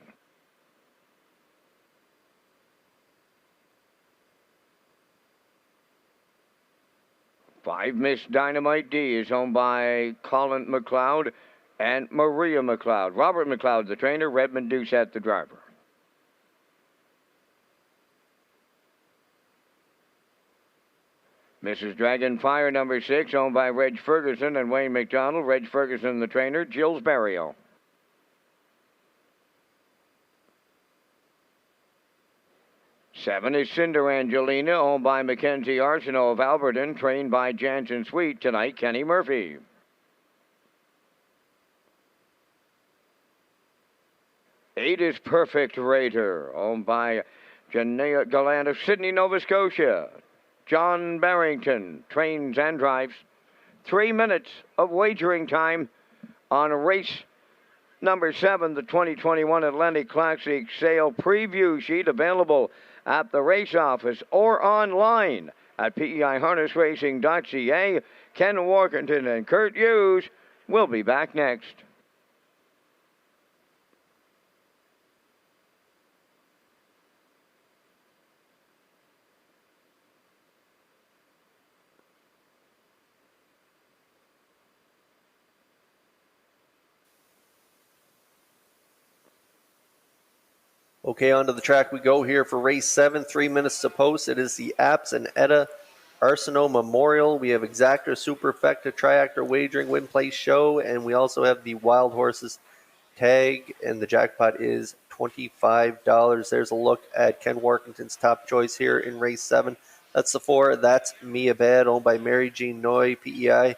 Five Miss Dynamite D is owned by Colin McLeod and Maria McLeod. Robert McLeod, the trainer. Redmond Doucette, the driver. Mrs. Dragonfire, number 6, owned by Reg Ferguson and Wayne McDonald. Reg Ferguson, the trainer. Gilles Barrio. Seven is Cinder Angelina, owned by Mackenzie Arsenault of Alberton, trained by Jansen Sweet. Tonight, Kenny Murphy. 8 is Perfect Raider, owned by Janaea Gallant of Sydney, Nova Scotia. John Barrington trains and drives. 3 minutes of wagering time on race number 7, the 2021 Atlantic Classic sale preview sheet, available at the race office or online at peiharnessracing.ca. Ken Workington and Kurt Hughes will be back next. Okay, onto the track we go here for race 7, 3 minutes to post. It is the Apps and Etta Arsenault Memorial. We have Exactor, Superfecta, Triactor, Wagering, Win, Play, Show, and we also have the Wild Horses tag, and the jackpot is $25. There's a look at Ken Workington's top choice here in race 7. That's the 4. That's Mia Bad, owned by Mary Jean Noy, PEI.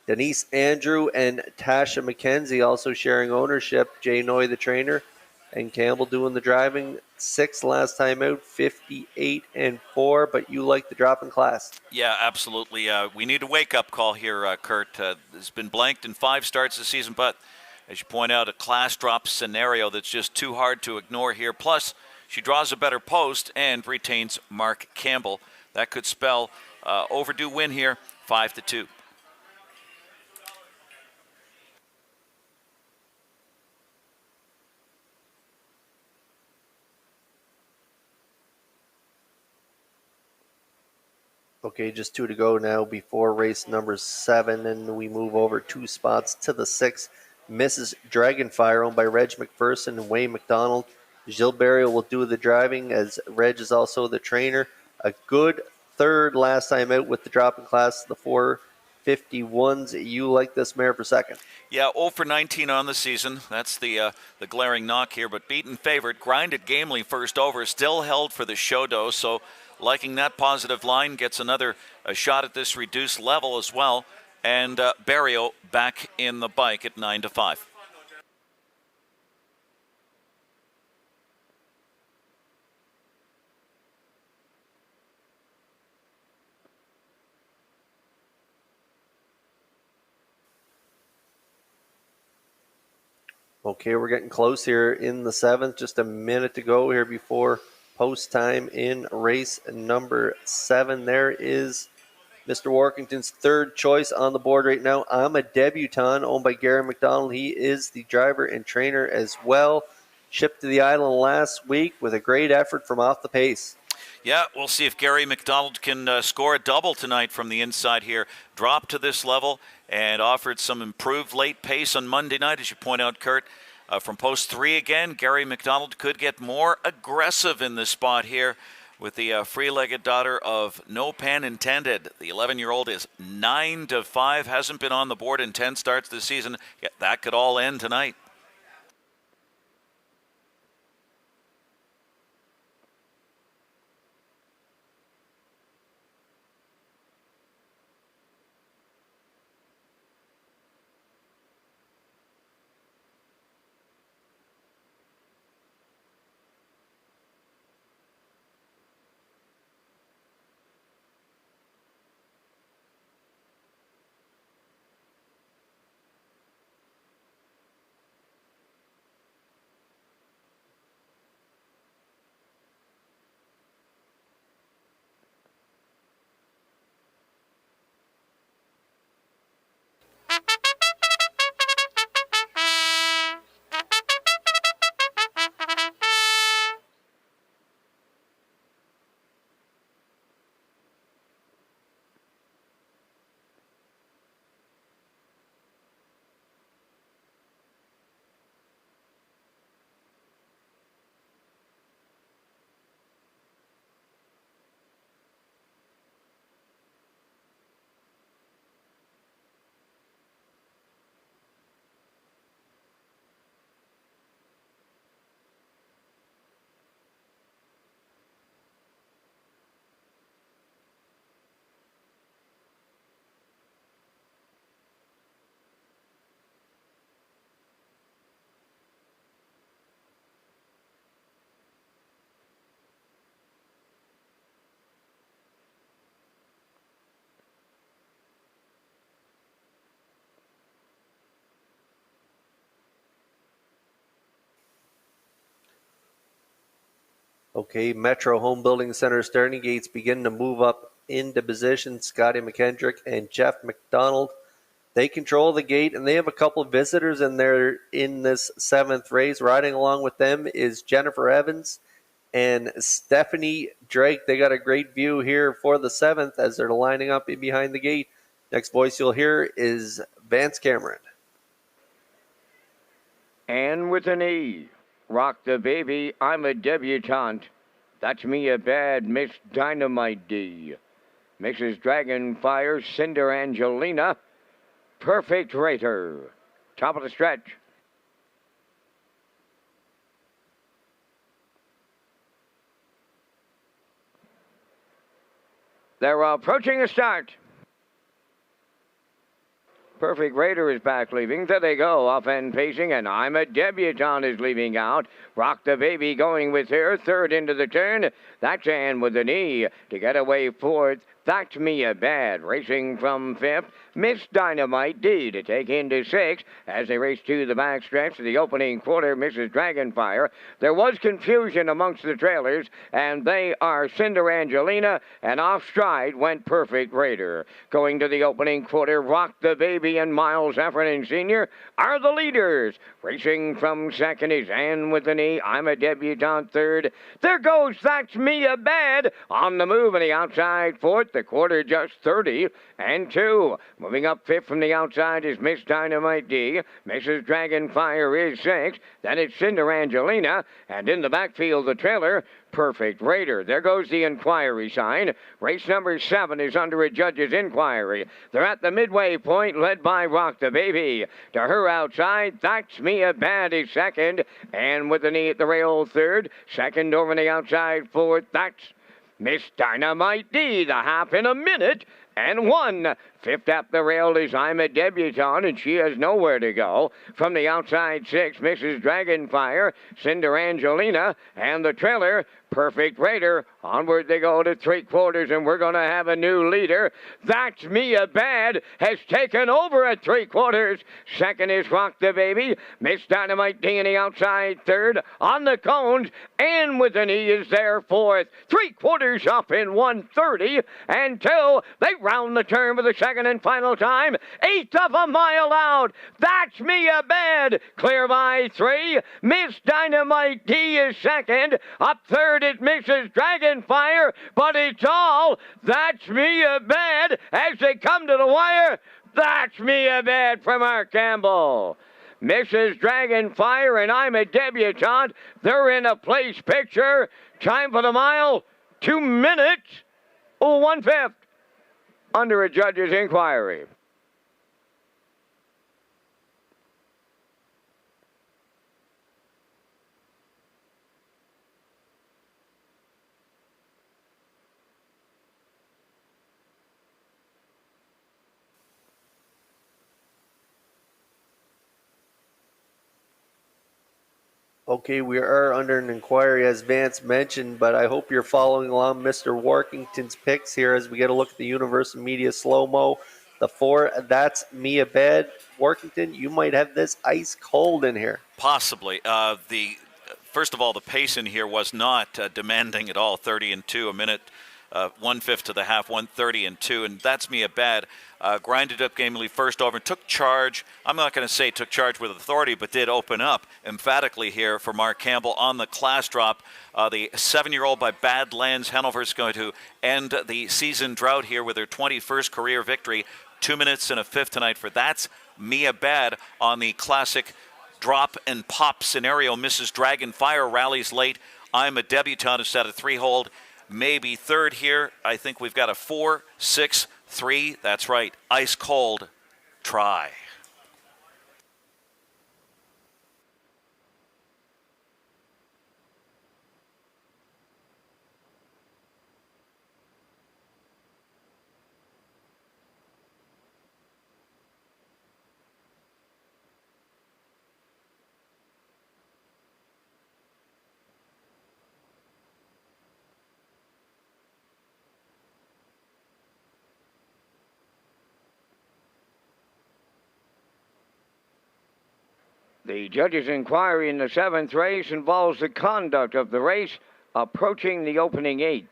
Denise Andrew and Tasha McKenzie also sharing ownership. Jay Noy, the trainer, and Campbell doing the driving. 6 last time out, 58-4, but you like the drop in class. Yeah, absolutely. We need a wake-up call here, Kurt. It's been blanked in 5 starts this season, but as you point out, a class drop scenario that's just too hard to ignore here. Plus, she draws a better post and retains Mark Campbell. That could spell overdue win here, 5-2. Okay, just 2 to go now before race number 7, and we move over 2 spots to the 6. Mrs. Dragonfire, owned by Reg McPherson and Wayne McDonald. Gilberto will do the driving, as Reg is also the trainer. A good third last time out with the dropping class, the 451s. You like this mare for second? Yeah, 0 for 19 on the season. That's the glaring knock here, but beaten favorite. Grinded gamely first over, still held for the show dough, so liking that positive line, gets another shot at this reduced level as well. And Barrio back in the bike at 9 to 5. Okay, we're getting close here in the 7th. Just a minute to go here before post time in race number 7. There is Mr. Workington's third choice on the board right now. I'm a Debutante, owned by Gary McDonald. He is the driver and trainer as well. Shipped to the island last week with a great effort from off the pace. Yeah, we'll see if Gary McDonald can score a double tonight from the inside here. Dropped to this level and offered some improved late pace on Monday night, as you point out, Kurt. From post 3 again, Gary McDonald could get more aggressive in this spot here with the free-legged daughter of No Pan Intended. The 11-year-old is 9 to 5, hasn't been on the board in 10 starts this season. Yeah, that could all end tonight. Okay, Metro Home Building Center starting gates begin to move up into position. Scotty McKendrick and Jeff McDonald, they control the gate, and they have a couple of visitors in there in this 7th race. Riding along with them is Jennifer Evans and Stephanie Drake. They got a great view here for the 7th as they're lining up in behind the gate. Next voice you'll hear is Vance Cameron. And with an E, Rock the Baby, I'm a Debutante. That's me a bad Miss Dynamite D. Mrs. Dragonfire, Cinder Angelina, Perfect Raider. Top of the stretch. They're approaching the start. Perfect Raider is back leaving. There they go, off and pacing, and I'm a Debutante is leaving out. Rock the Baby going with her, third into the turn. That's Ann with a knee to get away fourth. That's Me a Bad, racing from 5th. Miss Dynamite D to take into 6th as they race to the backstretch of the opening quarter. Mrs. Dragonfire. There was confusion amongst the trailers, and they are Cinder Angelina, and off stride went Perfect Raider. Going to the opening quarter, Rock the Baby and Miles Efron Sr. are the leaders. Racing from 2nd is Ann with the knee. I'm a Debutante 3rd. There goes That's Me a Bad on the move on the outside 4th. The quarter just 30 and 2. Moving up fifth from the outside is Miss Dynamite D. Mrs. Dragonfire is sixth. Then it's Cinder Angelina. And in the backfield, the trailer, Perfect Raider. There goes the inquiry sign. Race number 7 is under a judge's inquiry. They're at the midway point, led by Rock the Baby. To her outside, That's Mia Bad is second. And with the knee at the rail, third. Second over the outside, fourth. That's Miss Dynamite D. The half in a minute and 1. Fifth up the rail is I'm a Debutante, and she has nowhere to go. From the outside 6, Mrs. Dragonfire, Cinder Angelina, and the trailer, Perfect Raider. Onward they go to 3/4, and we're going to have a new leader. That's Mia Bad has taken over at 3/4. Second is Rock the Baby. Miss Dynamite D in the outside third. On the cones, and with the knee is there fourth. 3/4 up in 1:30 until they round the turn for the second and final time. 1/8 of a mile out. That's Mia Bad. Clear by 3. Miss Dynamite D is second. Up third is Mrs. Dragonfire, but it's all That's Mia Bad as they come to the wire. That's Mia Bad from Mark Campbell. Mrs. Dragonfire and I'm a Debutante. They're in a place picture. Time for the mile, 2 minutes, 1/5. Under a judge's inquiry. Okay, we are under an inquiry, as Vance mentioned, but I hope you're following along Mr. Workington's picks here as we get a look at the Universal Media slow-mo. The 4, That's Mia Bad. Workington, you might have this ice cold in here. Possibly. First of all, the pace in here was not demanding at all. 30 and 2 a minute. 1/5 to the half, 1:30 and 2, and That's Mia Bad. Grinded up gamely first over and took charge. I'm not going to say took charge with authority, but did open up emphatically here for Mark Campbell on the class drop. The 7-year-old by Badlands Hanover is going to end the season drought here with her 21st career victory. 2 minutes and a 1/5 tonight for That's Mia Bad on the classic drop and pop scenario. Mrs. Dragonfire rallies late. I'm a Debutante is at a 3-hold. Maybe third here. I think we've got a 4, 6, 3. That's right. Ice cold. Try. The judge's inquiry in the 7th race involves the conduct of the race approaching the opening 8th.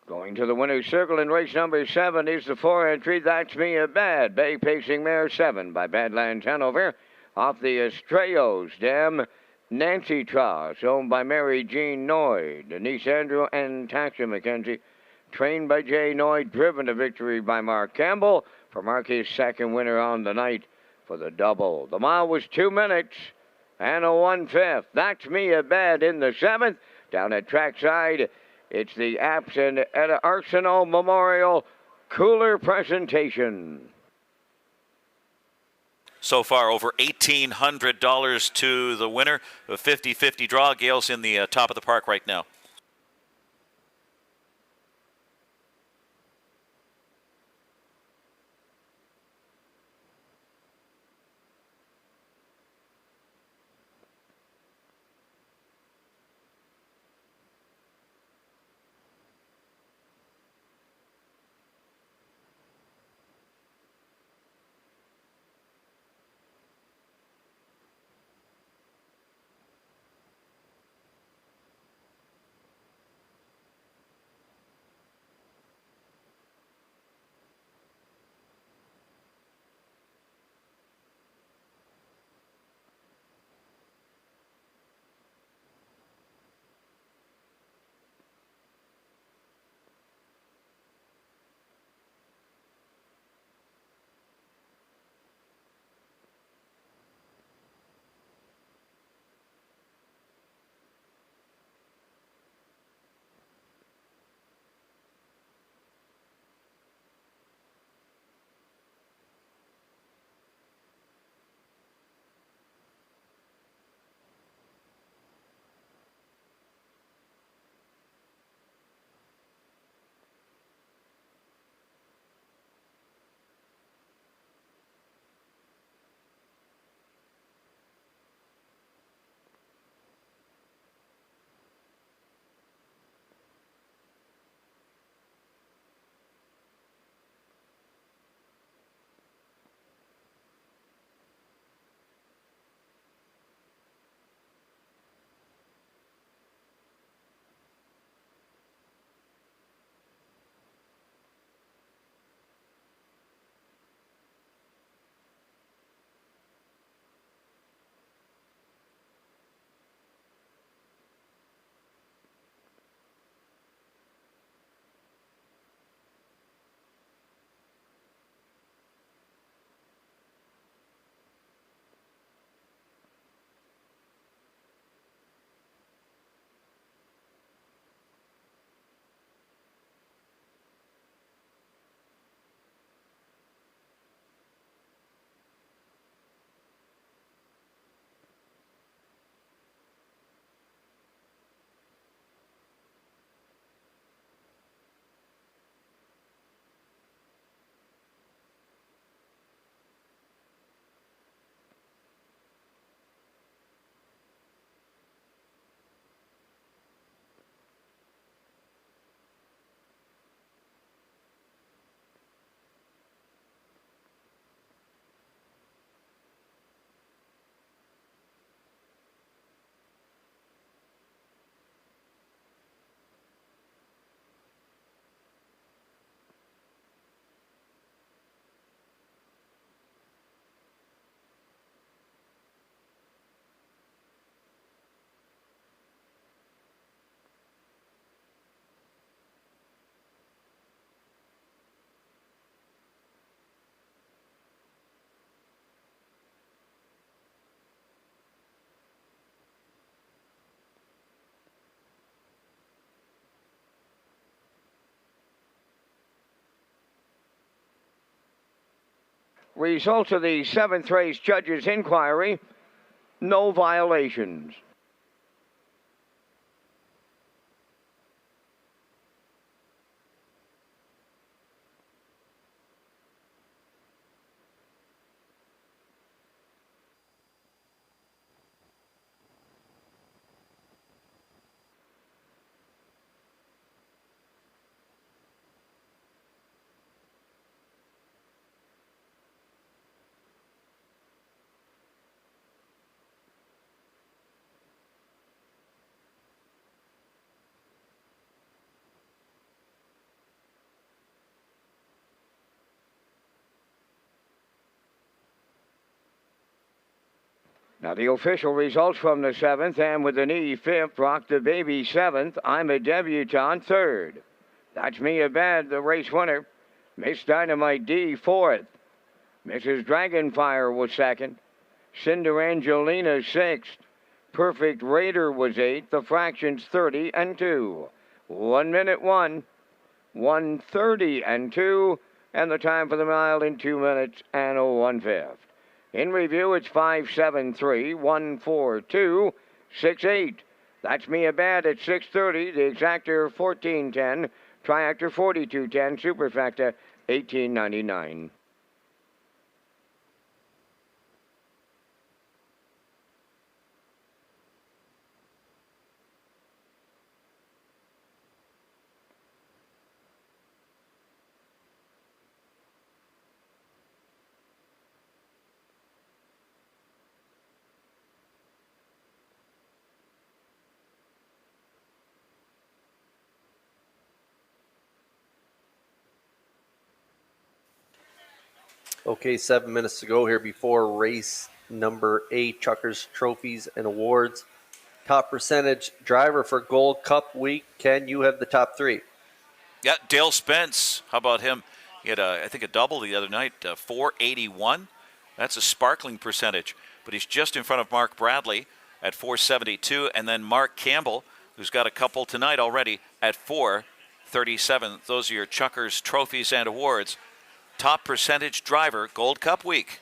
Going to the winner's circle in race number 7 is the 4 entry, That's Mia Bad. Bay pacing mare 7 by Badlands Hanover. Off the Estrellos Dam, Nancy Tross, owned by Mary Jean Noyd. Denise Andrew and Taxa McKenzie, trained by Jay Noyd, driven to victory by Mark Campbell. For Mark, his second winner on the night for the double. The mile was 2 minutes and a 1/5. That's Mia Bad in the 7th. Down at trackside, it's the Apps and Arsenal Memorial Cooler presentation. So far, over $1,800 to the winner. A 50-50 draw. Gale's in the top of the park right now. Results of the 7th race judges' inquiry, no violations. Now the official results from the 7th, and with an E 5th, Rock the Baby 7th, I'm a Debutante 3rd. That's Me a Bad, the race winner. Miss Dynamite D 4th. Mrs. Dragonfire was 2nd. Cinder Angelina 6th. Perfect Raider was 8th. The fractions 30 and 2. 1 minute 1. 1:30 and 2. And the time for the mile in 2 minutes and 1/5. In review, it's 5:73, 1:42, 6:8. That's Me a Bad at 6:30. The exactor 14:10, triactor 42:10, superfecta 18:99. Okay, 7 minutes to go here before race number 8, Chuckers Trophies and Awards. Top percentage driver for Gold Cup week. Ken, you have the top 3. Yeah, Dale Spence. How about him? He had, I think, a double the other night, 481. That's a sparkling percentage. But he's just in front of Mark Bradley at 472. And then Mark Campbell, who's got a couple tonight already, at 437. Those are your Chuckers Trophies and Awards. Top percentage driver, Gold Cup week.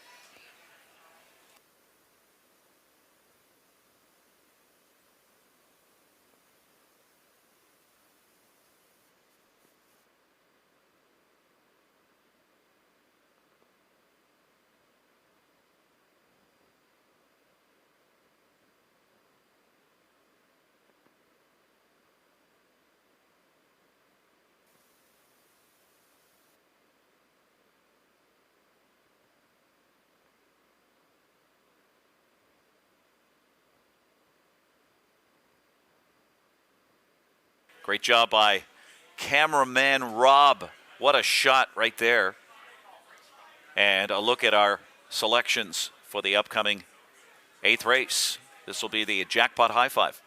Great job by cameraman Rob. What a shot right there. And a look at our selections for the upcoming 8th race. This will be the Jackpot High Five.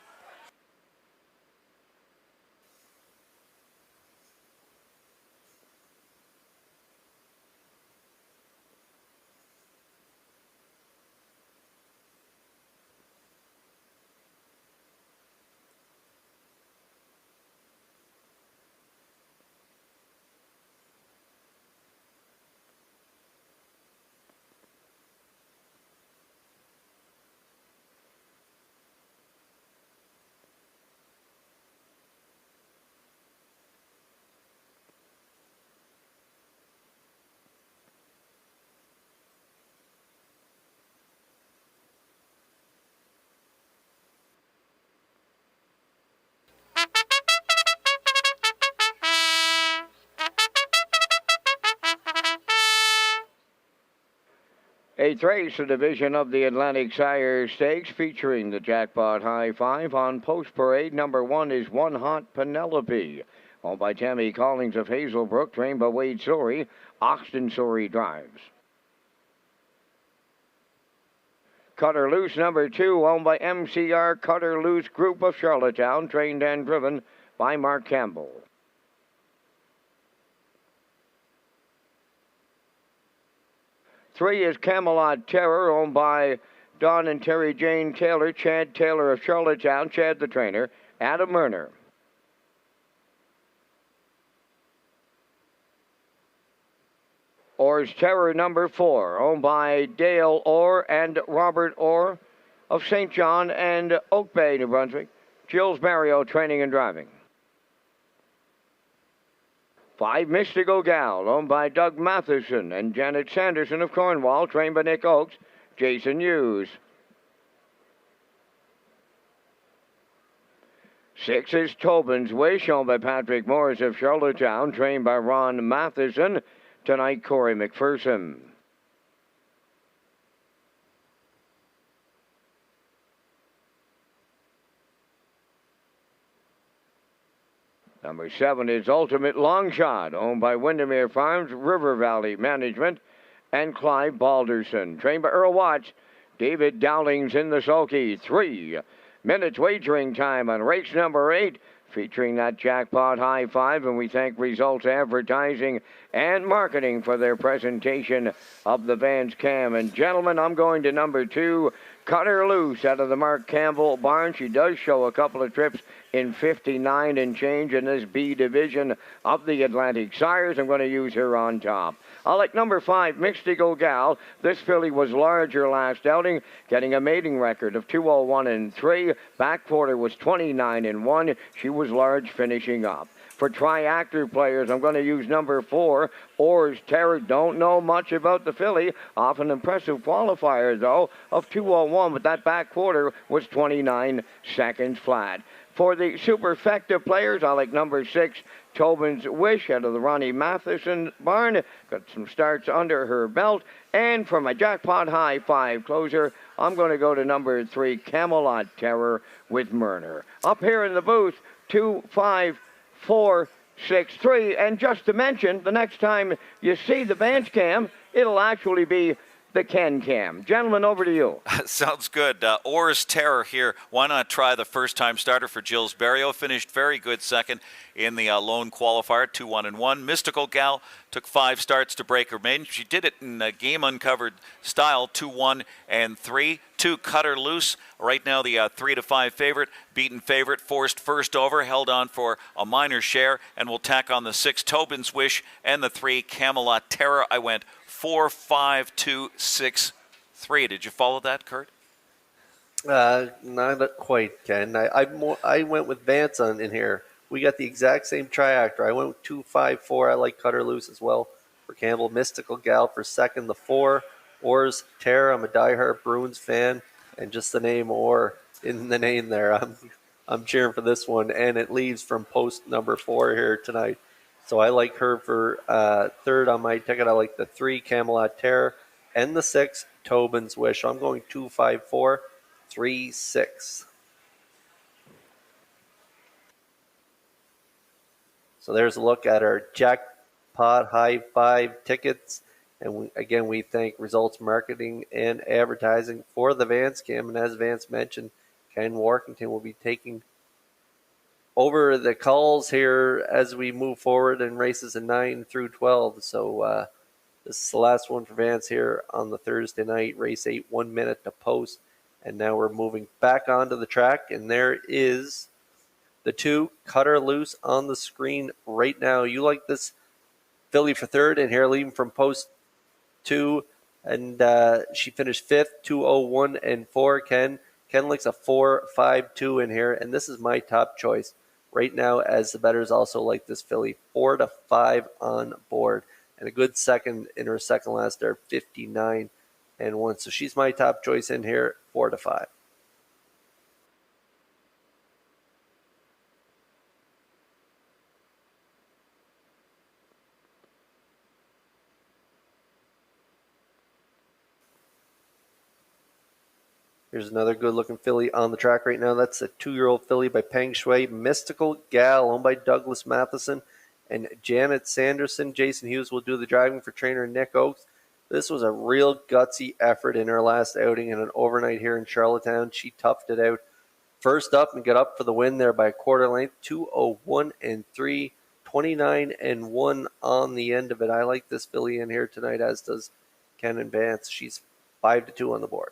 Eighth race, a division of the Atlantic Sire Stakes featuring the Jackpot High Five. On post parade, number 1 is One Hot Penelope. Owned by Tammy Collins of Hazelbrook, trained by Wade Sorey. Oxton Sorey drives. Cutter Loose, number 2, owned by MCR Cutter Loose Group of Charlottetown, trained and driven by Mark Campbell. Three is Camelot Terror, owned by Don and Terry Jane Taylor, Chad Taylor of Charlottetown, Chad the trainer, Adam Murner. Orr's Terror number 4, owned by Dale Orr and Robert Orr of St. John and Oak Bay, New Brunswick. Jules Barrio training and driving. 5, Mystical Gal, owned by Doug Matheson and Janet Sanderson of Cornwall, trained by Nick Oakes, Jason Hughes. 6 is Tobin's Wish, owned by Patrick Morris of Charlottetown, trained by Ron Matheson. Tonight, Corey McPherson. Number 7 is Ultimate Long Shot, owned by Windermere Farms, River Valley Management, and Clive Balderson. Trained by Earl Watts, David Dowling's in the sulky. 3 minutes wagering time on race number 8, featuring that jackpot high five, and we thank Results Advertising and Marketing for their presentation of the Vans Cam. And gentlemen, I'm going to number 2, Cut Her Loose, out of the Mark Campbell barn. She does show a couple of trips in 59 and change in this B division of the Atlantic Sires. I'm going to use her on top. I like number 5, Mystical Gal. This filly was larger last outing, getting a mating record of 201 and 3. Back quarter was 29 and 1. She was large finishing up. For tri-actor players, I'm going to use number 4, Orr's Terror. Don't know much about the filly. Off an impressive qualifier, though, of 201, but that back quarter was 29 seconds flat. For the superfecta players, I like number 6, Tobin's Wish, out of the Ronnie Matheson barn. Got some starts under her belt. And for my jackpot high 5 closer, I'm going to go to number 3, Camelot Terror with Murner. Up here in the booth, 2, 5, 4, 6, 3. And just to mention, the next time you see the Vans Cam, it'll actually be the Ken Cam. Gentlemen, over to you. Sounds good. Orr's Terror here. Why not try the first-time starter for Jules Barrio? Finished very good second in the lone qualifier, 2-1-1. Mystical Gal took 5 starts to break her maiden. She did it in game uncovered style, 2-1 and 3. 2, Cut Her Loose. Right now the 3-5 favorite, beaten favorite, forced first over, held on for a minor share, and will tack on the 6, Tobin's Wish, and the 3, Camelot Terror. I went 4, 5, 2, 6, 3. Did you follow that, Kurt? Not quite, Ken. I went with Vance on in here. We got the exact same triactor. I went with 2, 5, 4. I like Cut Her Loose as well for Campbell. Mystical Gal for second. The 4, Orr's Terror. I'm a diehard Bruins fan, and just the name Orr in the name there. I'm cheering for this one, and it leaves from post number 4 here tonight. So I like her for third on my ticket. I like the 3, Camelot Terror, and the 6, Tobin's Wish. So I'm going 2, 5, 4, 3, 6. So there's a look at our jackpot high 5 tickets. And we thank Results Marketing and Advertising for the Vans Cam. And as Vance mentioned, Ken Warkington will be taking over the calls here as we move forward in races in 9 through 12. So this is the last one for Vance here on the Thursday night. Race 8, 1 minute to post. And now we're moving back onto the track. And there is the 2, Cut Her Loose, on the screen right now. You like this filly for third in here, leaving from post 2. And she finished 5th, 201 and 4. Ken likes a 4, 5, 2 in here. And this is my top choice right now, as the bettors also like this filly. 4 to 5 on board, and a good second in her second last start, 59 and 1. So she's my top choice in here, 4 to 5. Here's another good-looking filly on the track right now. That's a 2-year-old filly by Peng Shui, Mystical Gal, owned by Douglas Matheson and Janet Sanderson. Jason Hughes will do the driving for trainer Nick Oakes. This was a real gutsy effort in her last outing and an overnight here in Charlottetown. She toughed it out. First up and got up for the win there by a quarter length, 201 and 3, 29 and 1 on the end of it. I like this filly in here tonight, as does Ken and Vance. She's 5 to 2 on the board.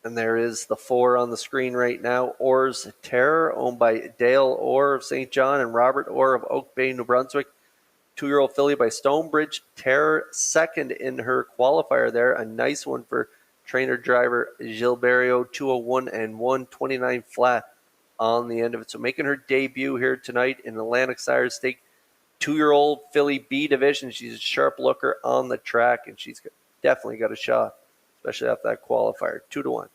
And there is the 4 on the screen right now. Orr's Terror, owned by Dale Orr of St. John and Robert Orr of Oak Bay, New Brunswick. 2-year-old filly by Stonebridge Terror, second in her qualifier there. A nice one for trainer-driver Gilberto, 201 and 129 flat on the end of it. So making her debut here tonight in Atlantic Sires Stake. 2-year-old filly B division. She's a sharp looker on the track, and she's definitely got a shot, especially after that qualifier. 2-1.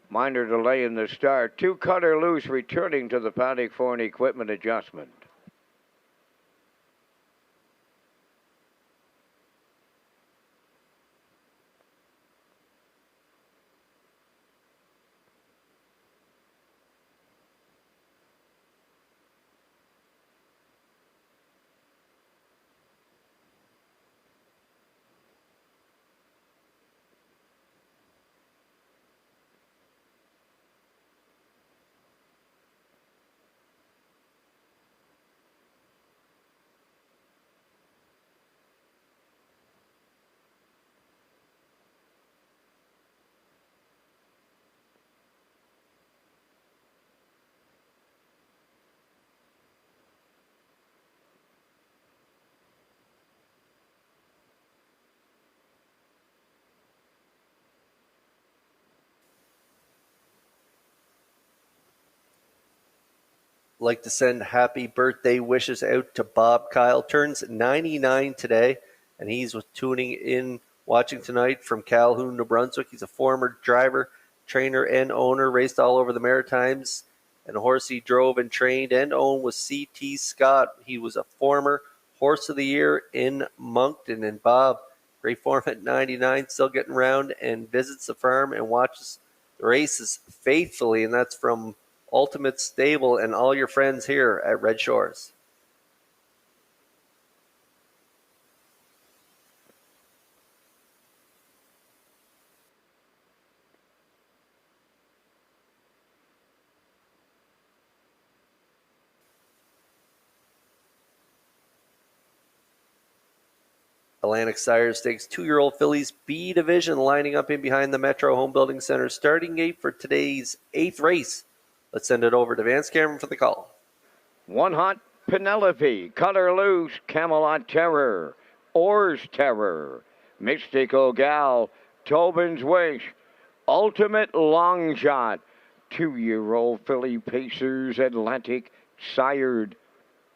Minor delay in the start. 2 Cutter Loose returning to the paddock for an equipment adjustment. Like to send happy birthday wishes out to Bob Kyle. Turns 99 today, and he's tuning in, watching tonight from Calhoun, New Brunswick. He's a former driver, trainer, and owner. Raced all over the Maritimes, and a horse he drove and trained and owned was C.T. Scott. He was a former Horse of the Year in Moncton. And Bob, great form at 99, still getting around and visits the farm and watches the races faithfully, and that's from Ultimate Stable and all your friends here at Red Shores. Atlantic Sires Stakes 2-year-old fillies B division lining up in behind the Metro Home Building Center starting gate for today's 8th race. Let's send it over to Vance Cameron for the call. 1 Hot Penelope, Cutter Loose, Camelot Terror, Orr's Terror, Mystical Gal, Tobin's Wish, Ultimate Long Shot, 2-year-old filly Pacers Atlantic Sired.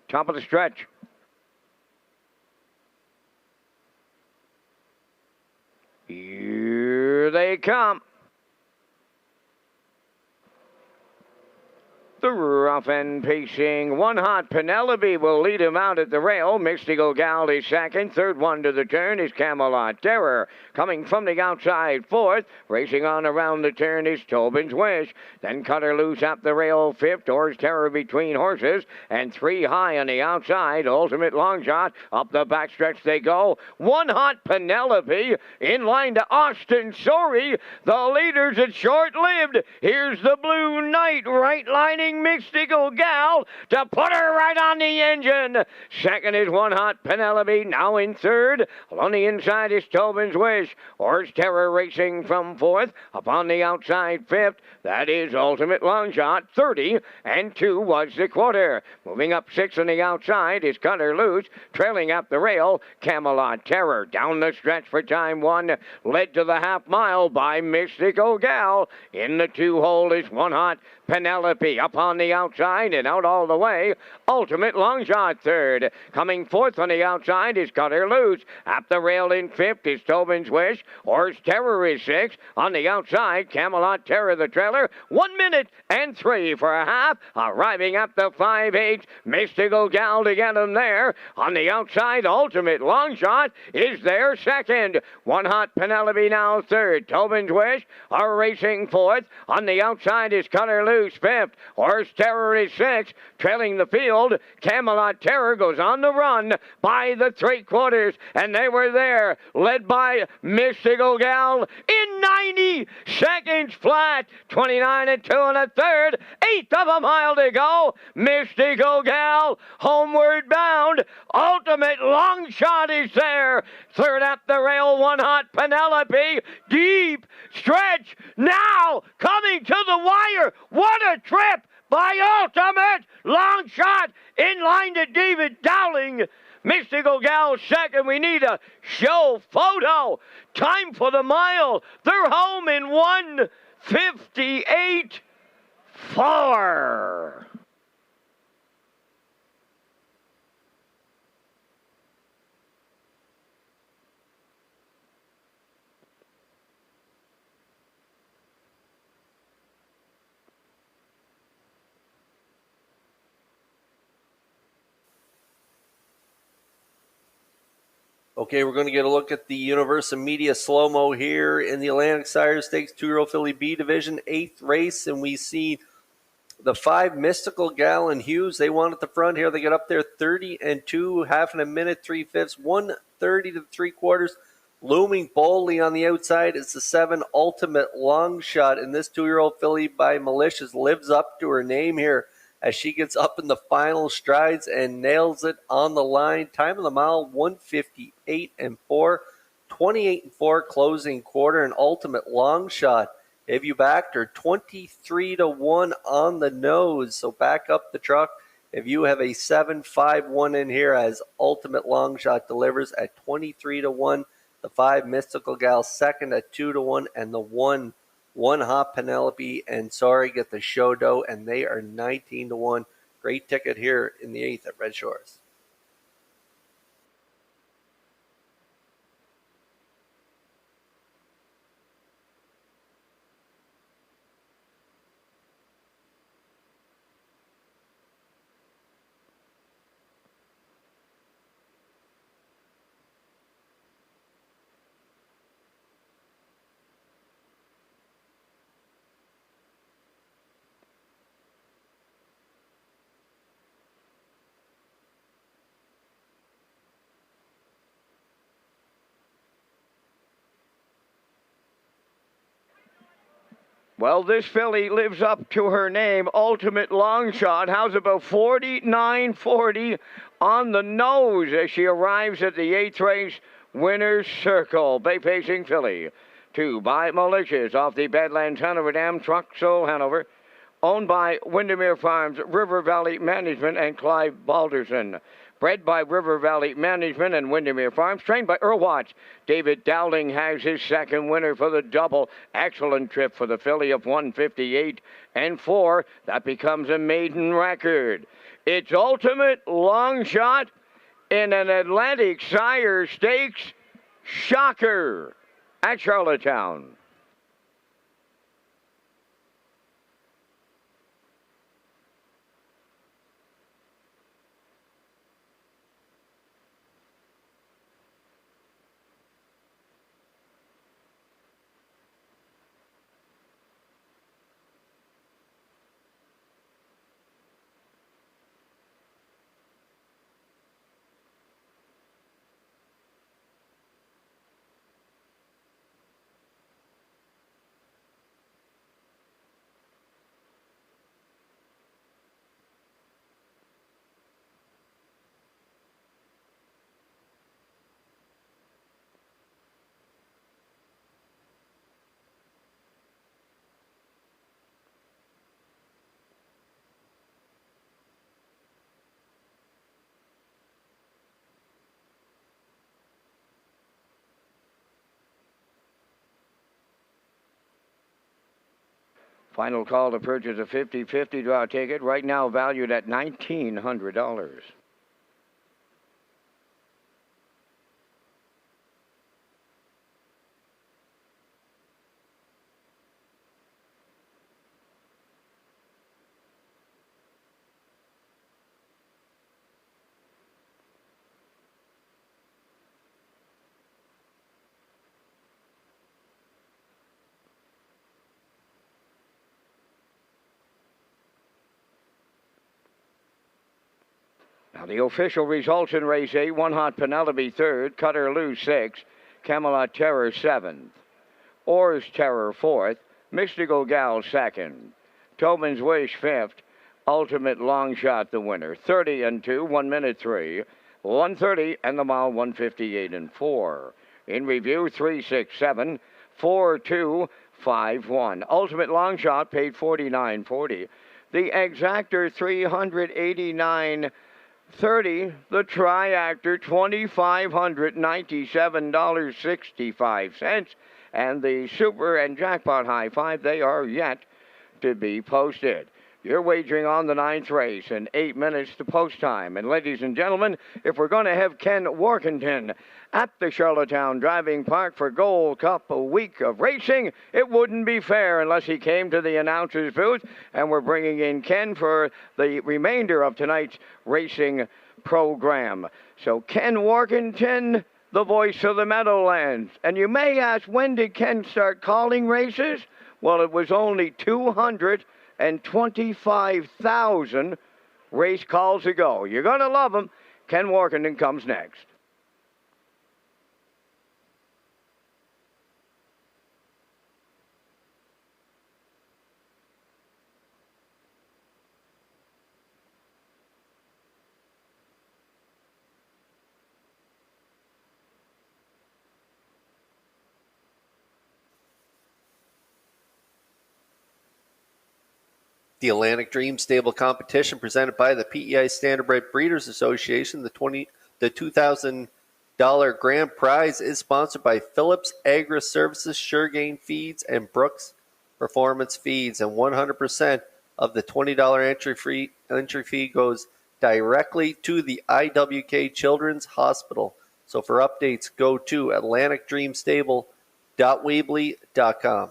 Top of the stretch. Here they come. The rough and pacing 1 Hot Penelope will lead him out at the rail. Mystical Gal is second. Third one to the turn is Camelot Terror. Coming from the outside, fourth. Racing on around the turn is Tobin's Wish. Then Cutter Loose up the rail, fifth. Orr's Terror between horses. And 3 high on the outside. Ultimate Long Shot. Up the backstretch they go. 1 Hot Penelope in line to Austin Sorry. The leaders are short-lived. Here's the Blue Knight right lining Mystical Gal to put her right on the engine. Second is 1 Hot Penelope, now in third. On the inside is Tobin's Wish. Orr's Terror racing from fourth. Upon the outside, fifth. That is Ultimate Long Shot. 30 and 2 was the quarter. Moving up sixth on the outside is Cutter Loose. Trailing up the rail, Camelot Terror. Down the stretch for time 1. Led to the half mile by Mystical Gal. In the 2-hole is 1 Hot Penelope. Up on the outside and out all the way. Ultimate Long Shot third. Coming fourth on the outside is Cutter Loose. Up the rail in fifth is Tobin's Wish. Orr's Terror is sixth. On the outside, Camelot Terror the trailer. 1 minute and 3 for a half. Arriving up the 5/8. Mystical Gal to get him there. On the outside, Ultimate Long Shot is there second. 1 Hot Penelope now third. Tobin's Wish are racing fourth. On the outside is Cutter Loose. Caboose fifth. Horse Terror is sixth. Trailing the field, Camelot Terror goes on the run by the 3/4, and they were there, led by Mystical Gal in 90 seconds flat. 29 and 2 1/3. Eighth of a mile to go. Mystical Gal homeward bound. Ultimate Long Shot is there. Third up the rail, One Hot Penelope. Deep stretch now coming to the wire. What a trip by Ultimate Long Shot in line to David Dowling. Mystical Gal second. We need a show photo. Time for the mile. They're home in 1:58.4. Okay, we're going to get a look at the Universal Media slow-mo here in the Atlantic Sire Stakes 2-year-old filly B division, 8th race, and we see the 5 Mystical Gal and Hughes. They won at the front here. They get up there 30 and 2, half in a minute, 3/5, 1:30 to 3/4. Looming boldly on the outside is the 7 Ultimate Long Shot, and this 2-year-old filly by Malicious lives up to her name here as she gets up in the final strides and nails it on the line. Time of the mile, 1:58 and 4, 28 and 4 closing quarter. An Ultimate Long Shot. Have you backed her 23 to 1 on the nose? So back up the truck. If you have a 7-5-1 in here as Ultimate Long Shot delivers at 23 to 1, the 5 Mystical Gal second at 2 to 1, and the 1 Hot Penelope and Sorry get the show dough, and they are 19 to 1. Great ticket here in the 8th at Red Shores. Well, this filly lives up to her name, Ultimate Long Shot. How's about 49.40 on the nose as she arrives at the 8th race winner's circle. Bay-facing filly. 2 by Malicious off the Badlands Hanover Dam Truck Soul Hanover. Owned by Windermere Farms, River Valley Management, and Clive Balderson. Bred by River Valley Management and Windermere Farms. Trained by Earl Watts. David Dowling has his second winner for the double. Excellent trip for the filly of 1:58 and 4. That becomes a maiden record. It's Ultimate Long Shot in an Atlantic Sire Stakes shocker at Charlottetown. Final call to purchase a 50-50 draw ticket, right now valued at $1,900. Now the official results in race 8, One Hot Penelope 3rd, Cutter Lou 6th, Camelot Terror 7th, Oars Terror 4th, Mystical Gal 2nd, Tobin's Wish 5th, Ultimate Long Shot the winner, 30 and 2, 1 minute 3, 130 and the mile 158 and 4. In review 3, 6, 7, 4, 2, 5, 1. Ultimate Long Shot paid $49.40. The Exactor $389.30. The Triactor $2,597.65. And the Super and Jackpot High Five, they are yet to be posted. You're wagering on the 9th race in 8 minutes to post time. And ladies and gentlemen, if we're going to have Ken Workington at the Charlottetown Driving Park for Gold Cup a week of racing, it wouldn't be fair unless he came to the announcer's booth. And we're bringing in Ken for the remainder of tonight's racing program. So Ken Workington, the voice of the Meadowlands. And you may ask, when did Ken start calling races? Well, it was only 225,000 race calls ago. You're going to love him. Ken Workington comes next. The Atlantic Dream Stable competition presented by the PEI Standardbred Breeders Association. The $2,000 grand prize is sponsored by Phillips Agri Services, Suregain Feeds, and Brooks Performance Feeds. And 100% of the $20 entry fee goes directly to the IWK Children's Hospital. So for updates, go to atlanticdreamstable.weebly.com.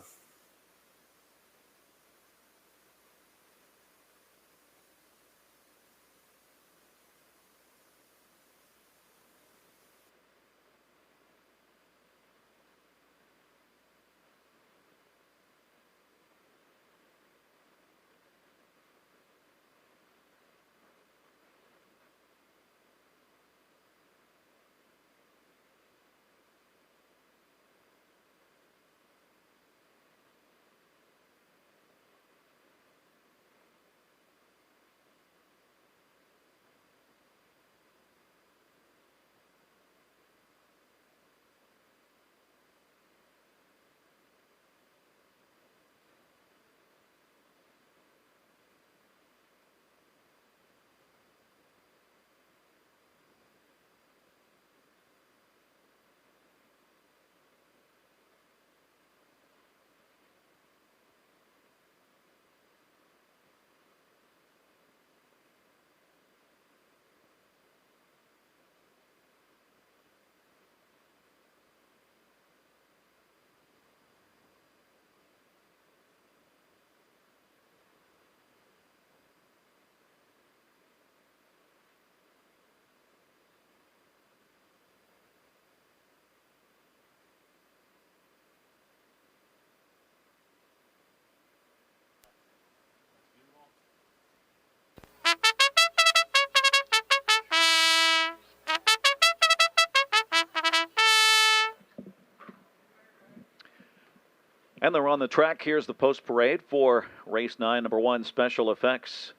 And they're on the track. Here's the post parade for race 9. Number 1, Special Effects,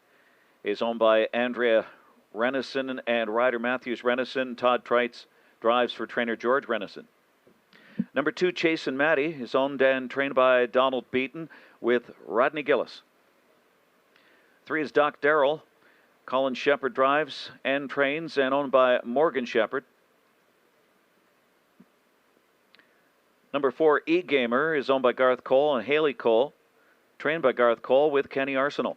is owned by Andrea Renison and rider Matthews Renison. Todd Treitz drives for trainer George Renison. Number 2, Chase and Maddie, is owned and trained by Donald Beaton with Rodney Gillis. 3 is Doc Darrell. Colin Shepard drives and trains and owned by Morgan Shepard. Number 4, E-Gamer, is owned by Garth Cole and Haley Cole, trained by Garth Cole with Kenny Arsenal.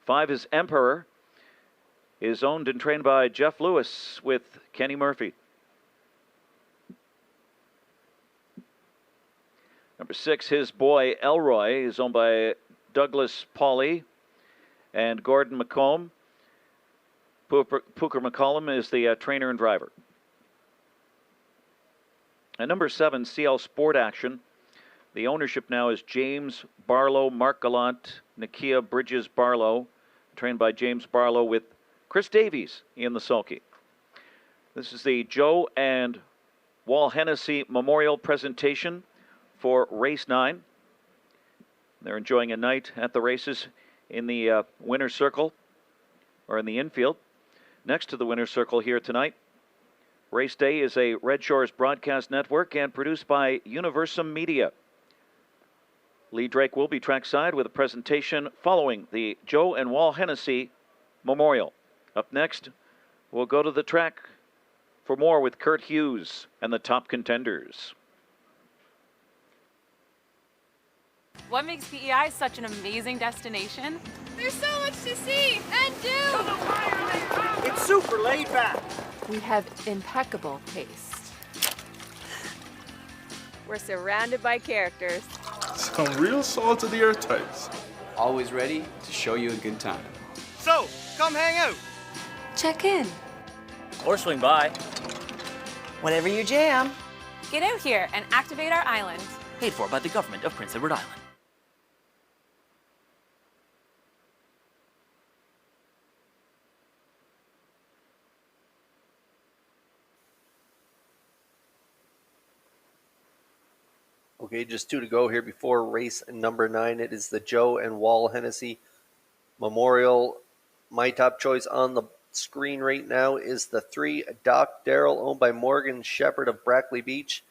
5 is Emperor, is owned and trained by Jeff Lewis with Kenny Murphy. Number 6, His Boy Elroy, is owned by Douglas Pauley and Gordon McComb. Pooker McCollum is the trainer and driver. And number 7, CL Sport Action. The ownership now is James Barlow, Mark Gallant, Nakia Bridges Barlow, trained by James Barlow with Chris Davies in the sulky. This is the Joe and Wall Hennessy Memorial presentation for Race 9. They're enjoying a night at the races in the winner's circle, or in the infield. Next to the winner's circle here tonight, Race Day is a Red Shores broadcast network and produced by Universum Media. Lee Drake will be trackside with a presentation following the Joe and Wall Hennessy Memorial. Up next, we'll go to the track for more with Kurt Hughes and the top contenders. What makes PEI such an amazing destination? There's so much to see and do! It's super laid back. We have impeccable taste. We're surrounded by characters. Some real salt of the earth types. Always ready to show you a good time. So, come hang out. Check in. Or swing by. Whatever you jam. Get out here and activate our island. Paid for by the government of Prince Edward Island. Okay, just 2 to go here before race number 9. It is the Joe and Wall Hennessy Memorial. My top choice on the screen right now is the 3 Doc Darrell, owned by Morgan Shepherd of Brackley Beach.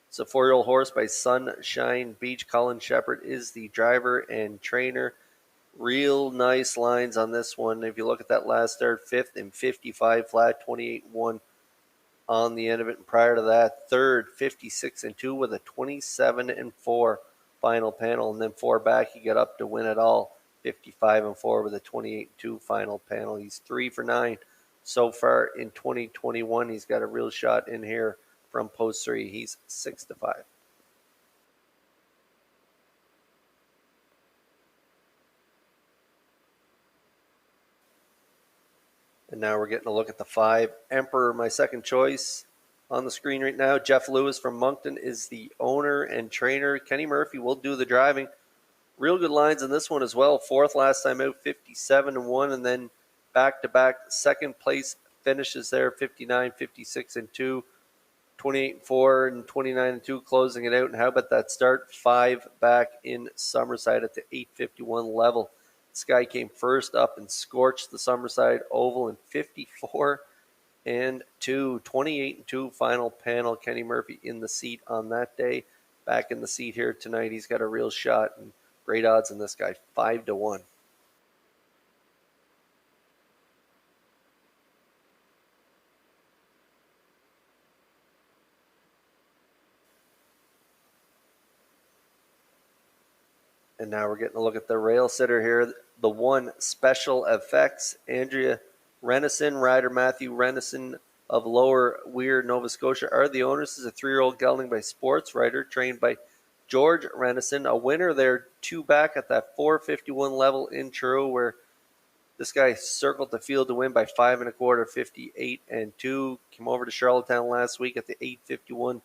It's a 4-year-old horse by Sunshine Beach. Colin Shepherd is the driver and trainer. Real nice lines on this one. If you look at that last start, 5th and 55 flat, 28-1 on the end of it. And prior to that, 3rd, 56-2 with a 27-4 final panel. And then 4 back, he got up to win it all, 55-4 with a 28-2 final panel. He's 3 for 9 so far in 2021. He's got a real shot in here from post 3. He's 6-5. And now we're getting a look at the 5 Emperor, my second choice on the screen right now. Jeff Lewis from Moncton is the owner and trainer. Kenny Murphy will do the driving. Real good lines in this one as well. 4th last time out, 57-1, and then back-to-back second place finishes there, 59, 56-2, 28-4, and 29-2, closing it out. And how about that start? 5 back in Summerside at the 851 level. This guy came first up and scorched the Summerside Oval in 54-2, 28-2 final panel. Kenny Murphy in the seat on that day. Back in the seat here tonight. He's got a real shot and great odds in this guy, 5-1. And now we're getting a look at the rail sitter here. The 1 Special Effects, Andrea Renison, rider Matthew Renison of Lower Weir, Nova Scotia, are the owners. This is a 3-year-old gelding by Sports Rider, trained by George Renison, a winner there 2 back at that 451 level in Truro, where this guy circled the field to win by 5 1/4, 58-2. Came over to Charlottetown last week at the 851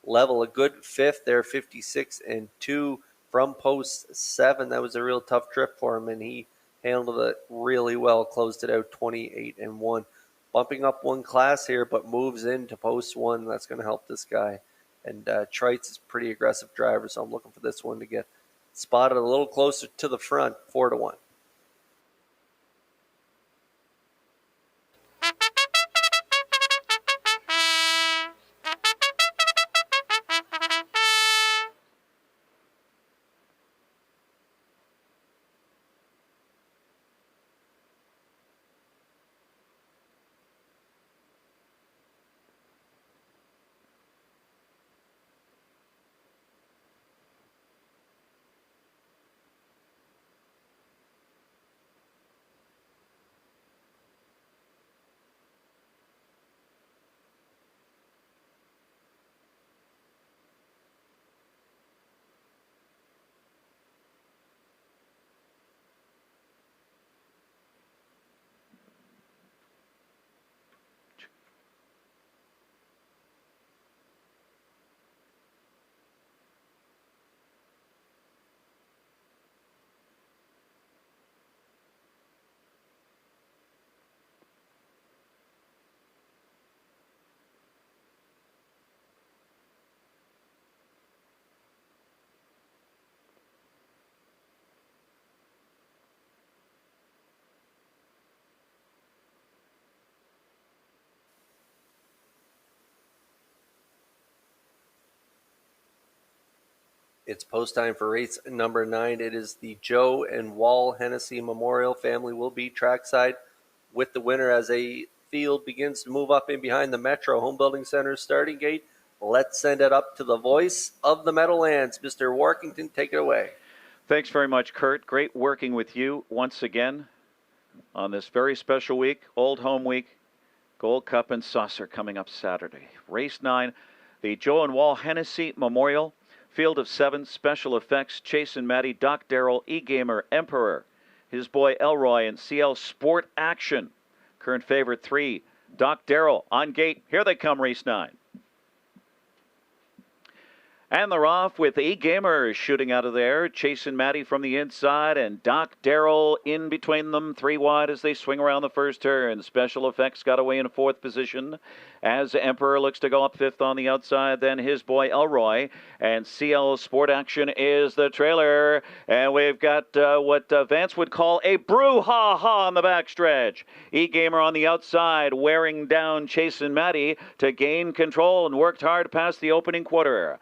level. A good 5th there, 56-2. From post 7, that was a real tough trip for him, and he handled it really well, closed it out 28-1. Bumping up 1 class here, but moves into post 1. That's going to help this guy. And Trites is a pretty aggressive driver, so I'm looking for this one to get spotted a little closer to the front, 4-1. It's post time for race number 9. It is the Joe and Wall Hennessy Memorial. Family will be trackside with the winner as a field begins to move up in behind the Metro Home Building Center starting gate. Let's send it up to the voice of the Meadowlands. Mr. Workington, take it away. Thanks very much, Kurt. Great working with you once again on this very special week, Old Home Week. Gold Cup and Saucer coming up Saturday. Race 9, the Joe and Wall Hennessy Memorial. Field of 7, Special Effects, Chase and Maddie, Doc Darrell, E-Gamer, Emperor, his boy Elroy, and CL Sport Action. Current favorite 3, Doc Darrell on gate. Here they come, race 9. And they're off with E-Gamer shooting out of there. Chase and Maddie from the inside, and Doc Darrell in between them, 3 wide as they swing around the first turn. Special Effects got away in 4th position as Emperor looks to go up 5th on the outside. Then his boy Elroy, and CL Sport Action is the trailer. And we've got what Vance would call a brouhaha on the backstretch. E-Gamer on the outside, wearing down Chase and Maddie to gain control and worked hard past the opening quarter.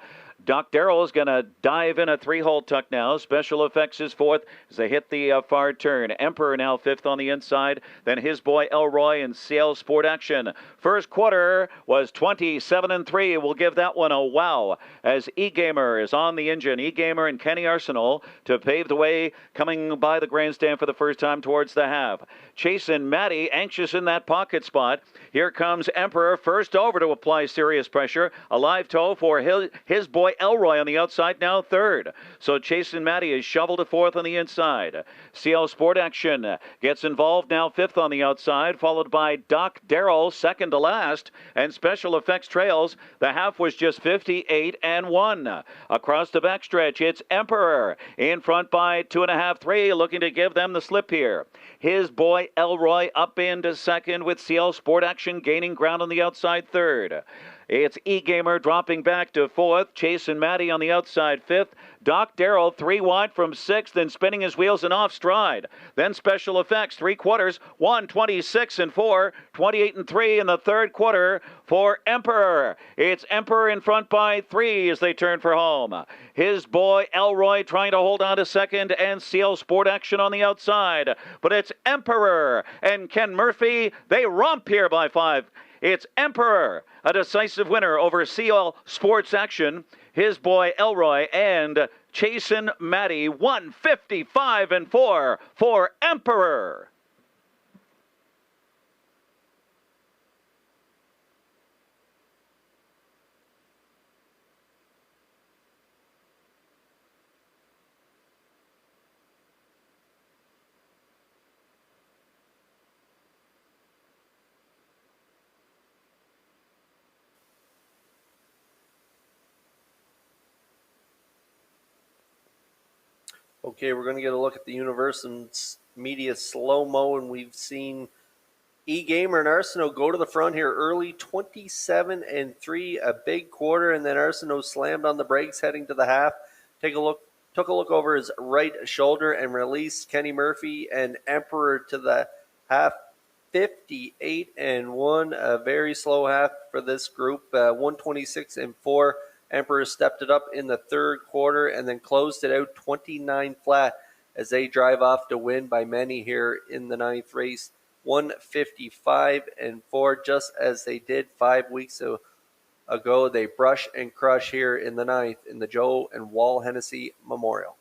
Doc Darrell is going to dive in a 3-hole tuck now. Special Effects is 4th as they hit the far turn. Emperor now 5th on the inside. Then his boy Elroy and CL Sport Action. First quarter was 27-3. We'll give that one a wow as E-Gamer is on the engine. E-Gamer and Kenny Arsenal to pave the way coming by the grandstand for the first time towards the half. Chase and Maddie anxious in that pocket spot. Here comes Emperor first over to apply serious pressure. A live toe for his boy Elroy on the outside, now 3rd. So Chase and Maddie is shoveled to 4th on the inside. CL Sport Action gets involved, now 5th on the outside, followed by Doc Darrell, 2nd to last, and Special Effects trails. The half was just 58-1. Across the backstretch, it's Emperor in front by 2.5, 3, looking to give them the slip here. His boy Elroy up into 2nd with CL Sport Action gaining ground on the outside 3rd. It's E-Gamer dropping back to 4th. Chase and Maddie on the outside 5th. Doc Darrell 3 wide from 6th and spinning his wheels and off stride. Then Special Effects 3 quarters, 1:26-4, 28-3 in the 3rd quarter for Emperor. It's Emperor in front by 3 as they turn for home. His boy Elroy trying to hold on to 2nd and CL Sport Action on the outside. But it's Emperor and Ken Murphy. They romp here by 5. It's Emperor, a decisive winner over CL Sports Action. His boy Elroy and Chasin' Maddie, 155-4 for Emperor. Okay, we're going to get a look at the Universal Media slow-mo, and we've seen E-Gamer and Arsenault go to the front here early, 27-3, a big quarter, and then Arsenault slammed on the brakes heading to the half. Took a look over his right shoulder and released Kenny Murphy and Emperor to the half, 58-1, a very slow half for this group, 126-4. Emperor stepped it up in the 3rd quarter and then closed it out 29 flat as they drive off to win by many here in the 9th race, 155-4, just as they did 5 weeks ago. They brush and crush here in the 9th in the Joe and Wall Hennessy Memorial.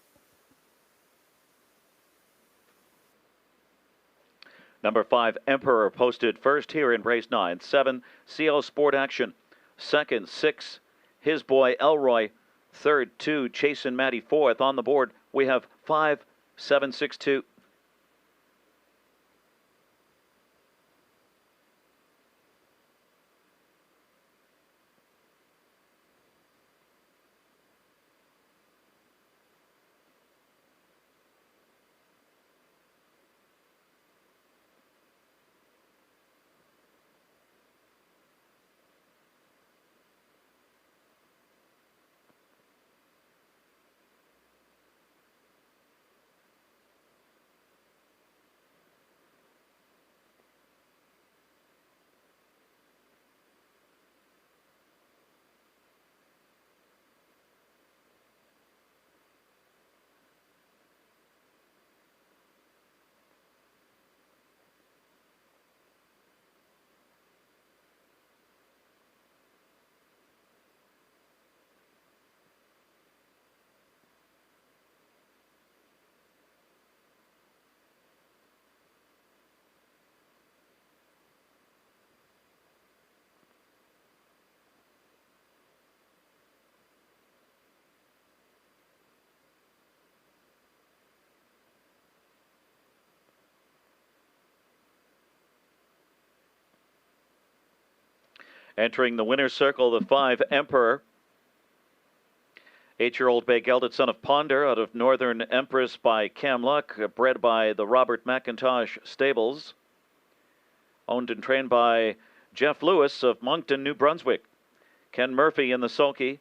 Number 5, Emperor posted first here in race 9. 7, CL Sport Action. 2nd, 6, his boy Elroy. 3rd, 2, Chase and Maddie. 4th on the board. We have 5, 7, 6, 2. Entering the winner's circle, the 5 Emperor. 8-year-old bay gelded son of Ponder out of Northern Empress by Cam Luck, bred by the Robert McIntosh Stables. Owned and trained by Jeff Lewis of Moncton, New Brunswick. Ken Murphy in the sulky.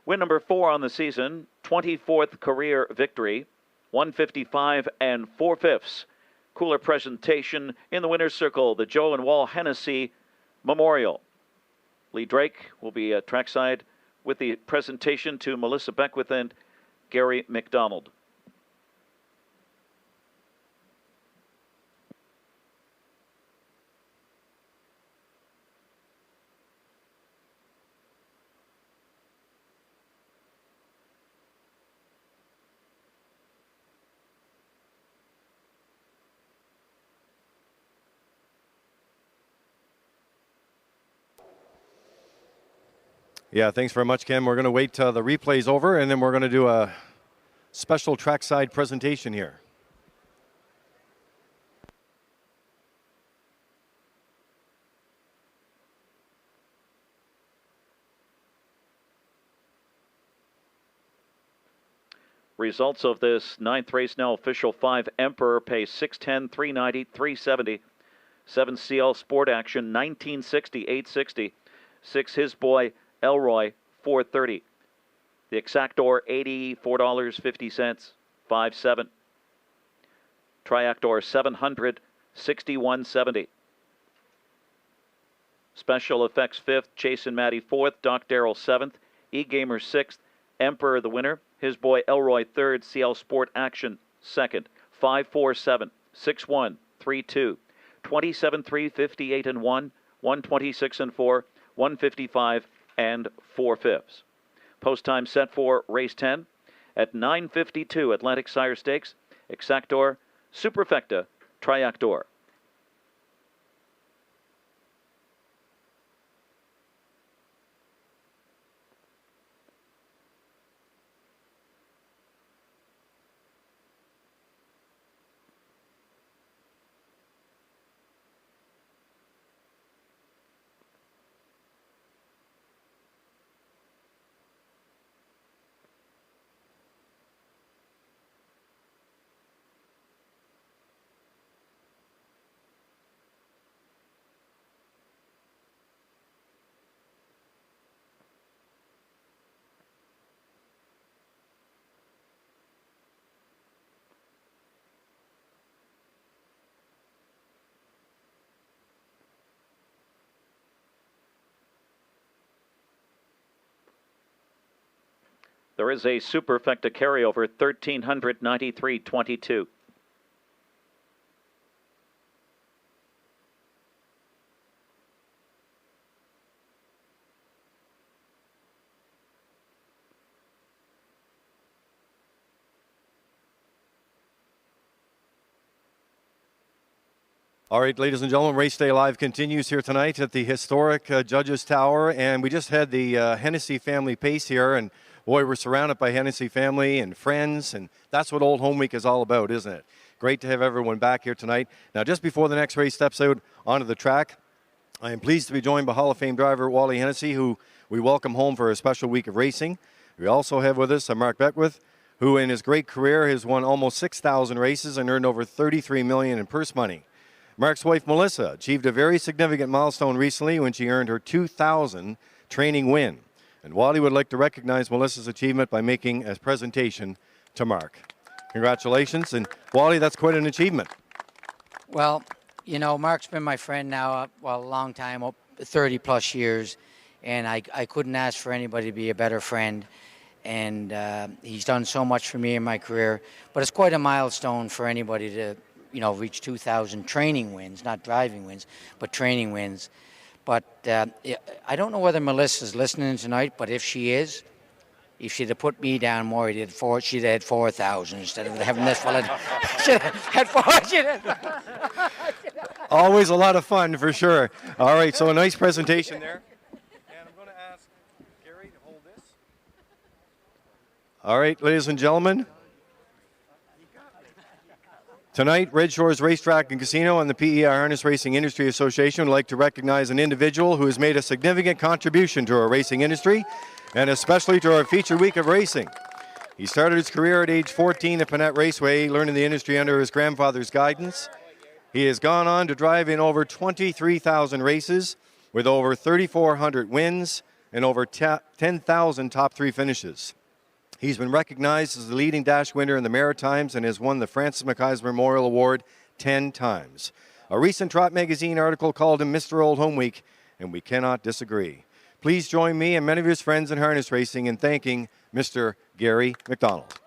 Win number 4 on the season, 24th career victory, 155 and 4/5. Cooler presentation in the winner's circle, the Joe and Wall Hennessy Memorial. Lee Drake will be trackside with the presentation to Melissa Beckwith and Gary McDonald. Yeah, thanks very much, Ken. We're going to wait till the replay's over, and then we're going to do a special trackside presentation here. Results of this 9th race now official. 5 Emperor pays 610, 390, 370. 7 CL Sport Action, 1960, 860. 6 His Boy Elroy, 430. The Exactor, $84.50, 5.7. Triactor, 700, 61.70. Special Effects 5th, Chase and Matty 4th, Doc Darrell 7th, E-Gamer 6th, Emperor the winner, His Boy Elroy 3rd, CL Sport Action 2nd, 5.47, 6.1, 3.2, 27.3, 58 and 1, 126 and 4, 155 and 4/5. Post time set for race 10 at 9:52 Atlantic Sire Stakes, Exactor, Superfecta, Triactor. There is a Superfecta carryover, 1,393.22. All right, ladies and gentlemen, Race Day Live continues here tonight at the historic Judges Tower, and we just had the Hennessy family pace here, and boy, we're surrounded by Hennessy family and friends, and that's what Old Home Week is all about, isn't it? Great to have everyone back here tonight. Now, just before the next race steps out onto the track, I am pleased to be joined by Hall of Fame driver Wally Hennessy, who we welcome home for a special week of racing. We also have with us Mark Beckwith, who in his great career has won almost 6,000 races and earned over $33 million in purse money. Mark's wife, Melissa, achieved a very significant milestone recently when she earned her 2,000 training win. And Wally would like to recognize Melissa's achievement by making a presentation to Mark. Congratulations. And Wally, that's quite an achievement. Well, you know, Mark's been my friend now, a long time, 30 plus years. And I couldn't ask for anybody to be a better friend. And he's done so much for me in my career. But it's quite a milestone for anybody to, you know, reach 2,000 training wins, not driving wins, but training wins. But I don't know whether Melissa's listening tonight, but if she is, if she'd have put me down more, she'd have had 4,000 instead of having this fella. She'd have had 4. Always a lot of fun, for sure. All right, so a nice presentation there. And I'm going to ask Gary to hold this. All right, ladies and gentlemen. Tonight, Redshores Racetrack and Casino and the PEI Harness Racing Industry Association would like to recognize an individual who has made a significant contribution to our racing industry and especially to our feature week of racing. He started his career at age 14 at Panette Raceway, learning the industry under his grandfather's guidance. He has gone on to drive in over 23,000 races with over 3,400 wins and over 10,000 top 3 finishes. He's been recognized as the leading dash winner in the Maritimes and has won the Francis McKaiser Memorial Award 10 times. A recent Trot magazine article called him Mr. Old Home Week, and we cannot disagree. Please join me and many of his friends in harness racing in thanking Mr. Gary McDonald.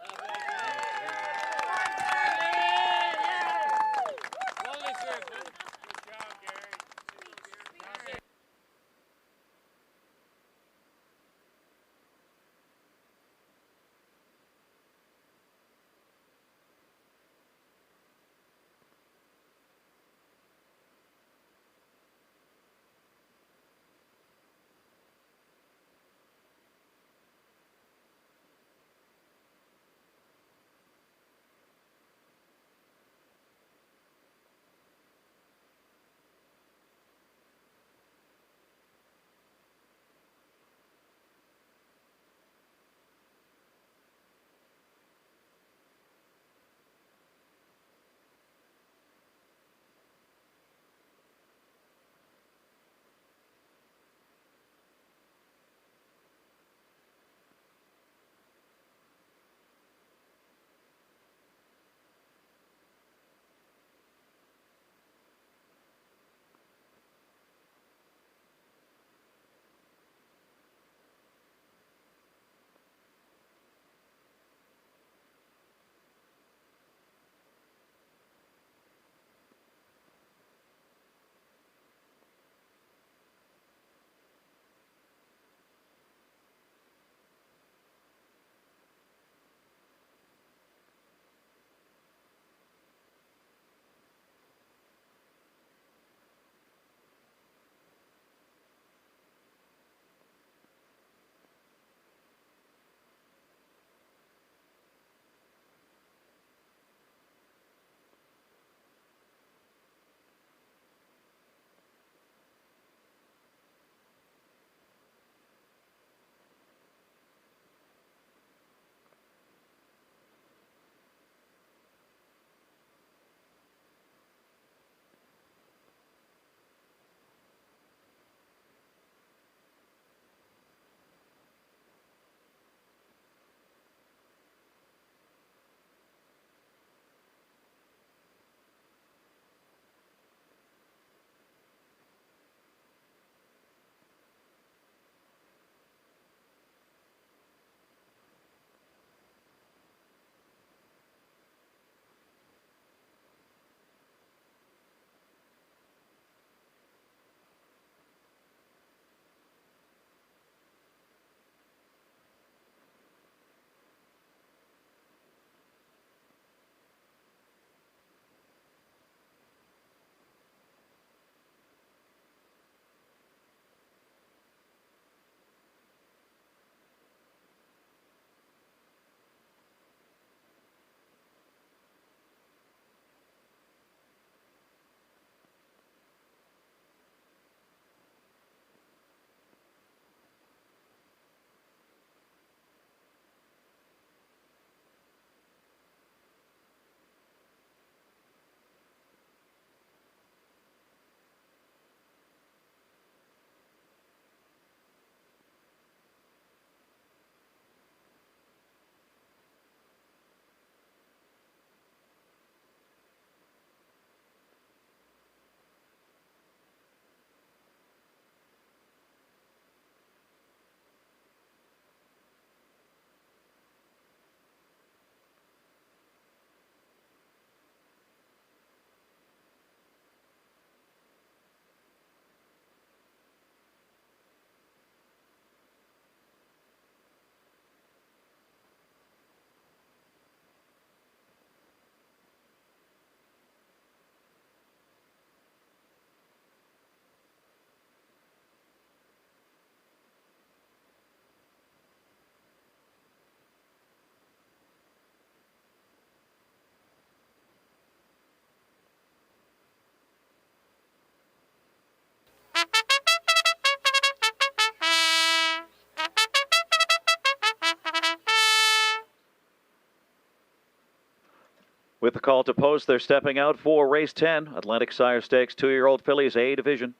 With the call to post, they're stepping out for race 10, Atlantic Sire Stakes, 2-year-old fillies, A division.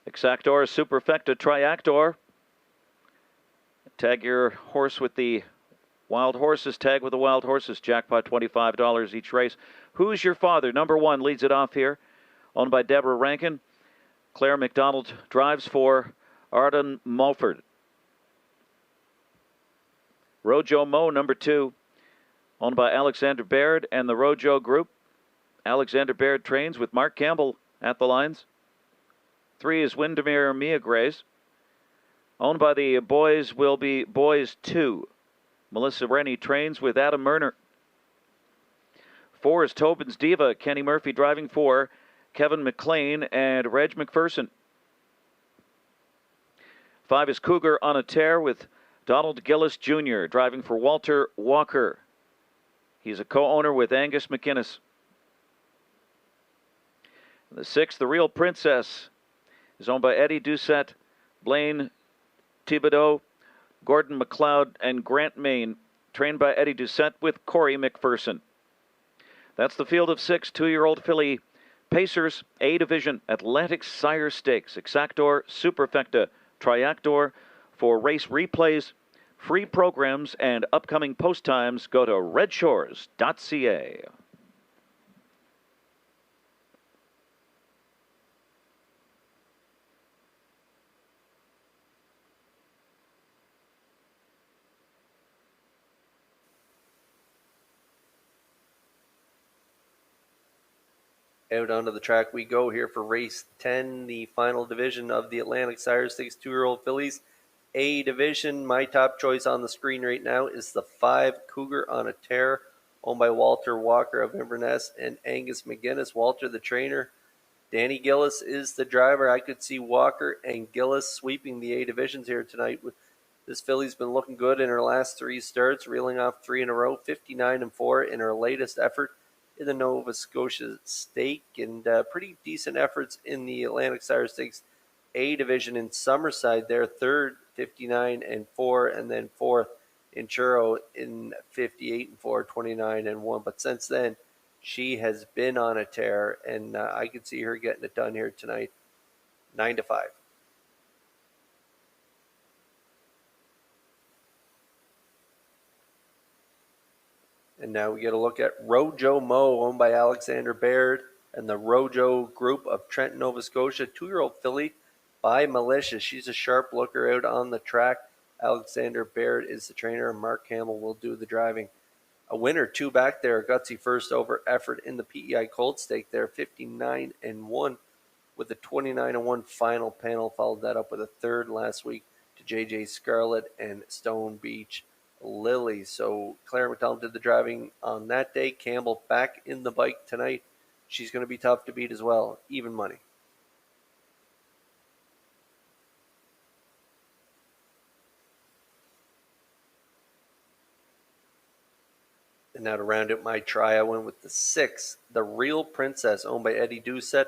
Exactor, Superfecta, Triactor. Tag your horse with the Wild Horses. Tag with the Wild Horses. Jackpot $25 each race. Who's Your Father? Number 1 leads it off here. Owned by Deborah Rankin. Claire McDonald drives for Arden Mulford. Rojo Mo, number 2. Owned by Alexander Baird and the Rojo Group. Alexander Baird trains with Mark Campbell at the lines. 3 is Windermere Mia Grace. Owned by the Boys Will Be Boys 2. Melissa Rennie trains with Adam Murner. 4 is Tobin's Diva. Kenny Murphy driving for Kevin McLean and Reg McPherson. 5 is Cougar on a Tear with Donald Gillis Jr. driving for Walter Walker. He's a co-owner with Angus McInnes. The 6, The Real Princess, is owned by Eddie Doucette, Blaine Thibodeau, Gordon McLeod, and Grant Main, trained by Eddie Doucette with Corey McPherson. That's the field of 6, 2-year-old filly Pacers, A division, Atlantic Sire Stakes, Exactor, Superfecta, Triactor. For race replays, free programs, and upcoming post times, go to Redshores.ca. Out onto the track we go here for race 10, the final division of the Atlantic Sire Stakes 2-year-old fillies. A division, my top choice on the screen right now is the 5 Cougar on a Tear, owned by Walter Walker of Inverness and Angus McGuinness. Walter the trainer, Danny Gillis is the driver. I could see Walker and Gillis sweeping the A divisions here tonight. This filly's been looking good in her last 3 starts, reeling off 3 in a row, 59-4 in her latest effort in the Nova Scotia Stake, and pretty decent efforts in the Atlantic Sire Stakes A division in Summerside there, 3rd, 59-4, and then 4th in Churro in 58-4, 29-1. But since then, she has been on a tear, and I could see her getting it done here tonight, 9-5. And now we get a look at Rojo Mo, owned by Alexander Baird and the Rojo Group of Trenton, Nova Scotia. 2-year-old filly by Militia. She's a sharp looker out on the track. Alexander Baird is the trainer, and Mark Campbell will do the driving. A winner, 2 back there, gutsy first over effort in the PEI Cold Stake there, 59-1 with a 29-1 final panel. Followed that up with a 3rd last week to JJ Scarlett and Stone Beach Lily. So Claire McDonald did the driving on that day. Campbell back in the bike tonight. She's going to be tough to beat as well. Even money. And now to round out my try, I went with the 6, The Real Princess, owned by Eddie Doucette,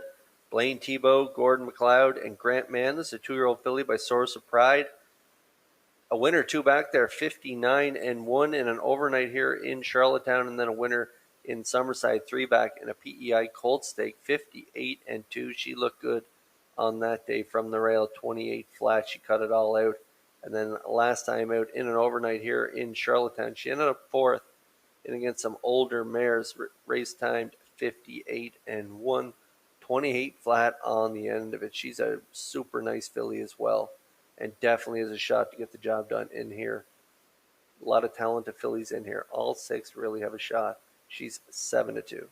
Blaine Thibault, Gordon McLeod, and Grant Mann. This is a 2-year-old filly by Source of Pride. A winner, 2 back there, 59-1 in an overnight here in Charlottetown, and then a winner in Summerside, 3 back in a PEI Cold Stake, 58-2. She looked good on that day from the rail, 28 flat. She cut it all out. And then last time out in an overnight here in Charlottetown, she ended up 4th and against some older mares, race timed 58-1, 28 flat on the end of it. She's a super nice filly as well, and definitely has a shot to get the job done in here. A lot of talented fillies in here. All 6 really have a shot. She's 7-2.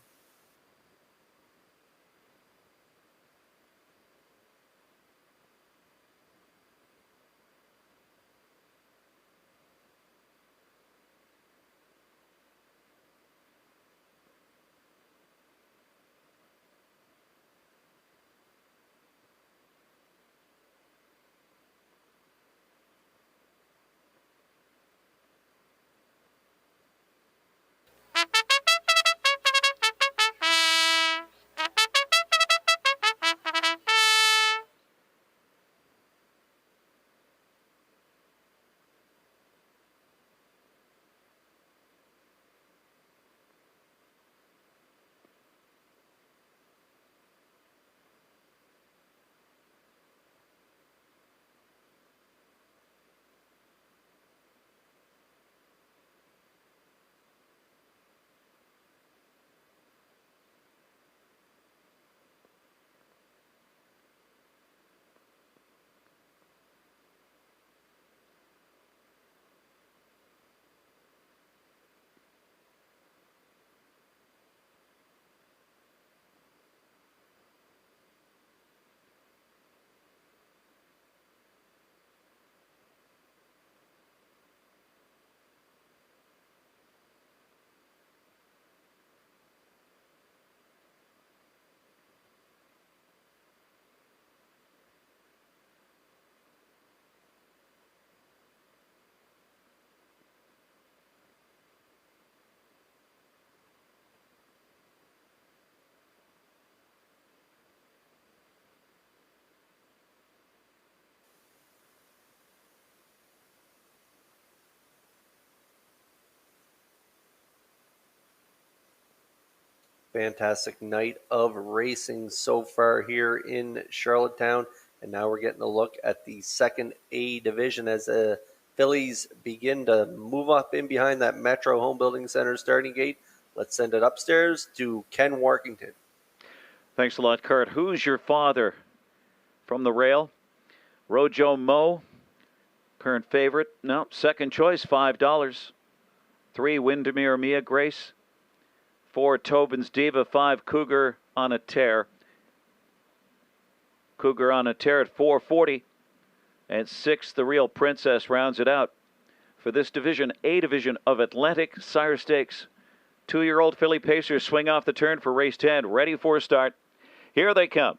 Fantastic night of racing so far here in Charlottetown. And now we're getting a look at the second A division as the fillies begin to move up in behind that Metro Home Building Center starting gate. Let's send it upstairs to Ken Warkington. Thanks a lot, Kurt. Who's your father? From the rail, Rojo Mo, current favorite. No, second choice, $5. 3, Windermere Mia Grace. 4, Tobin's Diva. 5, Cougar on a Tear. Cougar on a Tear at $4.40. And 6, The Real Princess rounds it out. For this division, A division of Atlantic Sire Stakes. 2-year-old filly pacers swing off the turn for race 10. Ready for a start. Here they come.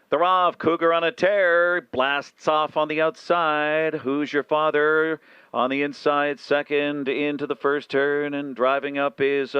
The Rav, Cougar on a Tear, blasts off on the outside. Who's your father? On the inside, second into the first turn, and driving up is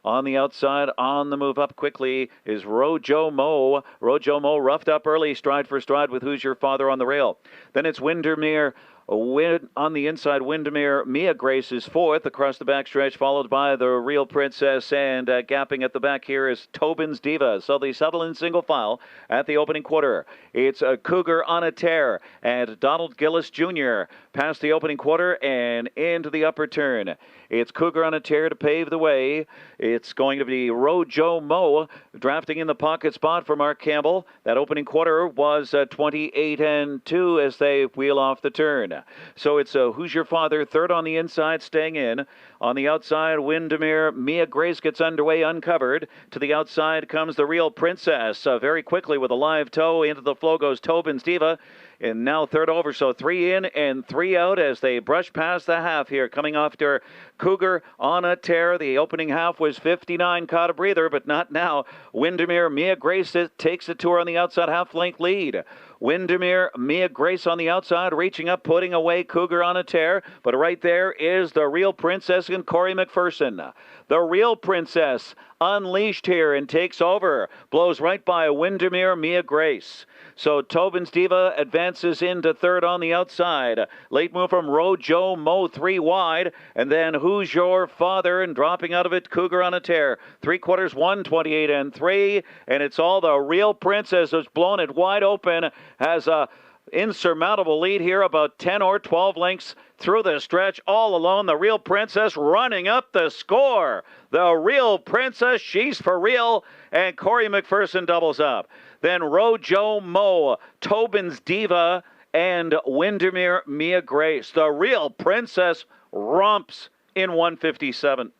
on the outside, on the move up quickly is Rojo Mo. Rojo Mo roughed up early, stride for stride with Who's Your Father on the rail. Then it's Windermere. On the inside, Windermere Mia Grace is fourth across the backstretch, followed by the Real Princess, and gapping at the back here is Tobin's Diva. So they settle in single file at the opening quarter. It's a Cougar on a Tear and Donald Gillis Jr. past the opening quarter and into the upper turn. It's Cougar on a Tear to pave the way. It's going to be Rojo Mo drafting in the pocket spot for Mark Campbell. That opening quarter was 28-2 as they wheel off the turn. So it's Who's Your Father, third on the inside, staying in. On the outside, Windermere Mia Grace gets underway, uncovered. To the outside comes the Real Princess. Very quickly with a live toe. Into the flow goes Tobin's Diva. And now third over, so 3 in and 3 out as they brush past the half here. Coming after Cougar on a Tear. The opening half was 59, caught a breather, but not now. Windermere Mia Grace takes the tour on the outside half-length lead. Windermere Mia Grace on the outside, reaching up, putting away Cougar on a Tear. But right there is the Real Princess and Corey McPherson. The Real Princess unleashed here and takes over. Blows right by Windermere Mia Grace. So Tobin's Diva advances into third on the outside. Late move from Rojo Mo, 3 wide. And then Who's Your Father? And dropping out of it, Cougar on a Tear. 3/4, 128-3. And it's all the Real Princess who's blown it wide open. Has a insurmountable lead here, about 10 or 12 lengths through the stretch, all alone. The Real Princess running up the score. The Real Princess, she's for real, and Corey McPherson doubles up. Then Rojo Mo, Tobin's Diva, and Windermere Mia Grace. The Real Princess romps in 157.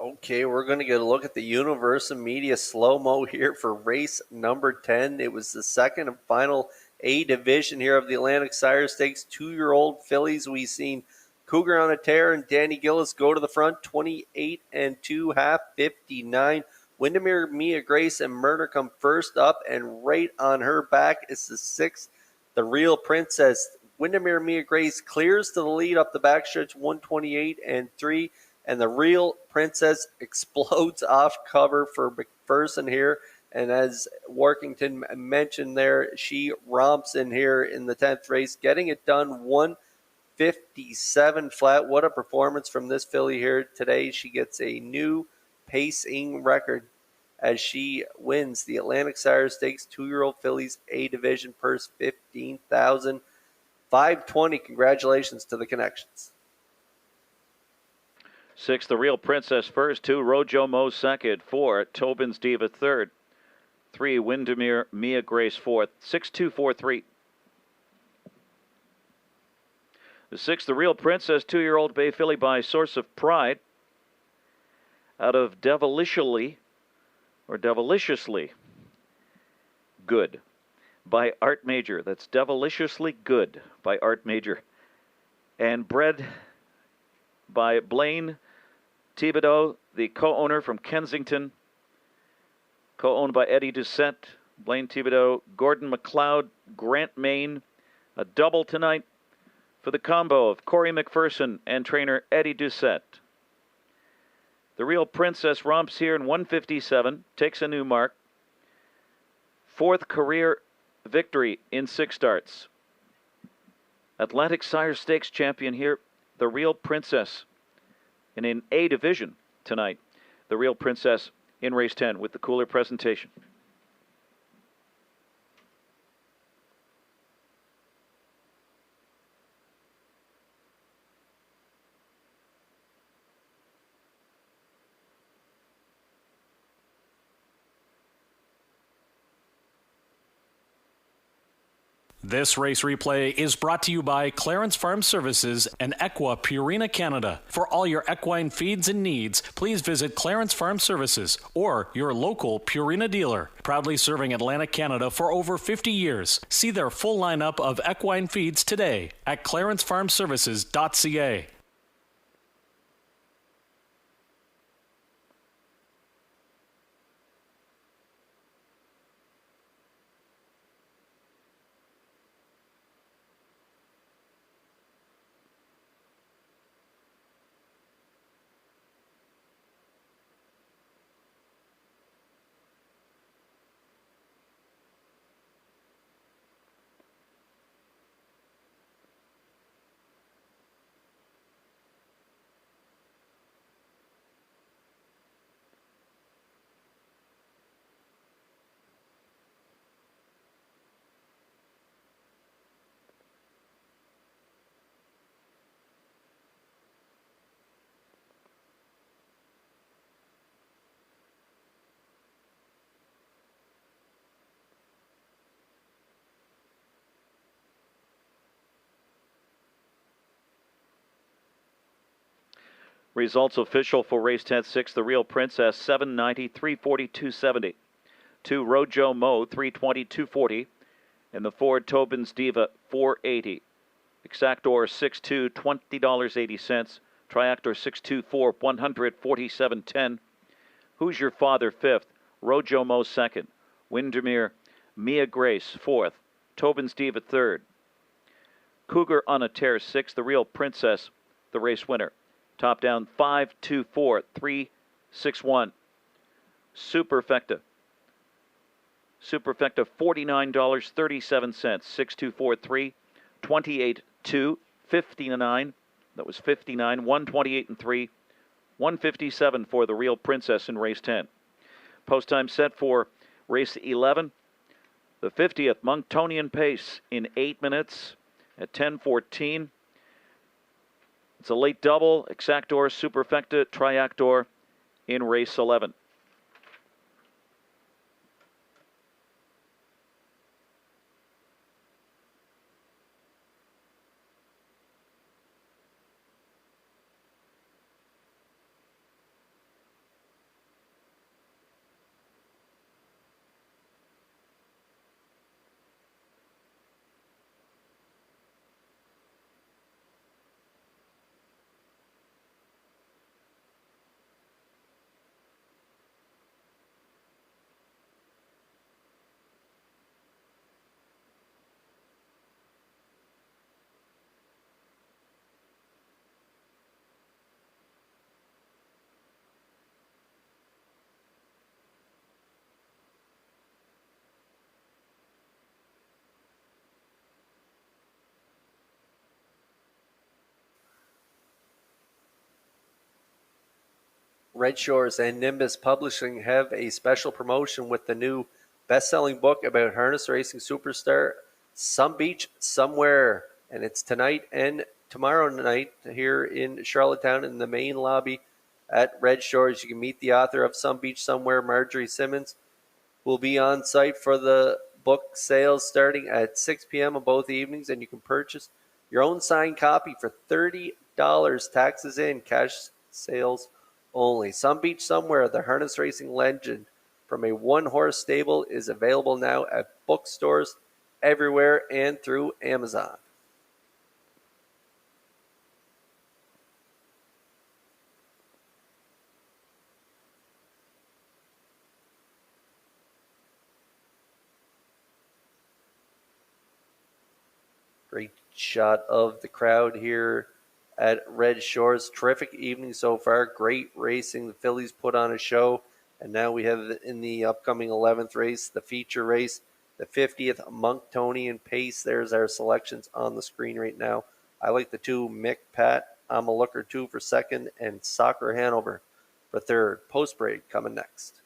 Okay, we're going to get a look at the Universal Media slow-mo here for race number 10. It was the second and final A division here of the Atlantic Sire Stakes. 2-year-old fillies. We've seen Cougar on a Tear and Danny Gillis go to the front, 28-2, half 59. Windermere Mia Grace and Murder come first up, and right on her back is the 6th, the Real Princess. Windermere Mia Grace clears to the lead up the backstretch, 128-3. And the Real Princess explodes off cover for McPherson here. And as Warkington mentioned there, she romps in here in the 10th race, getting it done 157 flat. What a performance from this filly here today. She gets a new pacing record as she wins the Atlantic Sire Stakes 2-year-old fillies A division purse, $15,520. Congratulations to the Connections. 6, the Real Princess first. 2, Rojo Mo second. 4, Tobin's Diva third. 3, Windermere Mia Grace fourth. 6-2-4-3. The 6, the Real Princess, 2-year-old bay filly by Source of Pride. Out of Devilishly good. by Art Major. That's Deviliciously Good by Art Major. And bred by Blaine Thibodeau, the co-owner from Kensington, co-owned by Eddie Doucette, Blaine Thibodeau, Gordon McLeod, Grant Main. A double tonight for the combo of Corey McPherson and trainer Eddie Doucette. The Real Princess romps here in 157, takes a new mark. Fourth career victory in 6 starts. Atlantic Sire Stakes champion here, the Real Princess. And in A division tonight, the Real Princess in race 10 with the cooler presentation. This race replay is brought to you by Clarence Farm Services and Equa Purina Canada. For all your equine feeds and needs, please visit Clarence Farm Services or your local Purina dealer. Proudly serving Atlantic Canada for over 50 years. See their full lineup of equine feeds today at clarencefarmservices.ca. Results official for race 10-6, the Real Princess, 790, 340, 270. 2, Rojo Mo, 320, 240. And the Ford Tobin's Diva, 480. Exactor, 6'2", $20.80. Triactor, 6'2", 147.10. Who's Your Father, 5th. Rojo Mo, 2nd. Windermere, Mia Grace, 4th. Tobin's Diva, 3rd. Cougar on a Tear, 6th. The Real Princess, the race winner. Top down, 5, 2, 4, 3, 6, 1. Superfecta. Superfecta, $49.37. 6, 2, 4, 3, 28, 2, 59. That was 59, 128 and 3, 157 for the Real Princess in race 10. Post time set for race 11. The 50th Monctonian Pace in 8 minutes at 10:14. It's a late double, Exactor, Superfecta, Triactor in race 11. Redshores and Nimbus Publishing have a special promotion with the new best-selling book about harness racing superstar Some Beach Somewhere. And it's tonight and tomorrow night here in Charlottetown in the main lobby at Redshores. You can meet the author of Some Beach Somewhere, Marjorie Simmons, who will be on site for the book sales starting at 6 p.m. on both evenings. And you can purchase your own signed copy for $30, taxes in, cash sales only. Some Beach Somewhere, the harness racing legend from a one-horse stable, is available now at bookstores everywhere and through Amazon. Great shot of the crowd here at Red Shores. Terrific evening so far. Great racing. The fillies put on a show. And now we have in the upcoming 11th race, the feature race, the 50th Monktonian Pace. There's our selections on the screen right now. I like the two, Mick Pat. I'm a Looker 2 for second, and Soccer Hanover for third. Post break coming next.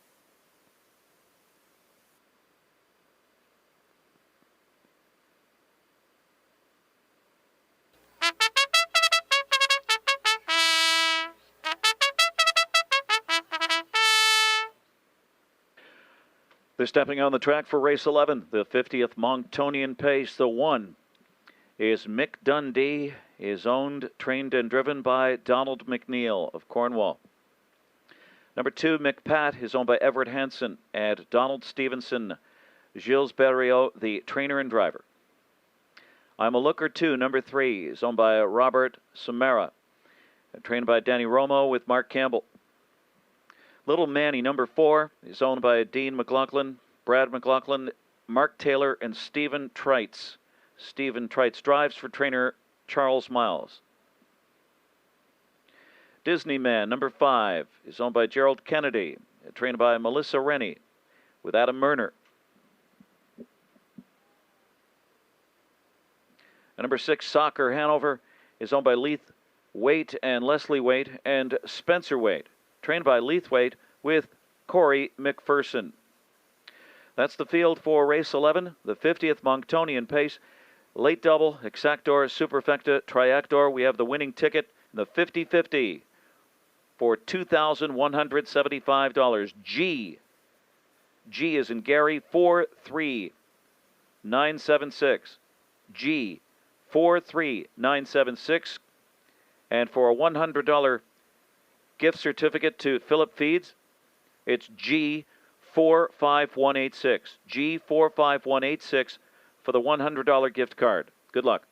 They're stepping on the track for race 11, the 50th Monktonian Pace. The 1 is Mick Dundee, is owned, trained, and driven by Donald McNeil of Cornwall. Number 2, Mick Pat, is owned by Everett Hansen and Donald Stevenson. Gilles Berriot, the trainer and driver. I'm a Looker 2, number 3, is owned by Robert Samara, trained by Danny Romo with Mark Campbell. Little Manny, number 4, is owned by Dean McLaughlin, Brad McLaughlin, Mark Taylor, and Stephen Treitz. Stephen Treitz drives for trainer Charles Miles. Disney Man, number 5, is owned by Gerald Kennedy, trained by Melissa Rennie with Adam Murner. And number 6, Soccer Hanover, is owned by Leith Waite and Leslie Waite and Spencer Waite, trained by Leith Waite with Corey McPherson. That's the field for race 11, the 50th Monktonian Pace. Late double, Exactor, Superfecta, Triactor. We have the winning ticket in the 50-50 for $2,175. G is in Gary, 43976. G, 43976. And for a $100 gift certificate to Philip Feeds, it's G45186. G45186 for the $100 gift card. Good luck.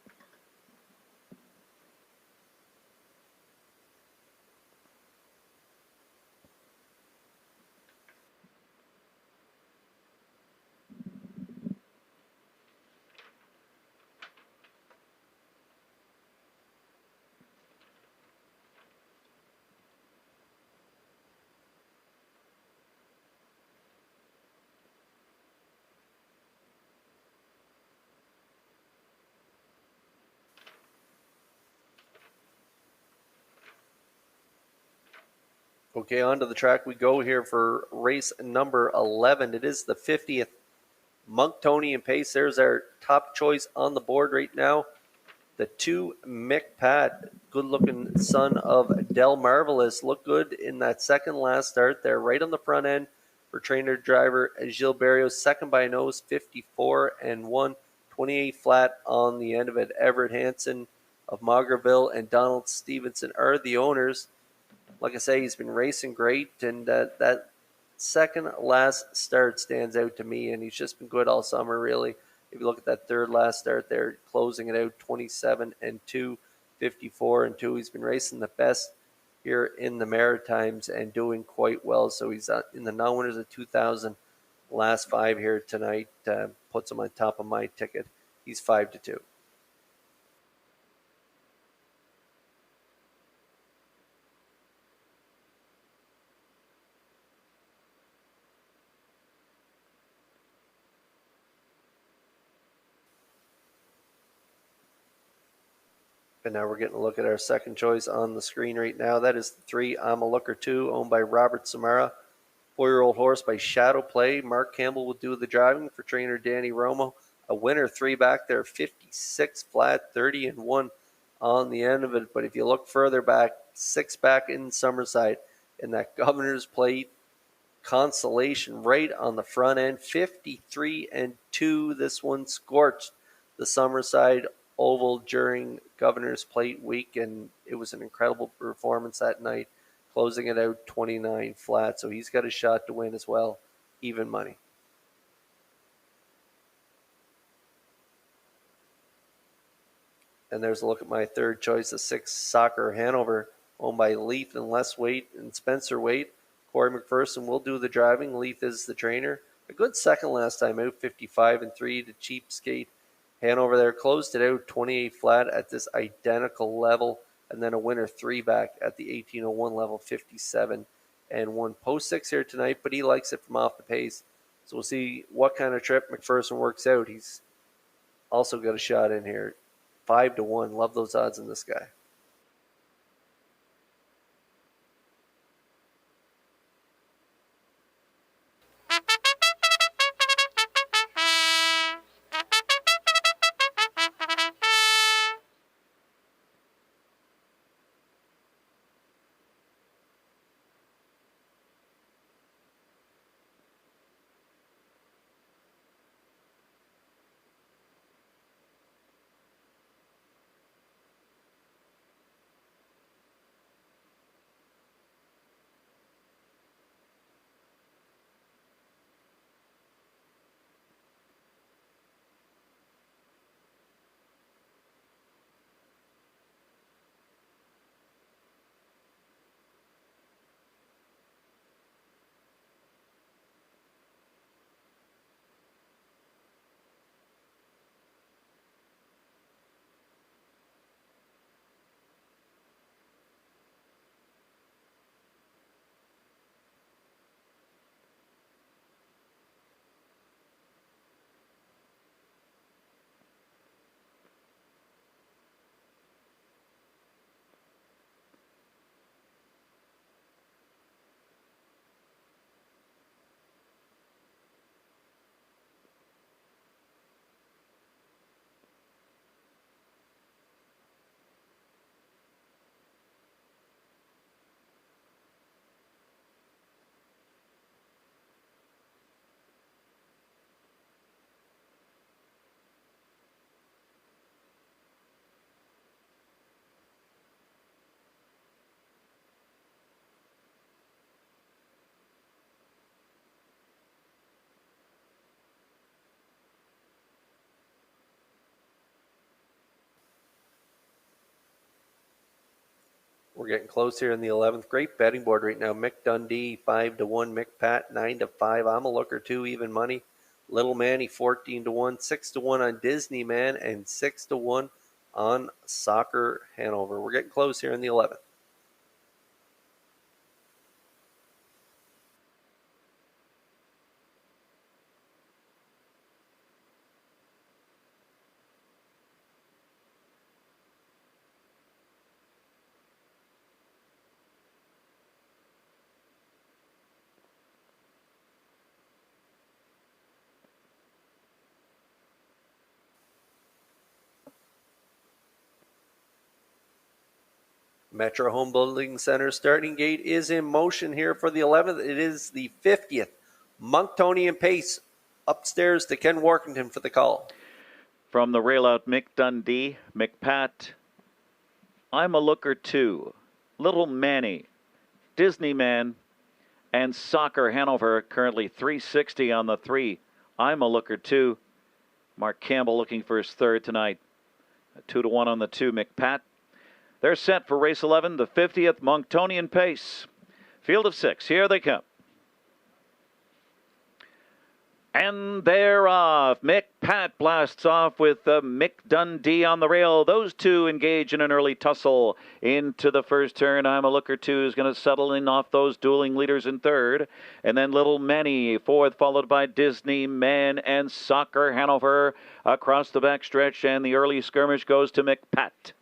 Okay, onto the track we go here for race number 11. It is the 50th Monktonian Pace. There's our top choice on the board right now. The 2, Mick Pat, good-looking son of Del Marvelous. Looked good in that second last start there, right on the front end for trainer-driver Gilles Berriot. Second by a nose, 54-1, 28 flat on the end of it. Everett Hansen of Maugerville and Donald Stevenson are the owners. Like I say, he's been racing great, and that second last start stands out to me, and he's just been good all summer, really. If you look at that third last start there, closing it out 27-2, 54-2. He's been racing the best here in the Maritimes and doing quite well. So he's in the non-winners of 2000 last 5 here tonight. Puts him on top of my ticket. He's 5-2. And now we're getting a look at our second choice on the screen right now. That is the 3, I'm a Looker 2, owned by Robert Samara. 4-year-old horse by Shadow Play. Mark Campbell will do the driving for trainer Danny Romo. A winner 3 back there, 56 flat, 30-1 on the end of it. But if you look further back, 6 back in Summerside in that Governor's Plate consolation right on the front end, 53-2. This one scorched the Summerside Oval during Governor's Plate week, and it was an incredible performance that night, closing it out 29 flat. So he's got a shot to win as well, even money. And there's a look at my third choice, the 6 Soccer Hanover, owned by Leaf and Les Waite and Spencer Waite. Corey McPherson will do the driving. Leaf is the trainer. A good second last time out, 55-3 to Cheapskate. Hanover there closed it out 28 flat at this identical level, and then a winner 3 back at the 1801 level, 57-1. Post 6 here tonight, but he likes it from off the pace. So we'll see what kind of trip McPherson works out. He's also got a shot in here. 5-1. Love those odds in this guy. We're getting close here in the 11th. Great betting board right now. Mick Dundee, 5-1. Mick Pat, 9-5. I'm a looker, 2 even money. Little Manny, 14-1. 6-1 on Disney Man, and 6-1 on Soccer Hanover. We're getting close here in the 11th. Metro Home Building Center starting gate is in motion here for the 11th. It is the 50th. Monktonian Pace upstairs to Ken Workington for the call. From the rail out, Mick Dundee, McPat, I'm a Looker 2, Little Manny, Disney Man, and Soccer Hanover, currently 360 on the 3. I'm a Looker 2. Mark Campbell looking for his third tonight. 2-1 on the 2, McPat. They're set for race 11, the 50th Monktonian Pace. Field of 6, here they come. And they're off. Mick Pat blasts off with Mick Dundee on the rail. Those two engage in an early tussle into the first turn. I'm a Looker 2 is going to settle in off those dueling leaders in third. And then Little Manny, fourth, followed by Disney Man and Soccer Hanover across the backstretch. And the early skirmish goes to Mick Pat.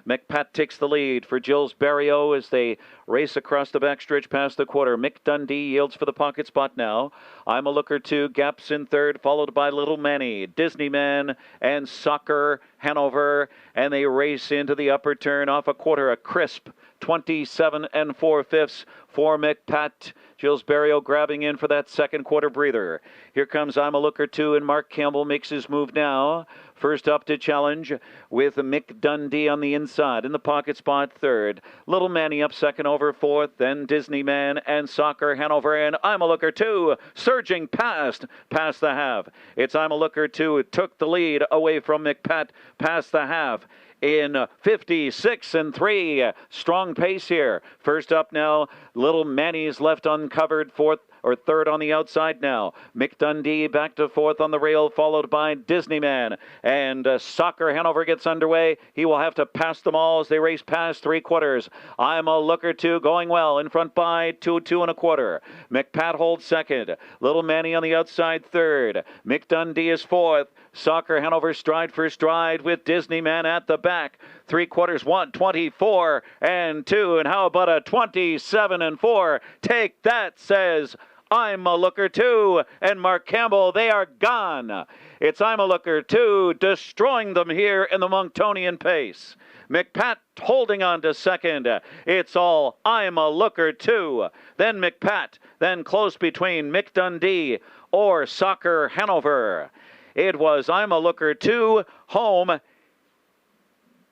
McPat takes the lead for Gilles Barrio as they race across the backstretch past the quarter. Mick Dundee yields for the pocket spot now. I'm a Looker 2, gaps in third, followed by Little Manny, Disney Man, and Soccer Hanover. And they race into the upper turn off a quarter, a crisp 27 4/5 for McPat. Gilles Barrio grabbing in for that second quarter breather. Here comes I'm a Looker 2, and Mark Campbell makes his move now. First up to challenge with Mick Dundee on the inside. In the pocket spot, third. Little Manny up second over fourth. Then Disney Man and Soccer Hanover. And I'm a Looker 2 surging past the half. It's I'm a Looker 2. It took the lead away from McPat past the half. in 56 and 3. Strong pace here. First up now, Little Manny's left uncovered, fourth or third on the outside now. Mick Dundee back to fourth on the rail, followed by Disneyman. And Soccer Hanover gets underway. He will have to pass them all as they race past 3/4. I'm a Looker 2 going well in front by 2 1/4. McPat holds second. Little Manny on the outside third. Mick Dundee is fourth. Soccer Hanover stride for stride with Disneyman at the back. 3/4, 1:24 and 2. And how about a 27 and 4? Take that, says I'm a Looker 2, and Mark Campbell, they are gone. It's I'm a Looker 2 destroying them here in the Monctonian pace. McPat holding on to second. It's all I'm a Looker 2. Then McPat, then close between Mick Dundee or Soccer Hanover. It was I'm a Looker 2 home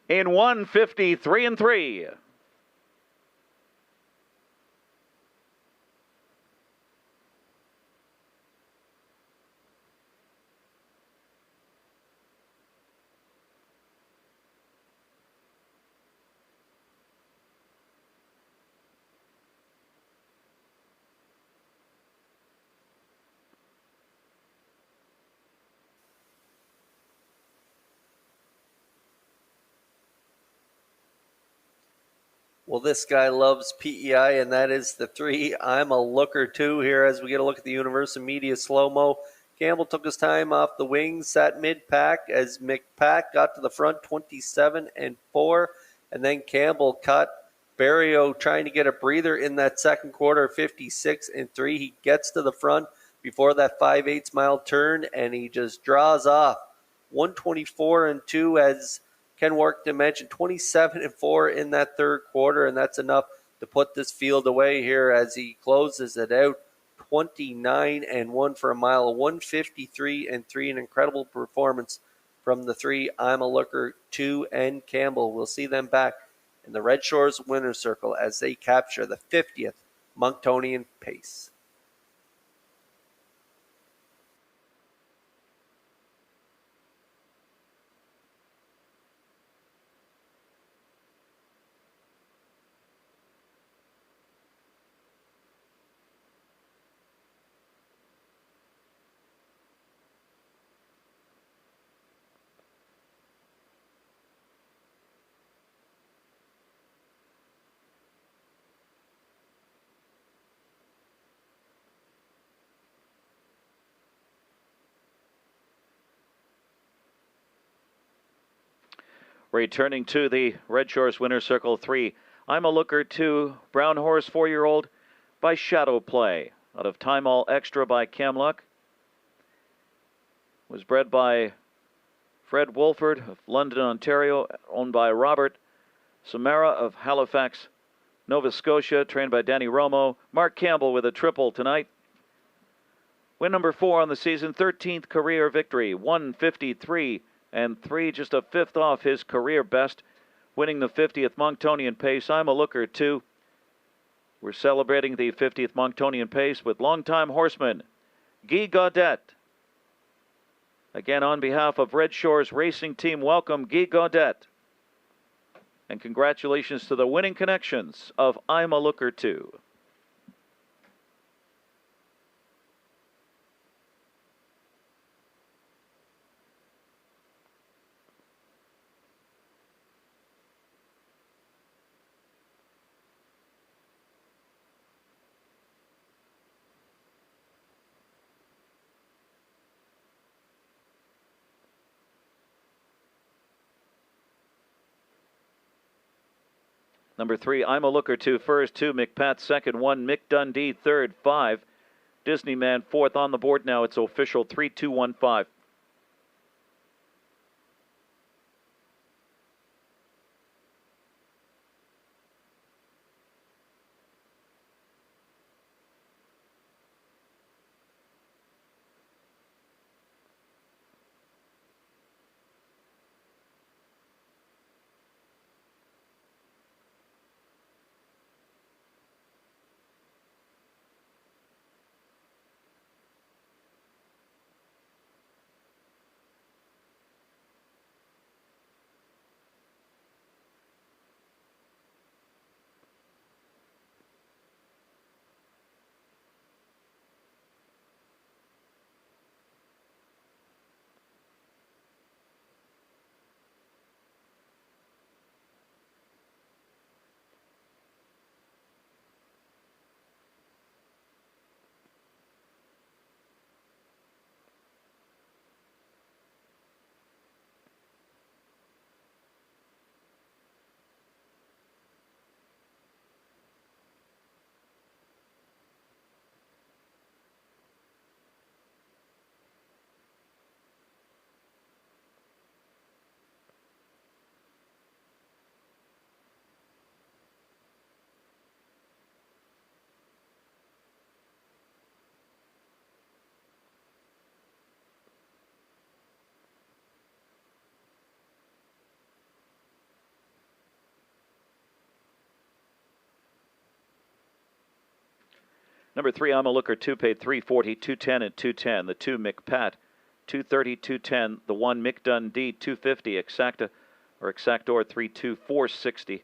in 1:53 and 3. Well, this guy loves PEI, and that is the 3. I'm a Looker 2 here as we get a look at the Universal Media slow-mo. Campbell took his time off the wings, sat mid-pack as McPat got to the front 27 and 4, and then Campbell caught Barrio trying to get a breather in that second quarter, 56 and 3. He gets to the front before that 5/8 mile turn, and he just draws off 124 and 2 as Ken Workton mentioned, 27 and 4 in that third quarter, and that's enough to put this field away here as he closes it out 29 and 1 for a mile, 153 and 3. An incredible performance from the 3. I'm a Looker 2 and Campbell. We'll see them back in the Red Shores Winner's Circle as they capture the 50th Monctonian pace. Returning to the Red Shores Winner's Circle 3, I'm a Looker 2, Brown Horse 4-year-old by Shadow Play. Out of Time All Extra by Camluck. Was bred by Fred Wolford of London, Ontario, owned by Robert Samara of Halifax, Nova Scotia, trained by Danny Romo. Mark Campbell with a triple tonight. Win number 4 on the season, 13th career victory, 153 and 3, just a fifth off his career best, winning the 50th Monctonian pace. I'm a Looker 2. We're celebrating the 50th Monctonian pace with longtime horseman Guy Gaudet. Again, on behalf of Red Shores Racing Team, welcome Guy Gaudet. And congratulations to the winning connections of I'm a Looker 2. Number 3, I'm a Looker 2 first, 2 McPat second, 1 Mick Dundee third, 5 Disneyman fourth on the board now. It's official 3-2-1-5. Number 3, I'm a Looker 2, paid $340, $210, and $210. The 2, McPat, $230, $210. The 1, Mick Dundee, $250. Exactor, $324, $460.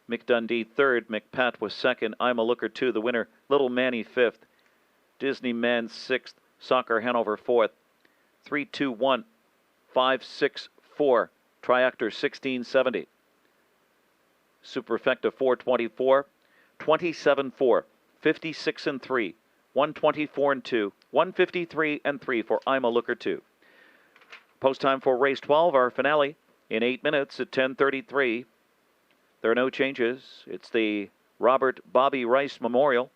Mick Dundee third, McPat was second. I'm a Looker 2, the winner. Little Manny fifth. Disney Man sixth. Soccer Hanover fourth. 321 564. Triactor 1670. Superfecta 424. 27-4. 56 and 3. 124 and 2. 153 and 3 for I'm a Looker 2. Post time for race 12, our finale, in 8 minutes at 10:33. There are no changes. It's the Robert Bobby Rice Memorial.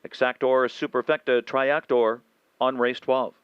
Exactor Superfecta Triactor on race 12.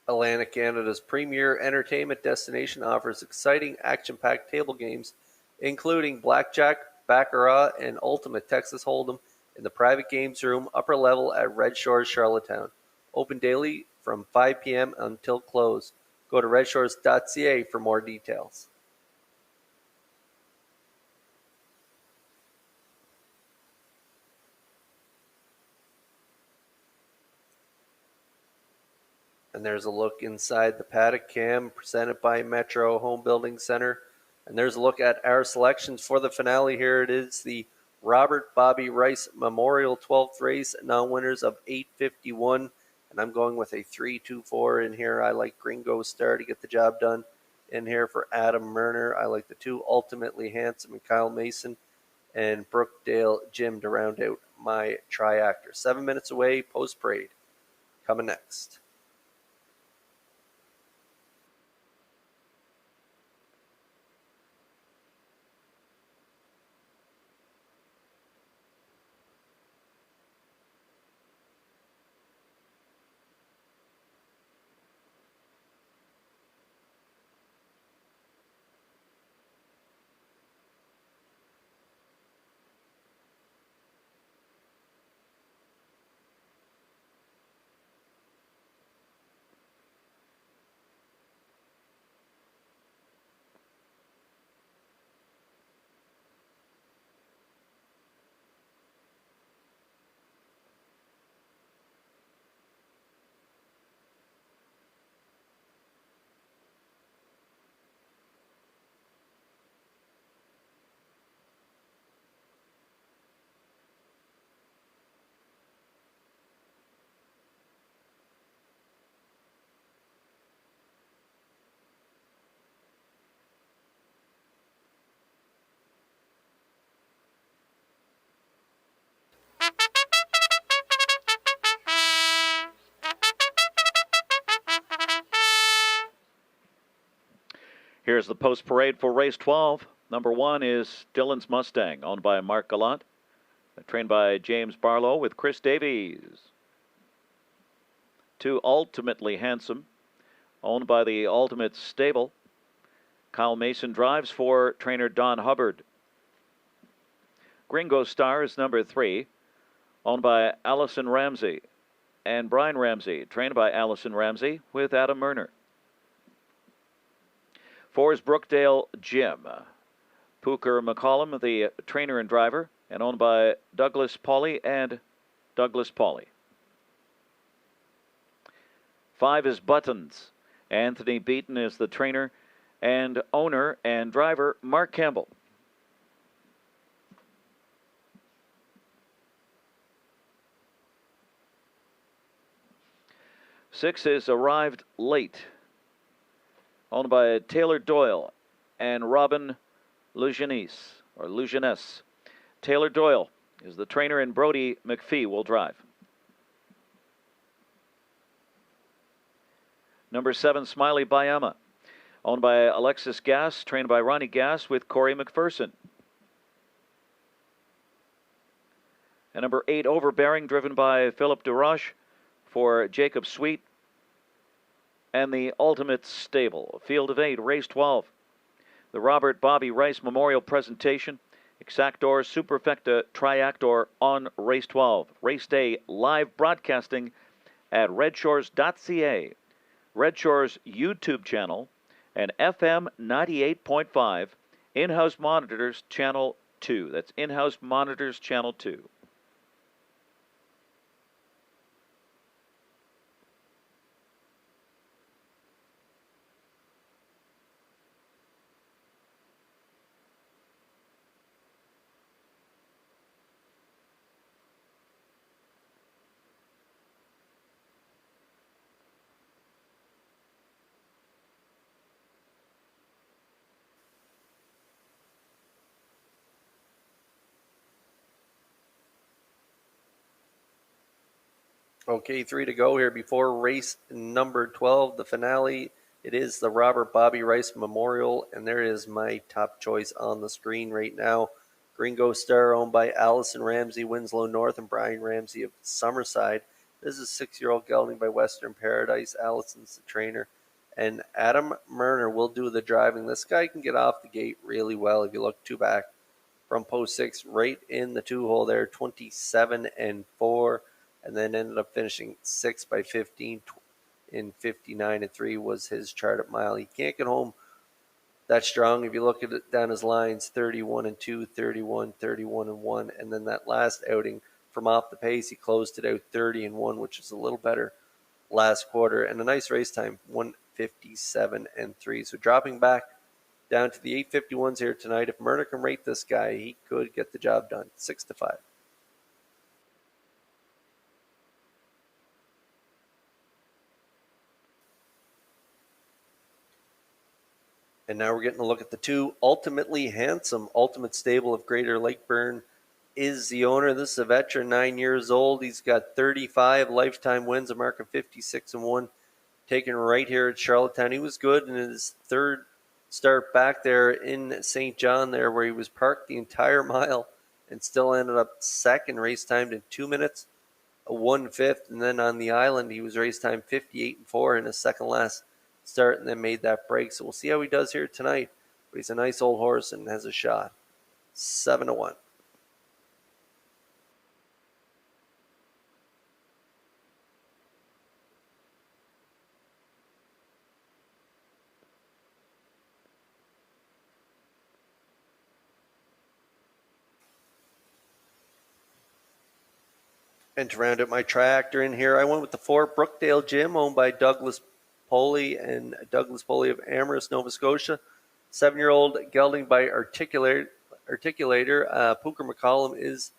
Atlantic Canada's premier entertainment destination offers exciting action-packed table games, including blackjack, baccarat, and ultimate Texas Hold'em in the private games room upper level at Red Shores, Charlottetown. Open daily from 5 p.m. until close. Go to Redshores.ca for more details. And there's a look inside the paddock cam presented by Metro Home Building Center. And there's a look at our selections for the finale. Here it is, the Robert Bobby Rice Memorial 12th race, non-winners of 851. And I'm going with a 3-2-4 in here. I like Gringo Star to get the job done in here for Adam Murner. I like the 2 Ultimately Handsome and Kyle Mason, and Brookdale Jim to round out my triactor. 7 minutes away, post-parade. Coming next. Here's the post parade for race 12. Number 1 is Dillon's Mustang, owned by Mark Gallant, trained by James Barlow with Chris Davies. 2 Ultimately Handsome, owned by the Ultimate Stable. Kyle Mason drives for trainer Don Hubbard. Gringo Star is number 3, owned by Allison Ramsey and Brian Ramsey, trained by Allison Ramsey with Adam Murner. 4 is Brookdale Jim. Pooker McCollum, the trainer and driver, and owned by Douglas Pauly and Douglas Pauly. 5 is Buttons. Anthony Beaton is the trainer and owner and driver, Mark Campbell. 6 is Arrived Late, owned by Taylor Doyle and Robin Lugenes. Taylor Doyle is the trainer and Brody McPhee will drive. Number 7, Smiley Bayama, owned by Alexis Gass, trained by Ronnie Gass with Corey McPherson. And number 8, Overbearing, driven by Philip DeRoche for Jacob Sweet and the Ultimate Stable. Field of 8, race 12. The Robert Bobby Rice Memorial presentation Exactor Superfecta Triactor on race 12. Race day live broadcasting at Redshores.ca, Redshores YouTube channel, and FM 98.5, in-house monitors channel 2. That's in-house monitors channel 2. Okay, 3 to go here before race number 12, the finale. It is the Robert Bobby Rice Memorial, and there is my top choice on the screen right now. Gringo Star, owned by Allison Ramsey, Winslow North, and Brian Ramsey of Summerside. This is a 6-year-old gelding by Western Paradise. Allison's the trainer, and Adam Murner will do the driving. This guy can get off the gate really well if you look 2 back from post 6, right in the 2-hole there, 27-4. And then ended up finishing 6 by 15 in 59-3 was his chart at mile. He can't get home that strong. If you look at it down his lines, 31-2, 31, 31-1, and then that last outing from off the pace, he closed it out 30-1, which is a little better last quarter, and a nice race time, 1:57-3. So dropping back down to the 8:51s here tonight. If Murner can rate this guy, he could get the job done, 6-5. And now we're getting a look at the 2. Ultimately Handsome, Ultimate Stable of Greater Lakeburn is the owner. This is a veteran, 9 years old. He's got 35 lifetime wins, a mark of 56-1, taken right here at Charlottetown. He was good in his 3rd start back there in St. John there, where he was parked the entire mile and still ended up 2nd, race timed in 2 minutes, a 1/5. And then on the island, he was race time 58-4 in his 2nd last start, and then made that break. So we'll see how he does here tonight. But he's a nice old horse and has a shot. 7-1. And to round out my triactor in here, I went with the 4 Brookdale Gym, owned by Douglas Poley and Douglas Poley of Amherst, Nova Scotia. 7-year-old gelding by Articulator. Pooker McCollum is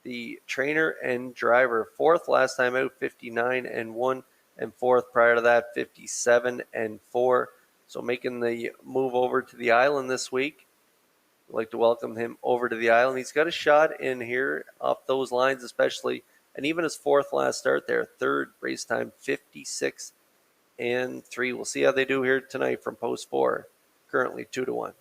the trainer and driver. 4th last time out, 59-1, and 4th prior to that, 57-4. So making the move over to the island this week. I'd like to welcome him over to the island. He's got a shot in here off those lines especially, and even his 4th last start there, 3rd race time, 56-3. We'll see how they do here tonight from post 4, currently 2-1.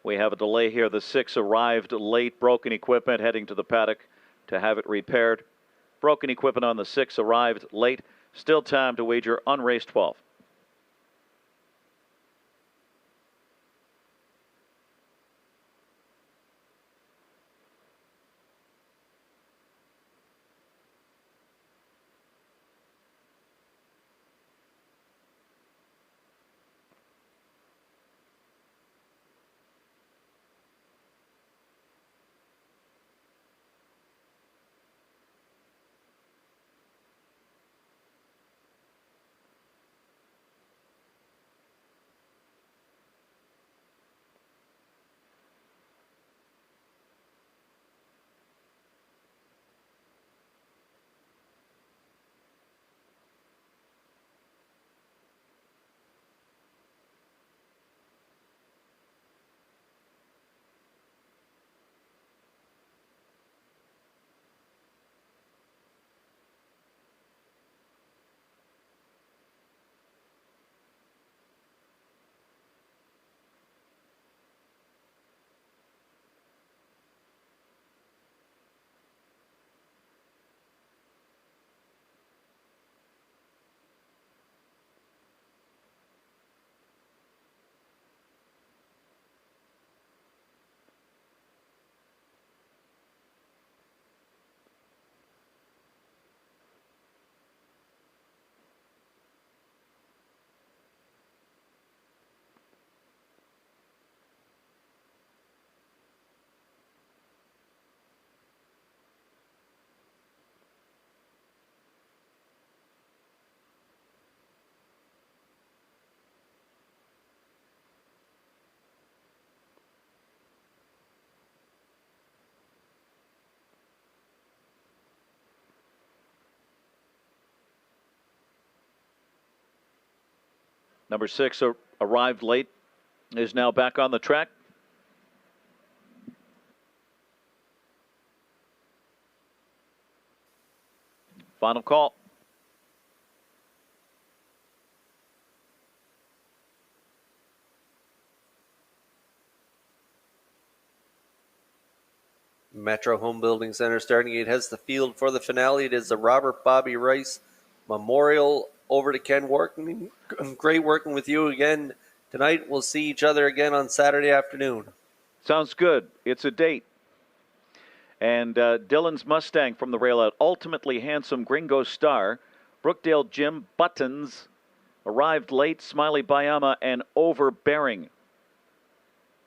We have a delay here. The 6 arrived late, broken equipment, heading to the paddock to have it repaired. Broken equipment on the 6 arrived late. Still time to wager on race 12. Number 6 arrived late, is now back on the track. Final call. Metro Home Building Center starting gate has the field for the finale. It is the Robert Bobby Rice Memorial. Over to Ken Workman. Great working with you again tonight. We'll see each other again on Saturday afternoon. Sounds good. It's a date. And Dylan's Mustang from the rail out. Ultimately Handsome, Gringo Star, Brookdale Jim, Buttons, arrived late, Smiley Bayama, and Overbearing.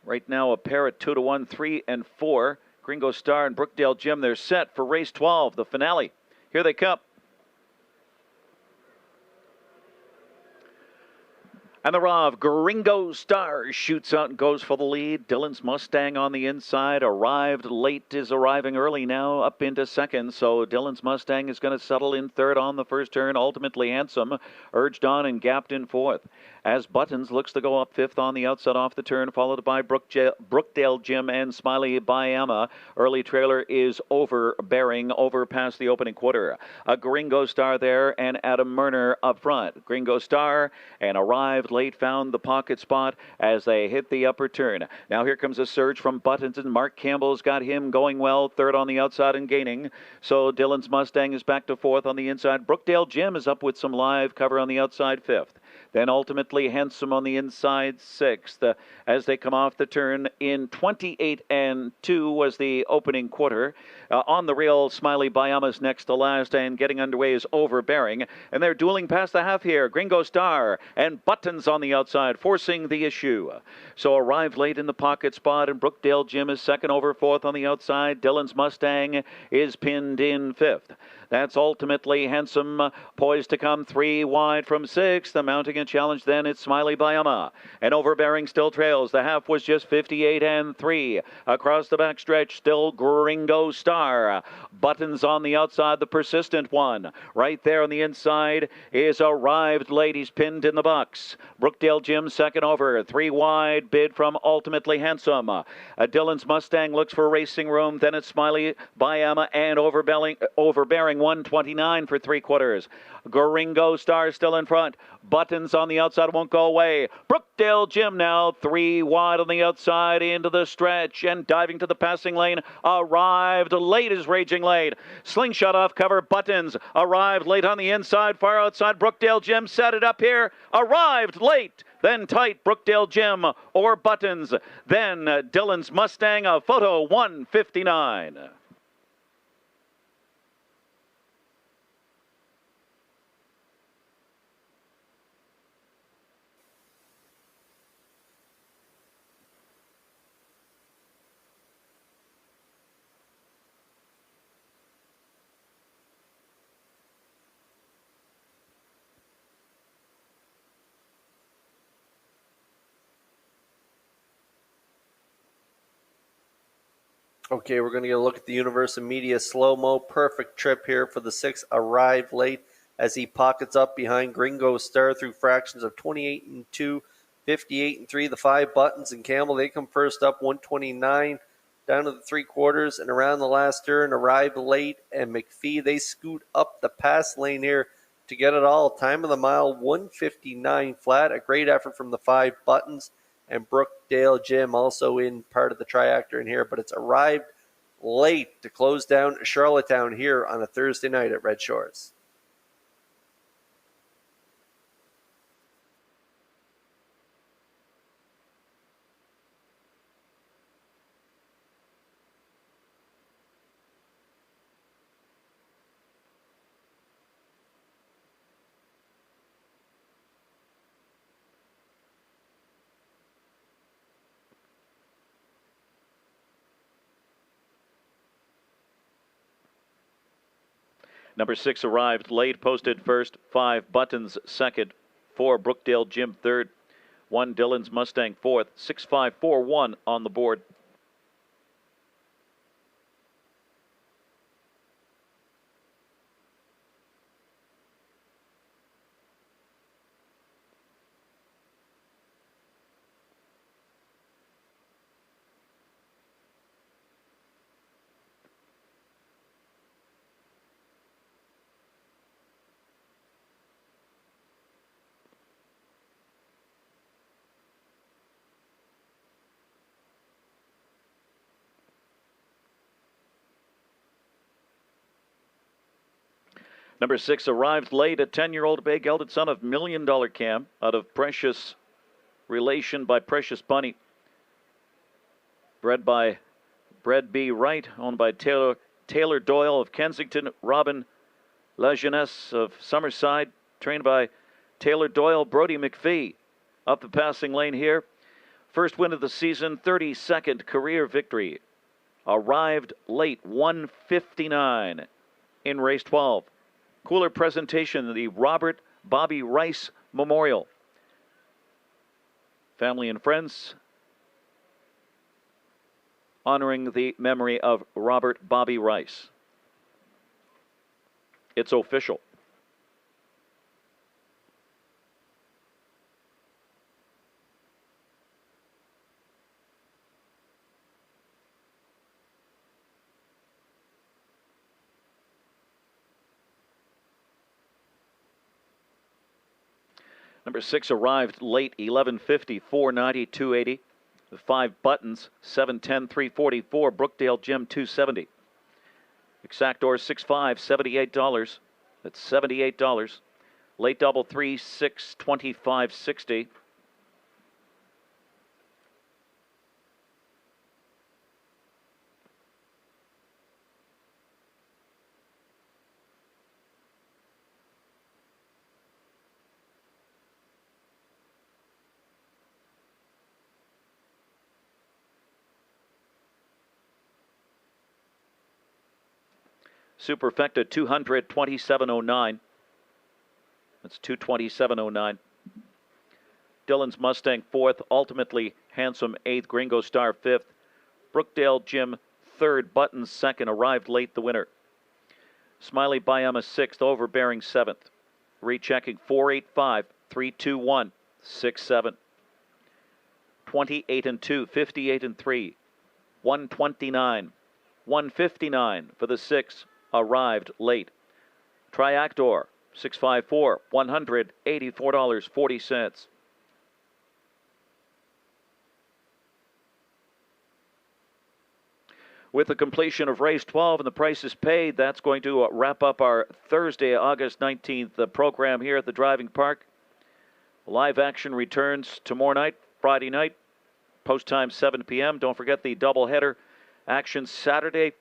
Right now a pair at 2-1, 3 and 4. Gringo Star and Brookdale Jim, they're set for race 12, the finale. Here they come. And the Rav, Gringo Star shoots out and goes for the lead. Dylan's Mustang on the inside, arrived late, is arriving early now, up into second. So Dylan's Mustang is going to settle in third on the first turn. Ultimately Handsome, urged on and gapped in fourth. As Buttons looks to go up fifth on the outside off the turn, followed by Brookdale Jim and Smiley Bayama. Early trailer is Overbearing, over past the opening quarter. A Gringo Star there and Adam Murner up front. Gringo Star and arrived late, found the pocket spot as they hit the upper turn. Now here comes a surge from Buttons, and Mark Campbell's got him going well, third on the outside and gaining. So Dylan's Mustang is back to fourth on the inside. Brookdale Jim is up with some live cover on the outside, fifth. Then ultimately Handsome on the inside, sixth. As they come off the turn in 28 and 2 was the opening quarter. On the rail, Smiley Bayama's next to last, and getting underway is Overbearing. And they're dueling past the half here. Gringo Star and Buttons on the outside, forcing the issue. So arrived late in the pocket spot, and Brookdale Jim is second over fourth on the outside. Dylan's Mustang is pinned in fifth. That's ultimately Handsome, poised to come three wide from sixth. The mounting a challenge then, it's Smiley Bayama. And Overbearing still trails. The half was just 58 and 3. Across the backstretch, still Gringo Star. Buttons on the outside, the persistent one. Right there on the inside is Arrived Ladies pinned in the box. Brookdale Jim second over. Three wide bid from Ultimately Handsome. Dylan's Mustang looks for racing room. Then it's Smiley Bayama and Overbearing 129 for 3/4. Gringo Star still in front. Buttons on the outside won't go away. Brookdale Jim now 3 wide on the outside into the stretch and diving to the passing lane. Arrived late is Raging Late. Slingshot off cover. Buttons arrived late on the inside. Far outside. Brookdale Jim set it up here. Arrived late. Then tight. Brookdale Jim or Buttons. Then Dylan's Mustang. A photo 159. Okay, we're going to get a look at the Universal Media slow-mo. Perfect trip here for the 6. Arrived late as he pockets up behind Gringo Star through fractions of 28 and 2, 58 and 3. The 5 Buttons and Campbell, they come first up, 129 down to the 3/4 and around the last turn. Arrived late, and McPhee, they scoot up the pass lane here to get it all. Time of the mile, 159 flat. A great effort from the 5 Buttons. And Brookdale Jim also in part of the triactor in here, but it's arrived late to close down Charlottetown here on a Thursday night at Red Shores. Number 6 arrived late, posted first. 5 Buttons second. 4 Brookdale Jim third. 1 Dylan's Mustang fourth. 6-5-4-1 on the board. Number 6 arrived late, a 10-year-old bay gelded son of $1 Million Cam out of Precious Relation by Precious Bunny. Bred by Bred B. Wright, owned by Taylor Doyle of Kensington, Robin La Jeunesse of Summerside, trained by Taylor Doyle, Brody McPhee. Up the passing lane here. First win of the season, 32nd career victory. Arrived late, 159 in race 12. Cooler presentation, the Robert Bobby Rice Memorial. Family and friends honoring the memory of Robert Bobby Rice. It's official. Number 6 arrived late, 11:50, 490, 280. The 5 Buttons, 710, 344. Brookdale Jim, 270. Exactor 6.5, $78. That's $78. Late double 3, 6, 25.60. Superfecta 227.09. That's 227.09. Dylan's Mustang 4th. Ultimately Handsome 8th. Gringo Star 5th. Brookdale Jim 3rd. Buttons 2nd. Arrived late, the winner. Smiley Bayama 6th. Overbearing 7th. Rechecking 485. 321. 67. 28 and 2. 58 and 3. 129. 159 for the 6. Arrived late. Triactor, 654, $184.40. With the completion of race 12 and the prices paid, that's going to wrap up our Thursday, August 19th program here at the driving park. Live action returns tomorrow night, Friday night, post time 7 p.m. Don't forget the doubleheader action Saturday.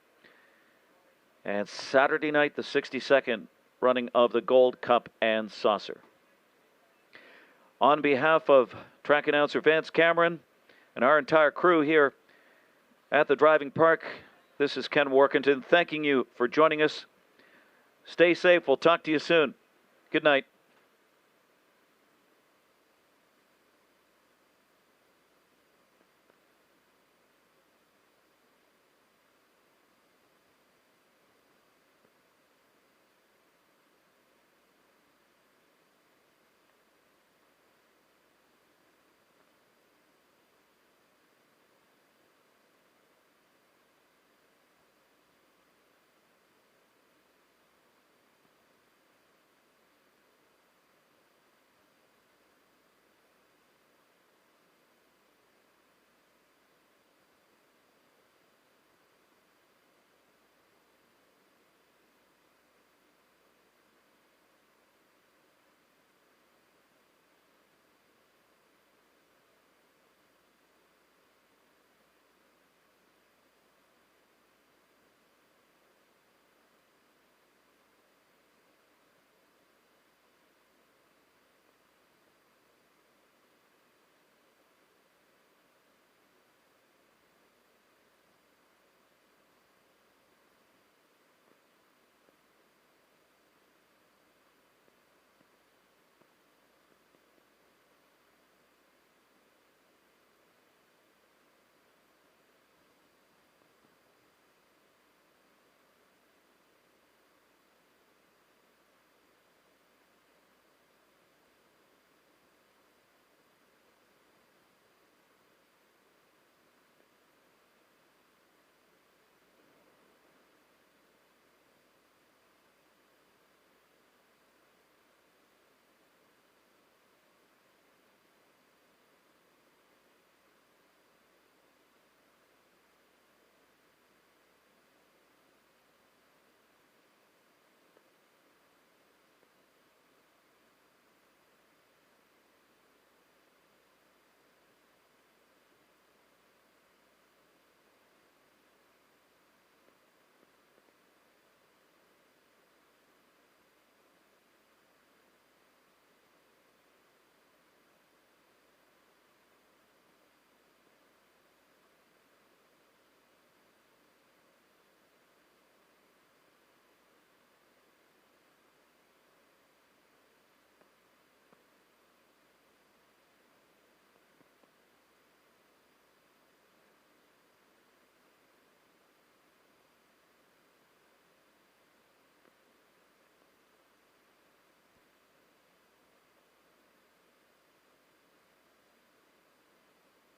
And Saturday night, the 62nd running of the Gold Cup and Saucer. On behalf of track announcer Vance Cameron and our entire crew here at the driving park, this is Ken Workington thanking you for joining us. Stay safe. We'll talk to you soon. Good night.